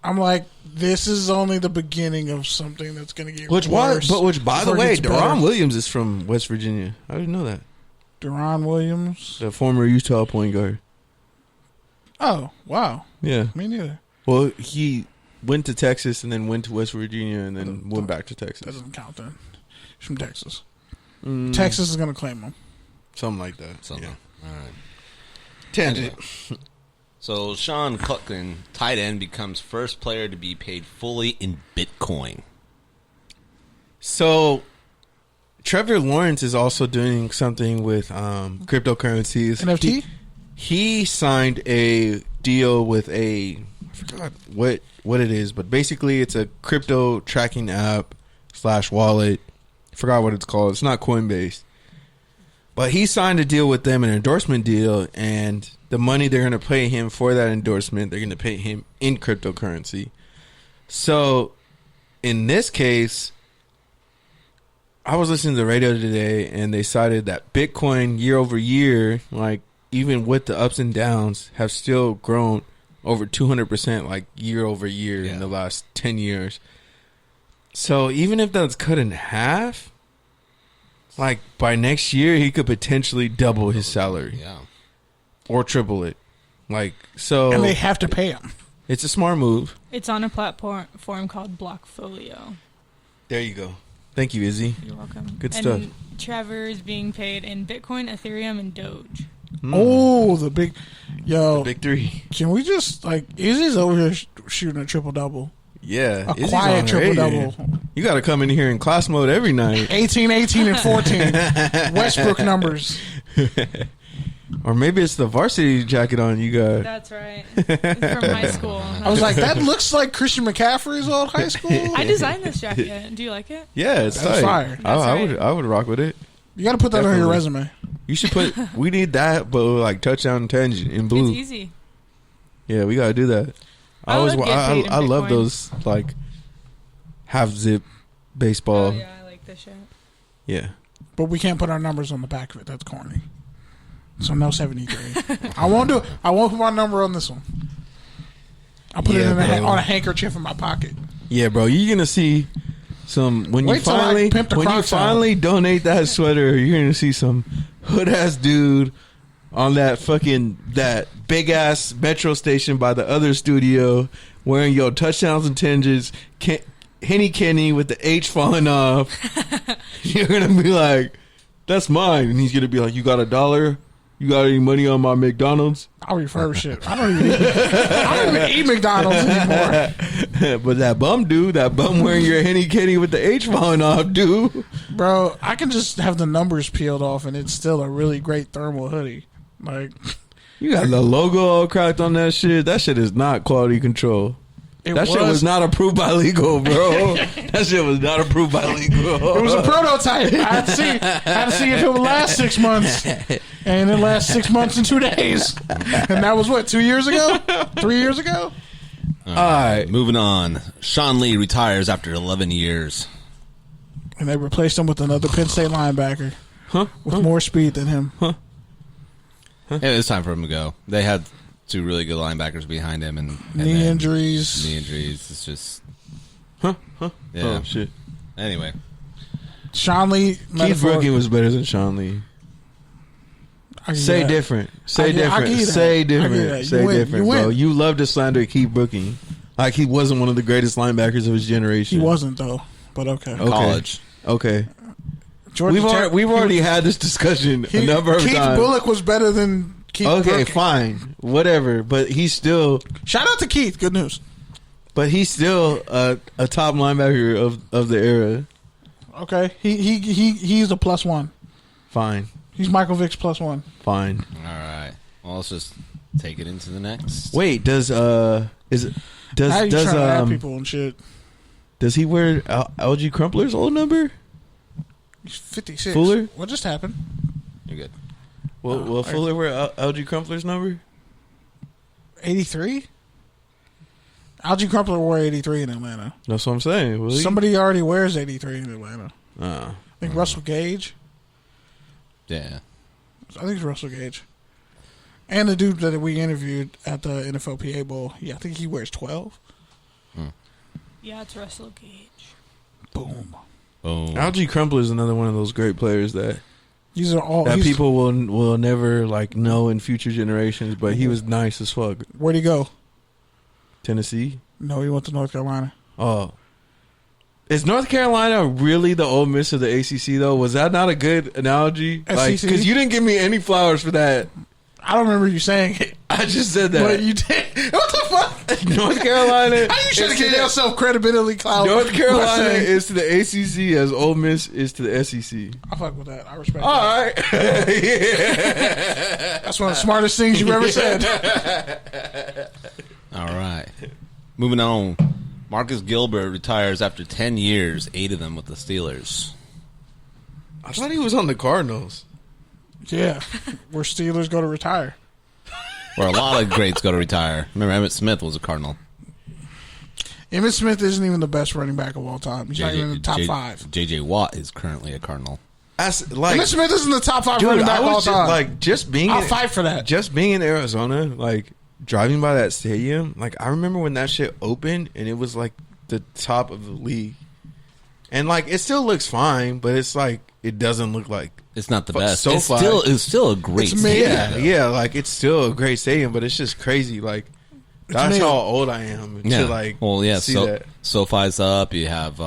I'm like, this is only the beginning of something that's going to get Which worse. by the before it way, gets better. Deron Williams is from West Virginia. I didn't know that. Deron Williams. The former Utah point guard. Oh, wow. Yeah. Me neither. Well, he went to Texas and then went to West Virginia and then went back to That Texas. doesn't count then. He's from Texas. Mm, Texas is going to claim him. something like that. something. Yeah. All right. Tangent. So Sean Cluckin, tight end, becomes first player to be paid fully in Bitcoin. So, Trevor Lawrence is also doing something with cryptocurrencies. NFT? He signed a deal with a forgot what it is, but basically it's a crypto tracking app / wallet. I forgot what it's called. It's not Coinbase. But he signed a deal with them, an endorsement deal, and the money they're going to pay him for that endorsement, they're going to pay him in cryptocurrency. So, in this case, I was listening to the radio today, and they cited that Bitcoin year over year, like even with the ups and downs, have still grown over 200%, like year over year in the last 10 years. So, even if that's cut in half, like by next year, he could potentially double his salary, or triple it. Like so, and they have to pay him. It's a smart move. It's on a platform called Blockfolio. There you go. Thank you, Izzy. You're welcome. Good stuff. And Trevor is being paid in Bitcoin, Ethereum, and Doge. Oh, the big three. Can we just Izzy's over here shooting a triple double? Yeah, a quiet triple double. You got to come in here in class mode every night. 18, 18, and 14. Westbrook numbers. Or maybe it's the varsity jacket on you got. That's right. It's from high school. I was like, that looks like Christian McCaffrey's old high school. I designed this jacket. Do you like it? Yeah, it's tight. Fire. I would rock with it. You got to put that on your resume. You should put. We need that, but like touchdown tangent in blue. It's easy. Yeah, we got to do that. I love those like half zip baseball. Oh, yeah, I like this shit. Yeah, but we can't put our numbers on the back of it. That's corny. So no 73. I won't put my number on this one. I'll put it on a handkerchief in my pocket. Yeah, bro, you're gonna see some when you finally donate that sweater. You're gonna see some hood ass dude on that big ass metro station by the other studio wearing your touchdowns and tangents, Henny Kenny with the H falling off. You're gonna be like, that's mine, and he's gonna be like, you got $1? You got any money on my McDonald's? I'll refurbish it. I don't even eat McDonald's anymore. But that bum wearing your Henny Kenny with the H falling off, dude. Bro, I can just have the numbers peeled off, and it's still a really great thermal hoodie. Like, you got the logo all cracked on that shit. That shit is not quality control. That shit was not approved by legal, bro. That shit was not approved by legal. It was a prototype. I had to see if it would last 6 months. And it lasts 6 months and 2 days. And that was what, 2 years ago? 3 years ago? All right. Moving on. Sean Lee retires after 11 years. And they replaced him with another Penn State linebacker. With more speed than him. Yeah, it's time for him to go. They had 2 really good linebackers behind him, and knee injuries. It's just, yeah. Oh shit. Anyway, Sean Lee. Keith Brooking was better than Sean Lee. Say different, bro. You love to slander Keith Brooking, like he wasn't one of the greatest linebackers of his generation. He wasn't though, but okay. College. Okay. We've already had this discussion a number of times. Keith Bullock was better than Keith Brooking. Fine. Whatever. But he's still... Shout out to Keith. Good news. But he's still a top linebacker of the era. Okay. He's a +1. Fine. He's Michael Vick's +1. Fine. All right. Well, let's just take it into the next. Wait, does now you're trying to add people and shit. Does he wear LG Crumpler's old number? He's 56. Fuller? What just happened? You're good. Will Fuller wear LG Crumpler's number? 83? LG Crumpler wore 83 in Atlanta. That's what I'm saying. Somebody already wears 83 in Atlanta. I think Russell Gage. Yeah. I think it's Russell Gage. And the dude that we interviewed at the NFLPA Bowl, I think he wears 12. Yeah, it's Russell Gage. Boom. LG Crumpler is another one of those great players that people will never know in future generations. But he was nice as fuck. Where'd he go? Tennessee. No, he went to North Carolina. Oh, is North Carolina really the Ole Miss of the ACC though? Was that not a good analogy? Because you didn't give me any flowers for that. I don't remember you saying it. I just said that. But you did. What the fuck? North Carolina. How you trying to give yourself credibility, Cloud? North Carolina is to the ACC as Ole Miss is to the SEC. I fuck with that. I respect that. All right. Yeah. That's one of the smartest things you've ever said. All right. Moving on. Marcus Gilbert retires after 10 years, 8 of them with the Steelers. I thought he was on the Cardinals. Yeah, where Steelers go to retire. Where a lot of greats go to retire. Remember, Emmitt Smith was a Cardinal. Emmitt Smith isn't even the best running back of all time. He's not even in the top 5. J.J. Watt is currently a Cardinal. Emmitt Smith isn't the top 5 dude, running back of all just, time. I'll fight for that. Just being in Arizona, like driving by that stadium, like I remember when that shit opened and it was like the top of the league, and like it still looks fine, but it's like it doesn't look like it's not the best. So it's still a great stadium. Yeah, like it's still a great stadium, but it's just crazy. Like that's how old I am to like. Well, yeah. see that. SoFi's up. You have,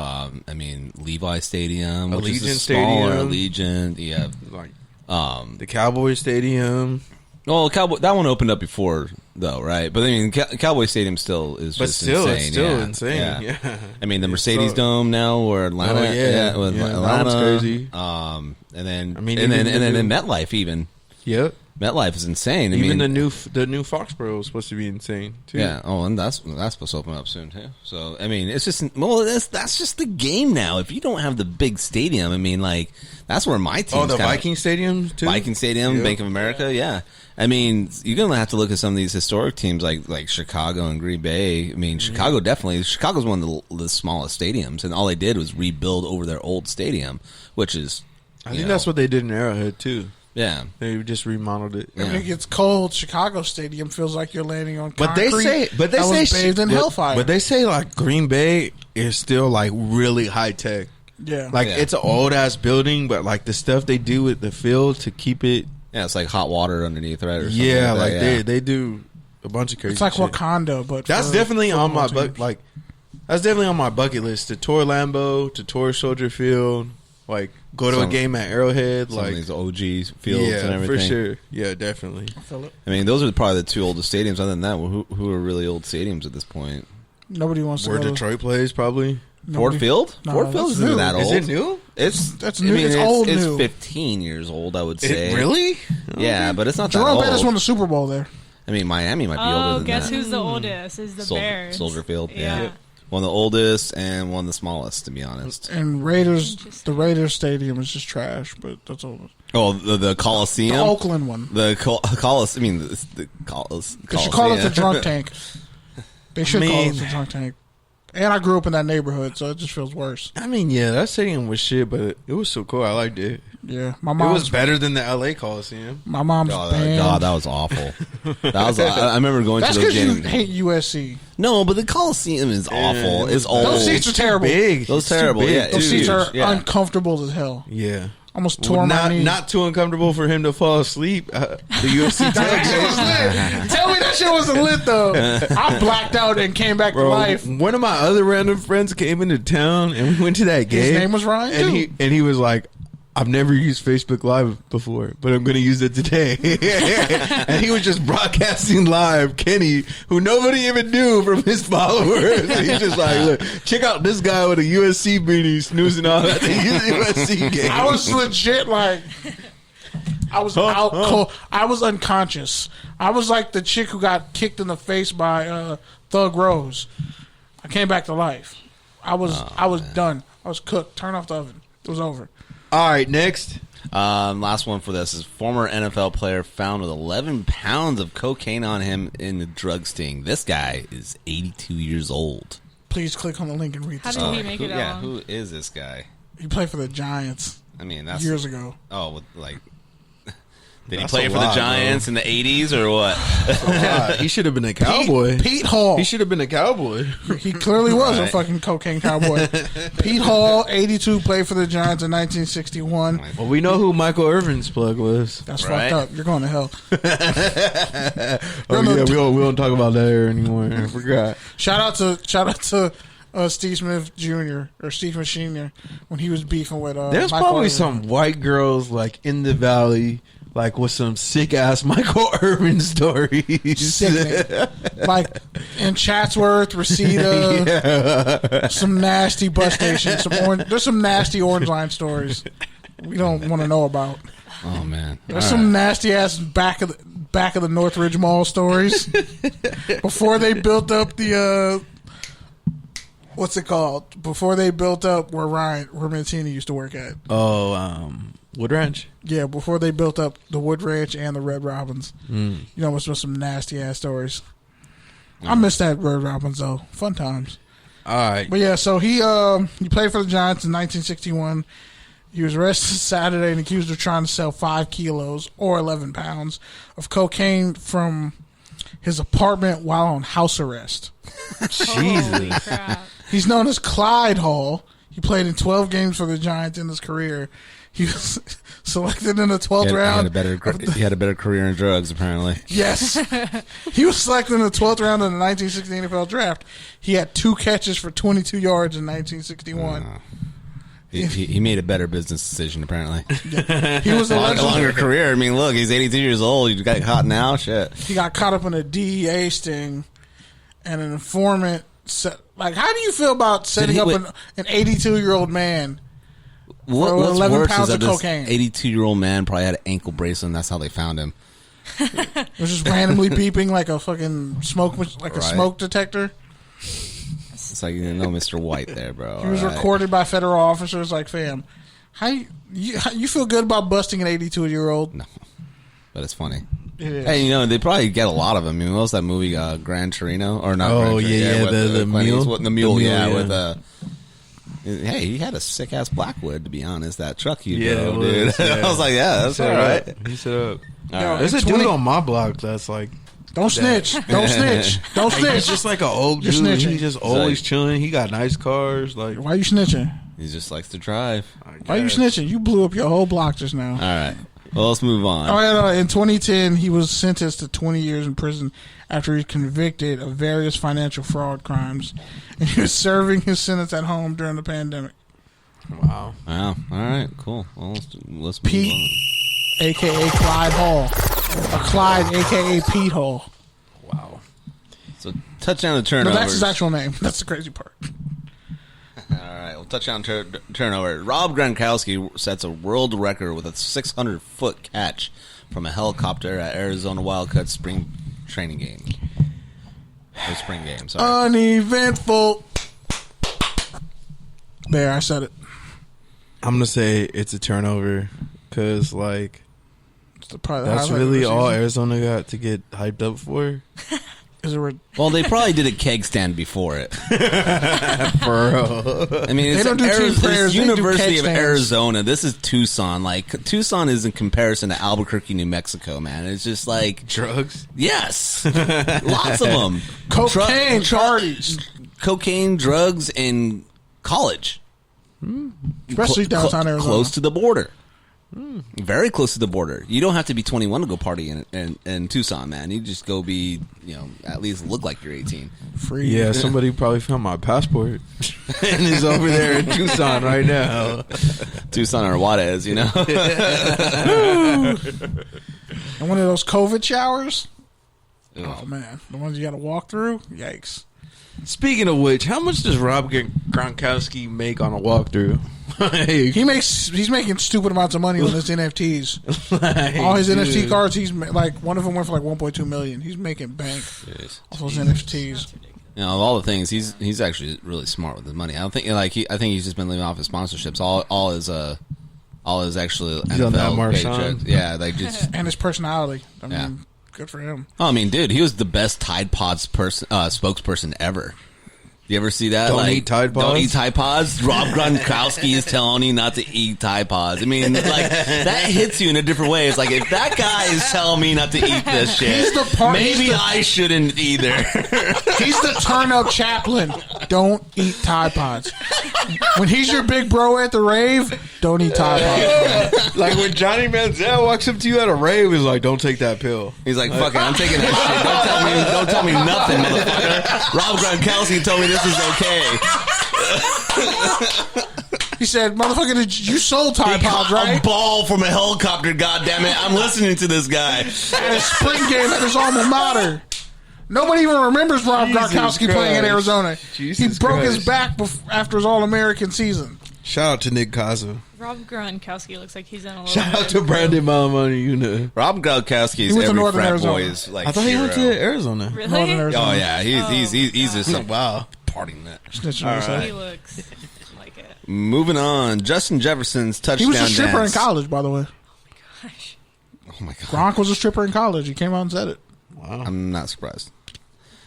Levi Stadium, which is a Allegiant smaller Stadium. Allegiant. You have the Cowboy Stadium. Well, that one opened up before, though, right? But I mean, Cowboy Stadium still is just insane. It's still insane. Yeah. I mean, the Mercedes Dome now, or Atlanta, that one's crazy. And then in MetLife, even. Yep. MetLife is insane. Even the new Foxborough was supposed to be insane too. Yeah. Oh, and that's supposed to open up soon too. So I mean, it's just that's just the game now. If you don't have the big stadium, I mean, like that's where my team. Oh, the Viking Stadium too. Viking Stadium, Bank of America. Yeah. I mean, you're gonna have to look at some of these historic teams like Chicago and Green Bay. I mean, Chicago's one of the smallest stadiums, and all they did was rebuild over their old stadium, which is. I think that's what they did in Arrowhead too. Yeah, they just remodeled it. When it gets cold, Chicago Stadium feels like you're landing on concrete. But they say bathed in hellfire. But they say like Green Bay is still like really high tech. Yeah, it's an old ass building, but like the stuff they do with the field to keep it. Yeah, it's like hot water underneath, right? Or something they do a bunch of crazy. It's like shit. Wakanda, but that's definitely on my that's definitely on my bucket list. To tour Lambeau, to tour Soldier Field. Like go to a game at Arrowhead, like these OG fields and everything. For sure. Yeah, definitely. I feel it. I mean, those are probably the 2 oldest stadiums. Other than that, who are really old stadiums at this point? Nobody wants to. Where Detroit plays, probably. Ford Field. No, Ford Field isn't that old. Is it new? That's new. It's old. It's new. 15 years old, I would say. Really? Yeah, but it's not that Jerome old. Bettis won the Super Bowl there. I mean, Miami might be older than guess that. who's the oldest? Is the Bears. Soldier Field. Yeah. One of the oldest and one of the smallest, to be honest. And the Raiders Stadium is just trash, but that's all. Oh, the Coliseum, the Oakland one, the Coliseum. I mean, the Coliseum. They should call it the Drunk Tank. They should call it the Drunk Tank. And I grew up in that neighborhood, so it just feels worse. I mean, yeah, that stadium was shit, but it was so cool. I liked it. Yeah, it was better than the LA Coliseum. My mom's band. God, that was awful. I remember going to those games. That's because you hate USC. No, but the Coliseum is awful. It's old. Those seats are terrible. Those terrible. Yeah, those seats are uncomfortable as hell. Yeah. Almost tore my knee. Not too uncomfortable for him to fall asleep. The UFC Tell me that shit wasn't lit though. I blacked out and came back to life. One of my other random friends came into town and we went to that game. His name was Ryan and he was like, I've never used Facebook Live before, but I'm going to use it today. And he was just broadcasting live Kenny, who nobody even knew from his followers. And he's just like, look, check out this guy with a USC beanie snoozing off at the USC game. I was legit like, I was out cold. I was unconscious. I was like the chick who got kicked in the face by Thug Rose. I came back to life. I was done. I was cooked. Turn off the oven. It was over. All right, next. Last one for this is former NFL player found with 11 pounds of cocaine on him in the drug sting. This guy is 82 years old. Please click on the link and read this. How did he make it out? Yeah, who is this guy? He played for the Giants. I mean, that's years ago. Oh, like. Did he play for the Giants in the 80s or what? He should have been a cowboy. Pete Hall. He should have been a cowboy. He clearly was a fucking cocaine cowboy. Pete Hall, 82, played for the Giants in 1961. Well, we know who Michael Irvin's plug was. That's fucked up. You're going to hell. We don't talk about that here anymore. I forgot. Shout out to Steve Smith Jr. or Steve Smith Sr. when he was beefing with There's Michael probably Irvin. some white girls like in the valley, like with some sick ass Michael Irvin stories. Sickening. Like in Chatsworth, Reseda, some nasty bus stations. There's some nasty Orange Line stories we don't want to know about. Oh man, There's some nasty ass back of back of the Northridge Mall stories. Before they built up the what's it called? Before they built up where Mancini used to work at. Oh, Wood Ranch? Yeah, before they built up the Wood Ranch and the Red Robins. Mm. You know, it's some nasty ass stories. I miss that Red Robins though. Fun times. All right. But yeah, so he played for the Giants in 1961. He was arrested Saturday and accused of trying to sell 5 kilos or 11 pounds of cocaine from his apartment while on house arrest. Holy Jesus. crap. He's known as Clyde Hall. He played in 12 games for the Giants in his career. He was selected in the 12th round. He had a better career in drugs, apparently. Yes. He was selected in the 12th round of the 1960 NFL draft. He had 2 catches for 22 yards in 1961. He made a better business decision, apparently. Yeah. He was a longer career. I mean, look, he's 82 years old. He got caught now. Shit. He got caught up in a DEA sting, and an informant. How do you feel about setting up an 82-year-old man? What's 11 worse pounds is of that cocaine. this 82-year-old man probably had an ankle bracelet, and that's how they found him. It was just randomly beeping like a fucking smoke detector. It's like, you know, Mr. White there, bro. He was recorded by federal officers. Like, fam, how you feel good about busting an 82-year-old? No, but it's funny. It is. Hey, you know, they probably get a lot of them. I mean, what was that movie, Gran Torino? Or not? Oh, Gran Torino, yeah, with the Clint mule? Eastwood, the mule, The mule, yeah, yeah. with hey, he had a sick ass Blackwood, to be honest. That truck he Yeah, drove, it dude. was, yeah. I was like, yeah, that's all right. He set up. All right. There's a 20 dude on my block that's like, Don't snitch. Don't snitch. Don't he's snitch. just like an old You're dude. snitching. He's just always chilling. He got nice cars. Like, Why you snitching? He just likes to drive. Why you snitching? You blew up your whole block just now. All right. Well, let's move on. Oh, yeah, in 2010, he was sentenced to 20 years in prison after he was convicted of various financial fraud crimes. And he was serving his sentence at home during the pandemic. wow. Wow. All right. Cool. Well, let's move Pete, on. a.k.a. Clyde Hall. Or Clyde, a.k.a. Pete Hall. Wow. So, touchdown to No, turnovers. that's his actual name. That's the crazy part. All right, well, touchdown turnover. Rob Gronkowski sets a world record with a 600-foot catch from a helicopter at Arizona Wildcats Spring Training Game. Or Spring Game, sorry. Uneventful. There, I said it. I'm going to say it's a turnover because, like, It's probably the that's highlight of really the all season. Arizona got to get hyped up for. Is it Well, they probably did a keg stand before it. Bro. I mean, it's, don't do team prayers, it's they do University keg of stands. Arizona. This is Tucson. Like, Tucson is in comparison to Albuquerque, New Mexico, man. It's just like, Drugs? yes, lots of them. cocaine parties? Cocaine, drugs, and college. Especially downtown Arizona. Close to the border. Very close to the border. You don't have to be 21 to go party in Tucson, man. You just go be, at least look like you're 18. Free. Yeah, somebody probably found my passport and is over there in Tucson right now. Tucson or Juarez, And one of those COVID showers? Oh, man. The ones you got to walk through? Yikes. Speaking of which, how much does Rob Gronkowski make on a walkthrough? He's making stupid amounts of money on his NFTs. All his NFT cards, one of them went for like $1.2 million. He's making bank off those NFTs. All the things he's actually really smart with his money. I don't think I think he's just been living off his sponsorships. All his actually on that NFL Marshawn? paychecks. Yeah, like just. And his personality. I mean, Yeah. good for him. Oh, I mean, dude, he was the best Tide Pods spokesperson ever. You ever see that? Don't eat Tide Pods? Don't eat Tide Pods. Rob Gronkowski is telling you not to eat Tide Pods. I mean, like, that hits you in a different way. It's like, if that guy is telling me not to eat this shit, maybe I shouldn't either. He's the turn-up chaplain. Don't eat Tide Pods. When he's your big bro at the rave, don't eat Tide Pods. Like when Johnny Manziel walks up to you at a rave, he's like, "Don't take that pill." He's like, "Fuck it, I'm taking that shit. Don't tell me nothing, motherfucker." Rob Gronkowski told me this is okay. He said, "Motherfucker, you sold Tide Pods, right?" A ball from a helicopter. Goddammit, I'm listening to this guy. At his spring game at his alma mater. Nobody even remembers Rob Jesus Gronkowski Christ. playing in Arizona. Jesus He broke his Christ. back after his All-American season. Shout out to Nick Casa. Rob Gronkowski looks like he's in a little Shout bit out to of Brandon Malamoni. Rob Gronkowski is He went to every Northern frat Arizona. boy's like I thought he went to hero. Arizona. Really? Northern Arizona. Oh yeah, he's just some Wow. partying that. Snitching All on himself. right. He looks like it. Moving on, Justin Jefferson's He touchdown was a stripper dance. in college, by the way. Gosh. Oh my god, Gronk was a stripper in college. He came out and said it. Wow. I'm not surprised.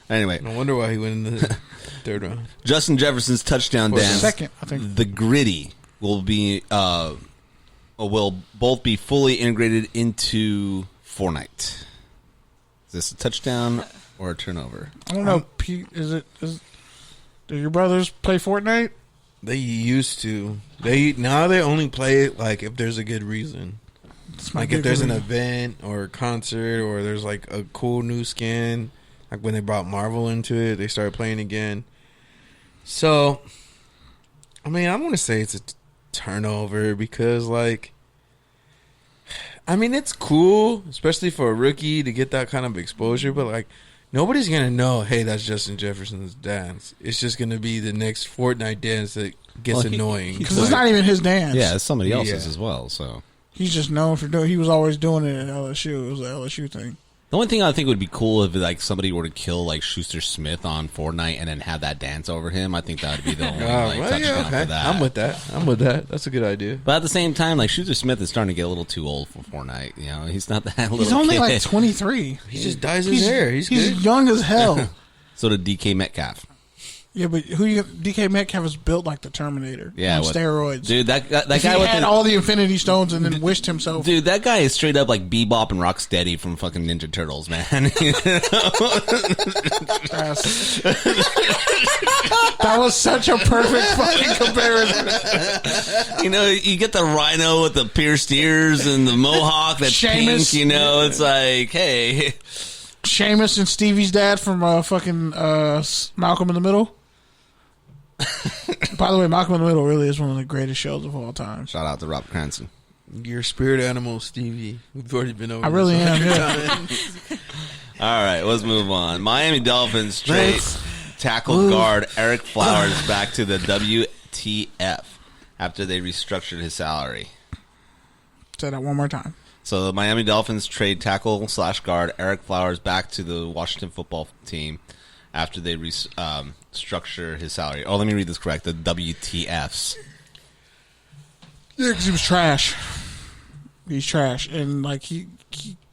Anyway, No wonder why he went in the third round. Justin Jefferson's touchdown Was dance. Second, I think. The Griddy will both be fully integrated into Fortnite. Is this a touchdown or a turnover? I don't know. Pete, do your brothers play Fortnite? They used to. Now they only play it like if there's a good reason. This might Like be if a there's good an reason. event or a concert or there's like a cool new skin. Like when they brought Marvel into it, they started playing again. So, I mean, I want to say it's a turnover because, like, I mean, it's cool, especially for a rookie to get that kind of exposure. But like, nobody's gonna know. Hey, that's Justin Jefferson's dance. It's just gonna be the next Fortnite dance that gets Well, he- annoying. Because it's not even his dance. Yeah, it's somebody else's Yeah. as well. So He's just known for doing. He was always doing it at LSU. It was an LSU thing. the only thing I think would be cool if like somebody were to kill like Schuster Smith on Fortnite and then have that dance over him. I think that would be the only like, well, touchdown yeah, okay. for that. I'm with that. That's a good idea. But at the same time, like Schuster Smith is starting to get a little too old for Fortnite. You know, he's not that little. He's only kid. like 23. He just dyes his hair. He's good. young as hell. So did DK Metcalf. Yeah, but DK Metcalf is built like the Terminator. Yeah, on what- steroids. Dude, that If guy he with had the, all the Infinity Stones and then wished himself. dude, that guy is straight up like Bebop and Rocksteady from fucking Ninja Turtles, man. That was such a perfect fucking comparison. You know, you get the rhino with the pierced ears and the mohawk that's Seamus. pink. You know, it's like, hey, Seamus and Stevie's dad from fucking Malcolm in the Middle. By the way, Malcolm in the Middle really is one of the greatest shows of all time. shout out to Rob Cranston. Your spirit animal, Stevie. We've already been over. I really this am. 100 Yeah. times. All right, let's move on. Miami Dolphins trade Let's tackle move. guard Ereck Flowers back to the WTF after they restructured his salary. Say that one more time. So the Miami Dolphins trade tackle / guard Ereck Flowers back to the Washington football team after they restructure his salary. Oh, let me read this correct. The WTFs. Yeah, because he was trash. He's trash, and like he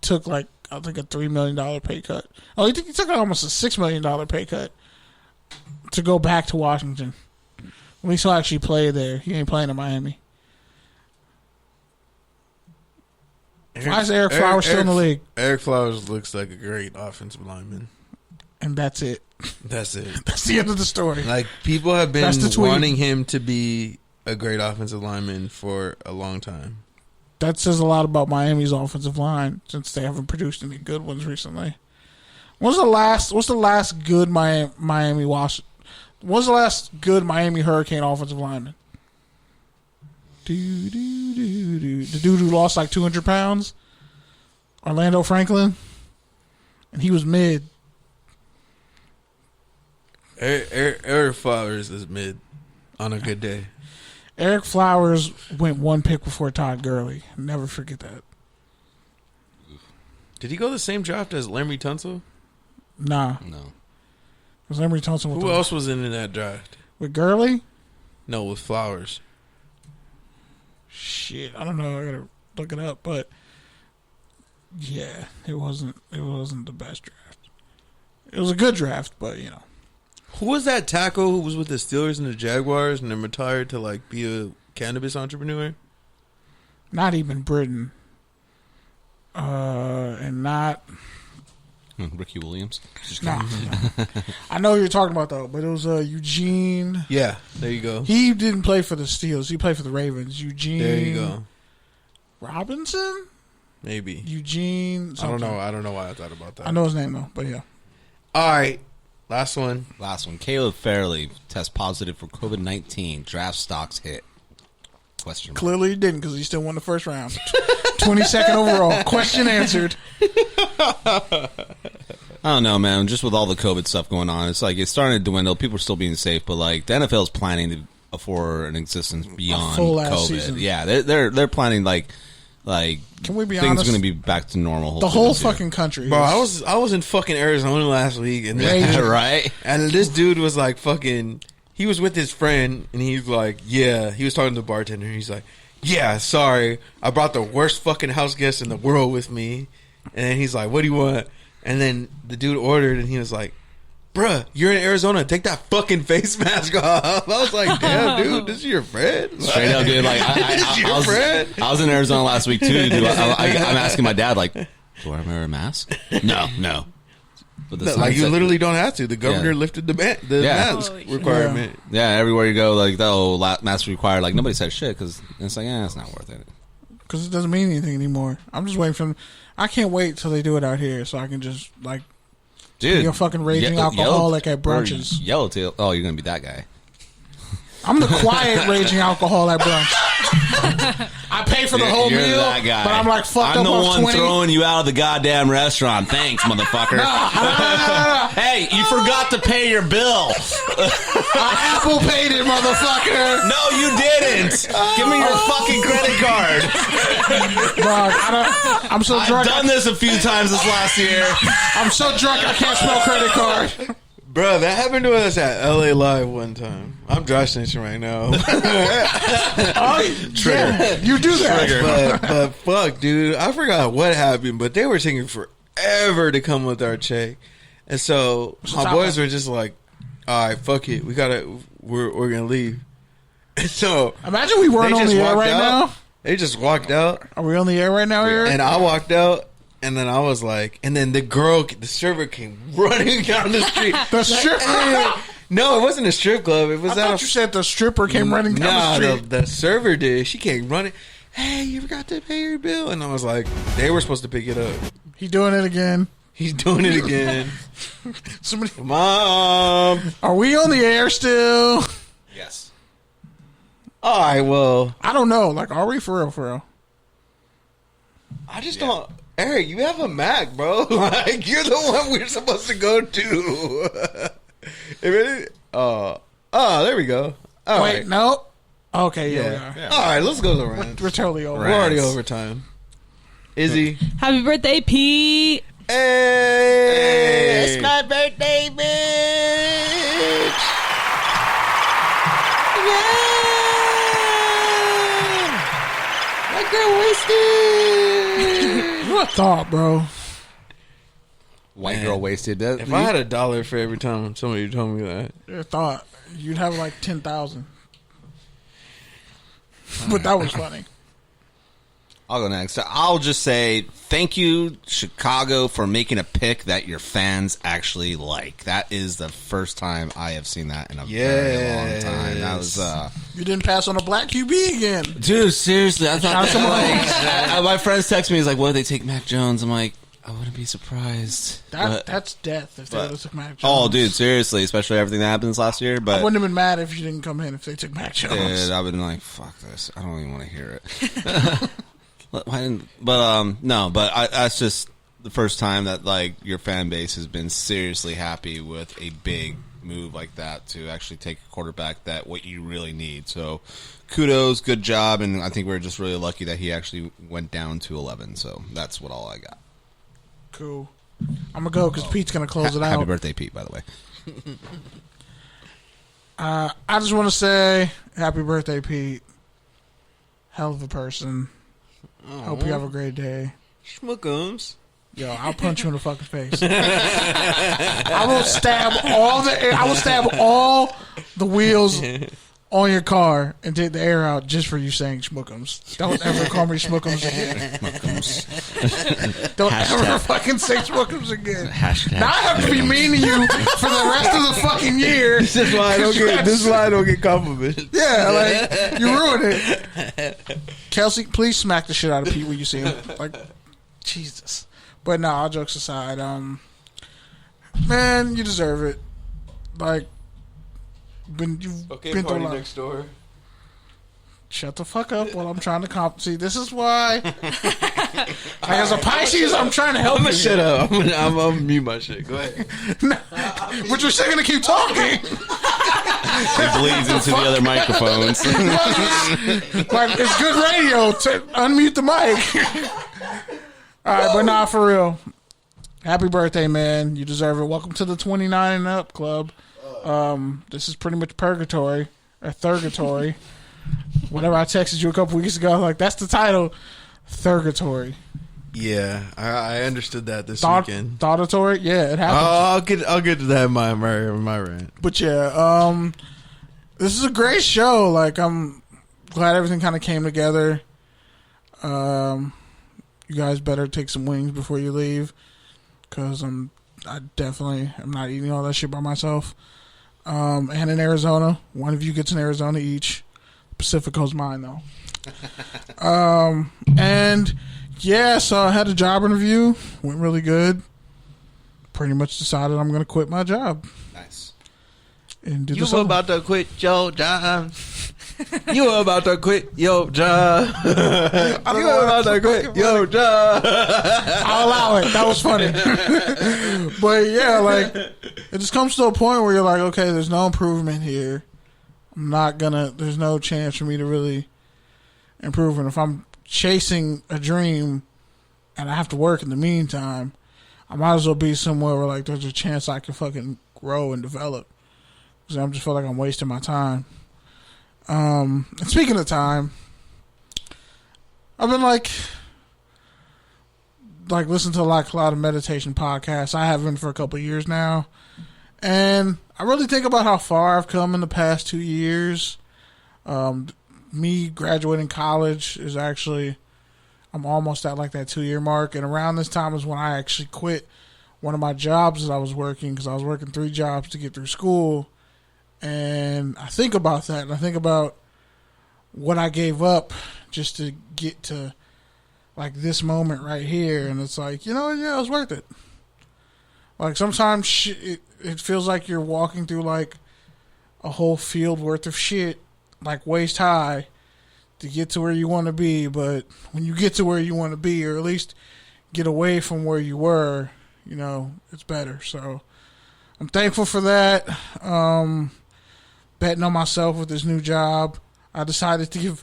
took like I think a $3 million pay cut. Oh, he took almost a $6 million pay cut to go back to Washington. At least he'll actually play there. He ain't playing in Miami. Why is Ereck Flowers still in the league? Ereck Flowers looks like a great offensive lineman. And that's it. That's it. That's the end of the story. Like, people have been That's the tweet. wanting him to be a great offensive lineman for a long time. That says a lot about Miami's offensive line since they haven't produced any good ones recently. What's the last good Miami Hurricane offensive lineman? The dude who lost like 200 pounds? Orlando Franklin? And he was mid. Ereck Flowers is mid on a good day. Ereck Flowers went one pick before Todd Gurley. Never forget that. Did he go the same draft as Larry Tunsil? Nah. No. Was Emory Thompson with Who else was in that draft? With Gurley? No, with Flowers. Shit, I don't know. I gotta look it up, but yeah, it wasn't the best draft. It was a good draft, but you know. Who was that tackle who was with the Steelers and the Jaguars and then retired to like be a cannabis entrepreneur? Not even Britain. And not Ricky Williams. no. I know who you're talking about though, but it was Eugene. Yeah, there you go. He didn't play for the Steelers. He played for the Ravens. Eugene. There you go. Robinson? Maybe. Eugene. I don't something. know. I don't know why I thought about that. I know his name though, but yeah. All right. Last one. Last one. Caleb Fairley tests positive for COVID-19. Draft stocks hit. Question mark. Clearly he didn't because he still won the first round. 22nd overall. Question answered. I don't know, man. Just with all the COVID stuff going on, it's like it's starting to dwindle. People are still being safe, but like the NFL is planning to for an existence beyond full-ass COVID. season. Yeah, they're planning like Can we be things honest? going to be back to normal. The hopefully whole this year. fucking country. Bro, is- I was in fucking Arizona last week, and right. and this dude was like fucking. He was with his friend, and he's like, yeah. He was talking to the bartender. And he's like, yeah, sorry, I brought the worst fucking house guest in the world with me. And then he's like, what do you want? And then the dude ordered, and he was like, bruh, you're in Arizona. Take that fucking face mask off. I was like, damn, dude, this is your friend? Straight up, dude. Like, This is your friend? I was in Arizona last week too, dude. I'm asking my dad, like, do I wear a mask? No. But the No, sign like, you said- literally don't have to. The governor Yeah. lifted the Yeah. mask Holy shit. requirement. Yeah, everywhere you go, like, the mask required. Like, nobody said shit because it's like, it's not worth it. because it doesn't mean anything anymore. I'm just waiting for them. I can't wait till they do it out here so I can just like Dude, be a fucking raging alcoholic at brunches. Yellowtail. Oh, you're gonna be that guy. I'm the quiet raging alcoholic at brunch. I pay for the whole You're meal, that guy. but I'm like fucked I'm up the on one 20. throwing you out of the goddamn restaurant. Thanks, motherfucker. Hey, you forgot to pay your bill. I Apple paid it, motherfucker. No, you didn't. Give me your fucking credit card. Bro, I'm so I've drunk. done this a few times this last year. I'm so drunk I can't spell credit card. Bro, that happened to us at LA Live one time. I'm dry snitching right now. Yeah, you do that. but fuck, dude, I forgot what happened, but they were taking forever to come with our check. And so my boys were just like, all right, fuck it. We're gonna leave. And so Imagine we weren't they on just the air walked right out. now. They just walked out. Are we on the air right now, Eric? And I walked out, and then I was like, and then the server came running down the street. The stripper. Hey. No, it wasn't a strip club. It was I at thought you said the stripper came running down the street. the server did. She came running. Hey, you forgot to pay your bill, and I was like, they were supposed to pick it up. He doing it again. He's doing it again. Somebody, Mom. are we on the air still? Yes. All right, well, I don't know. Like, are we for real? For real? I just don't. Eric, you have a Mac, bro. Like, you're the one we're supposed to go to. There we go. All Wait, right. no. Okay, yeah, we Yeah. are. All right, let's go to the Rams. We're totally over. We're already overtime. Izzy. Happy birthday, Pete. Hey! It's my birthday, bitch! Yeah! My girl wasted! What thought, bro? White girl wasted. That, If I had $1 for every time somebody told me that. Your thought. You'd have like 10,000. But that was funny. I'll go next. I'll just say thank you, Chicago, for making a pick that your fans actually like. That is the first time I have seen that in a very long time. That was, You didn't pass on a black QB again. dude. Seriously, I thought Shout out to that, my friends text me. He's like, "What if they take Mac Jones?" I'm like, I wouldn't be surprised. That's death if they would have took Mac Jones. Oh, dude, seriously, especially everything that happened this last year. But I wouldn't have been mad if you didn't come in if they took Mac Jones. dude, I've been like, fuck this. I don't even want to hear it. That's just the first time that like your fan base has been seriously happy with a big move like that to actually take a quarterback that what you really need. So kudos, good job, and I think we're just really lucky that he actually went down to 11. So that's all I got. Cool. I'm going to go because Pete's going to close it out. Happy birthday, Pete, by the way. I just want to say happy birthday, Pete. Hell of a person. Hope you have a great day. Schmookums. Yo, I'll punch you in the fucking face. I will stab all the wheels on your car and take the air out just for you saying schmookums. Don't ever call me schmookums again. Don't ever fucking say schmookums again. Hashtag. Now I have to be mean to you for the rest of the fucking year. This is why I don't get compliments. Yeah, like, you ruined it. Kelsey, please smack the shit out of Pete when you see him. Like, Jesus. But no, all jokes aside, man, you deserve it. Like, you've been through a lot. next door. Shut the fuck up while I'm trying to See, this is why. Like, as a Pisces, I'm trying to help I'm you. gonna shut up. I'm gonna mute my shit. Go ahead. But you're still gonna keep talking. It bleeds into the other microphones. Like, it's good radio. Unmute the mic. All right, but nah, for real. Happy birthday, man. You deserve it. Welcome to the 29 and up club. This is pretty much purgatory or thurgatory. Whenever I texted you a couple weeks ago, like, that's the title. Thurgatory. Yeah, I understood that this weekend. Thoughtatory? Yeah, it happened. I'll get to that in my rant. But yeah, this is a great show. Like, I'm glad everything kind of came together. You guys better take some wings before you leave, because I definitely am not eating all that shit by myself. And in Arizona, one of you gets in Arizona each. Pacifico's mine though. And yeah, so I had a job interview. Went really good. Pretty much decided I'm going to quit my job. Nice. And You were about to quit your job. You were about to quit your job. You were about to quit your job. I'll allow it. That was funny. But yeah, like, it just comes to a point where you're like, okay, there's no improvement here. There's no chance for me to really improve. And if I'm chasing a dream and I have to work in the meantime, I might as well be somewhere where, like, there's a chance I can fucking grow and develop. Because I just feel like I'm wasting my time. And speaking of time, I've been like listening to a lot of meditation podcasts. I have been for a couple of years now. And I really think about how far I've come in the past 2 years. Me graduating college is actually, I'm almost at like that 2-year mark. And around this time is when I actually quit one of my jobs that I was working, because I was working 3 jobs to get through school. And I think about that, and I think about what I gave up just to get to, like, this moment right here. And it's like, yeah, it was worth it. Like, sometimes it feels like you're walking through, like, a whole field worth of shit, like, waist high, to get to where you want to be. But when you get to where you want to be, or at least get away from where you were, it's better. So I'm thankful for that. Betting on myself with this new job. I decided to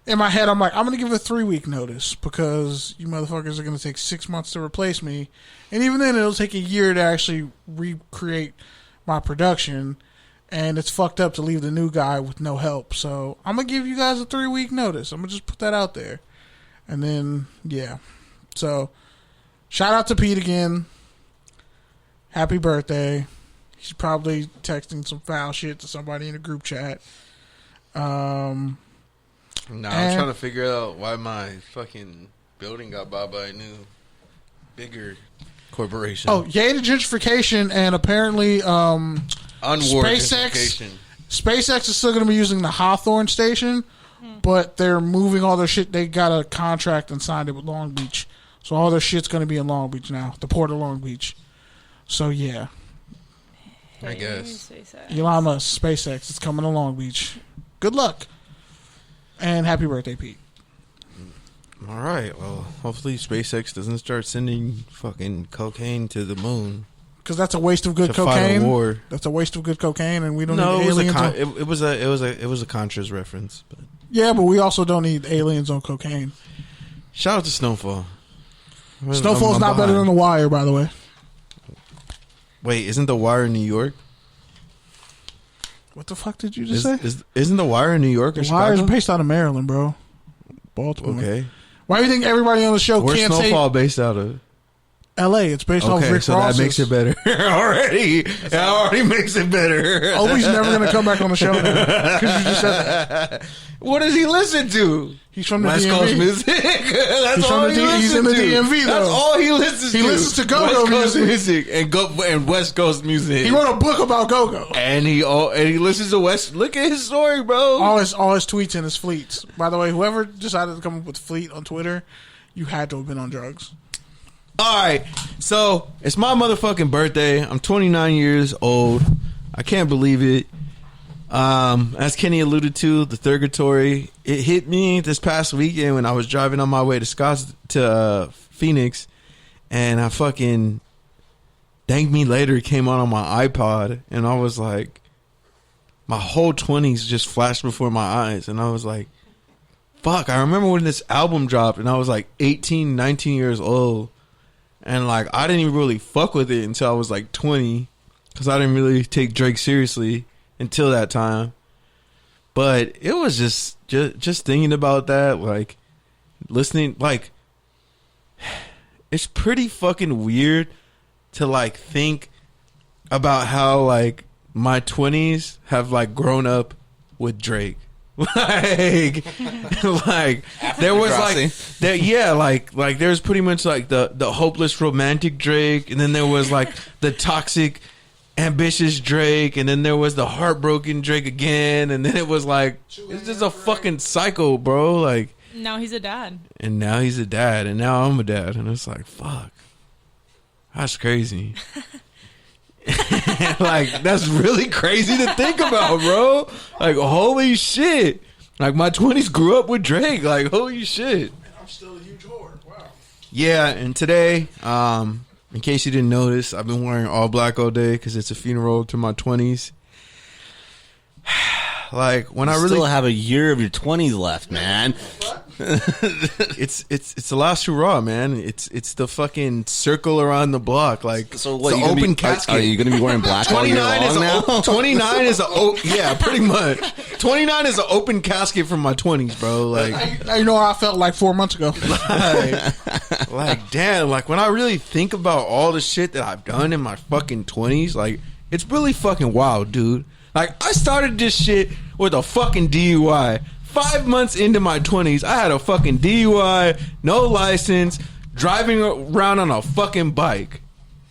in my head, I'm like, I'm going to give a 3-week notice, because you motherfuckers are going to take 6 months to replace me. And even then, it'll take a year to actually recreate my production. And it's fucked up to leave the new guy with no help. So I'm going to give you guys a 3-week notice. I'm going to just put that out there. And then, yeah. So shout out to Pete again. Happy birthday. He's probably texting some foul shit to somebody in a group chat. I'm trying to figure out why my fucking building got bought by a new, bigger corporation. Oh, yay to gentrification, and apparently SpaceX is still going to be using the Hawthorne station, but they're moving all their shit. They got a contract and signed it with Long Beach. So all their shit's going to be in Long Beach now, the port of Long Beach. So, yeah. I guess. Elon Musk, SpaceX, it's coming to Long Beach. Good luck. And happy birthday, Pete. All right. Well, hopefully SpaceX doesn't start sending fucking cocaine to the moon. Because that's a waste of good cocaine. Fight a war. That's a waste of good cocaine, and we don't need aliens. It was a Contras reference. But. Yeah, but we also don't need aliens on cocaine. Shout out to Snowfall. Snowfall's not better than The Wire, by the way. Wait, isn't The Wire in New York? What the fuck did you just say? Isn't The Wire in New York or Chicago? The Wire is based out of Maryland, bro. Baltimore. Okay. Why do you think everybody on the show Where's can't say... Where's Snowfall based out of? L.A. It's based off Rick so Ross's. That makes it better. Already. It already makes it better. Obi's never going to come back on the show now, because you just said that. What does he listen to? He's from the West DMV. Coast music. That's all he listens He's in the to. DMV, though. That's all he listens to. He listens to go-go West Coast music. and West Coast music. He wrote a book about go-go. And he listens to West. Look at his story, bro. All his tweets and his fleets. By the way, whoever decided to come up with fleet on Twitter, you had to have been on drugs. All right, so it's my motherfucking birthday. I'm 29 years old. I can't believe it. As Kenny alluded to, the Thurgatory, it hit me this past weekend when I was driving on my way to Phoenix, and I fucking Thank Me Later came on my iPod, and I was like, my whole 20s just flashed before my eyes, and I was like, fuck, I remember when this album dropped, and I was like 18, 19 years old, and like I didn't even really fuck with it until I was like 20, because I didn't really take Drake seriously until that time. But it was just thinking about that, like listening, like it's pretty fucking weird to like think about how like my 20s have like grown up with Drake. like there was like that, yeah, like there's pretty much like the hopeless romantic Drake, and then there was like the toxic ambitious Drake, and then there was the heartbroken Drake again, and then it was like it's just a fucking cycle, bro. Like now he's a dad, and now he's a dad, and now I'm a dad, and it's like fuck, that's crazy. Like that's really crazy to think about, bro. Like holy shit, like my 20s grew up with Drake. Like holy shit. And I'm still a huge whore. Wow. Yeah, and today, in case you didn't notice, I've been wearing all black all day because it's a funeral to my 20s. Like when I really still have a year of your 20s left, man. it's the last hurrah, man. It's the fucking circle around the block. Like So what? the You gonna open be, casket. Are you going to be wearing black all year 29 is long now? 29 is yeah, pretty much. 29 is an open casket from my 20s, bro. Like Now you know how I felt like 4 months ago. like damn, like when I really think about all the shit that I've done in my fucking 20s, like it's really fucking wild, dude. Like I started this shit with a fucking DUI. 5 months into my 20s, I had a fucking DUI, no license, driving around on a fucking bike.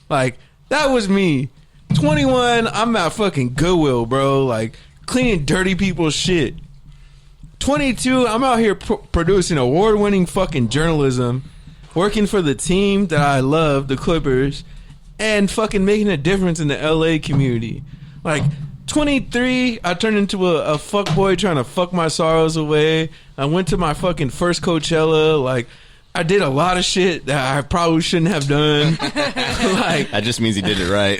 Like that was me. 21, I'm at fucking Goodwill, bro. Like cleaning dirty people's shit. 22, I'm out here producing award-winning fucking journalism, working for the team that I love, the Clippers, and fucking making a difference in the LA community. Like 23, I turned into a fuckboy trying to fuck my sorrows away. I went to my fucking first Coachella. Like I did a lot of shit that I probably shouldn't have done. Like That just means he did it right.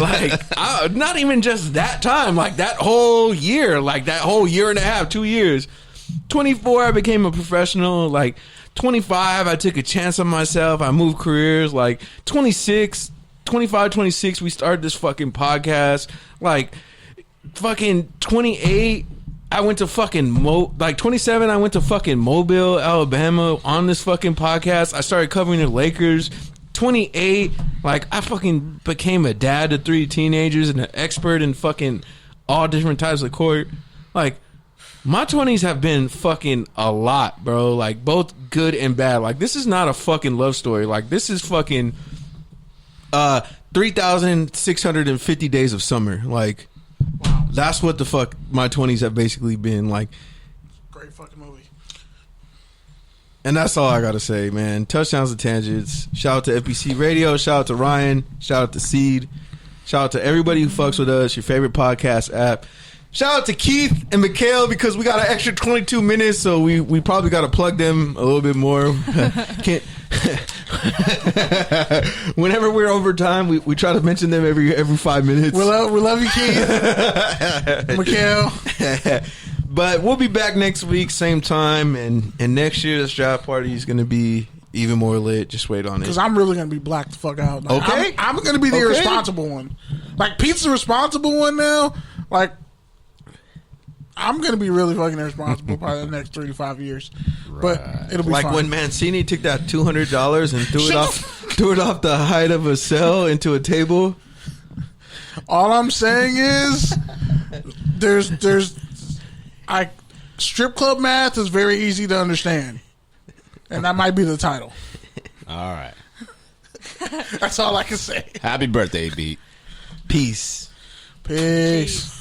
like not even just that time, like that whole year, like that whole year and a half, 2 years. 24, I became a professional. Like 25, I took a chance on myself. I moved careers. Like 26, we started this fucking podcast. Like fucking 28, I went to fucking 27, I went to fucking Mobile, Alabama on this fucking podcast. I started covering the Lakers. 28, like I fucking became a dad to 3 teenagers and an expert in fucking all different types of court. Like my 20s have been fucking a lot, bro. Like both good and bad. Like this is not a fucking love story. Like this is fucking 3,650 days of summer. Like that's what the fuck my 20s have basically been. Like Great fucking movie. and that's all I gotta say, man. Touchdowns and tangents. Shout out to FBC Radio. Shout out to Ryan. Shout out to Seed. Shout out to everybody who fucks with us. Your favorite podcast app. Shout out to Keith and Mikhail because we got an extra 22 minutes, so we probably got to plug them a little bit more. Can't. Whenever we're over time, we try to mention them every 5 minutes. We love you, Keith. Mikhail. But we'll be back next week, same time, and next year this draft party is going to be even more lit. Just wait on it. Because I'm really going to be blacked the fuck out. Like, Okay. I'm going to be the irresponsible one. Like, Pete's the responsible one now. Like, I'm going to be really fucking irresponsible probably the next 3 to 5 years. But it'll be like fine. when Mancini took that $200 and threw it off the height of a cell into a table. All I'm saying is strip club math is very easy to understand. And that might be the title. All right. That's all I can say. Happy birthday, Beat. Peace. Peace.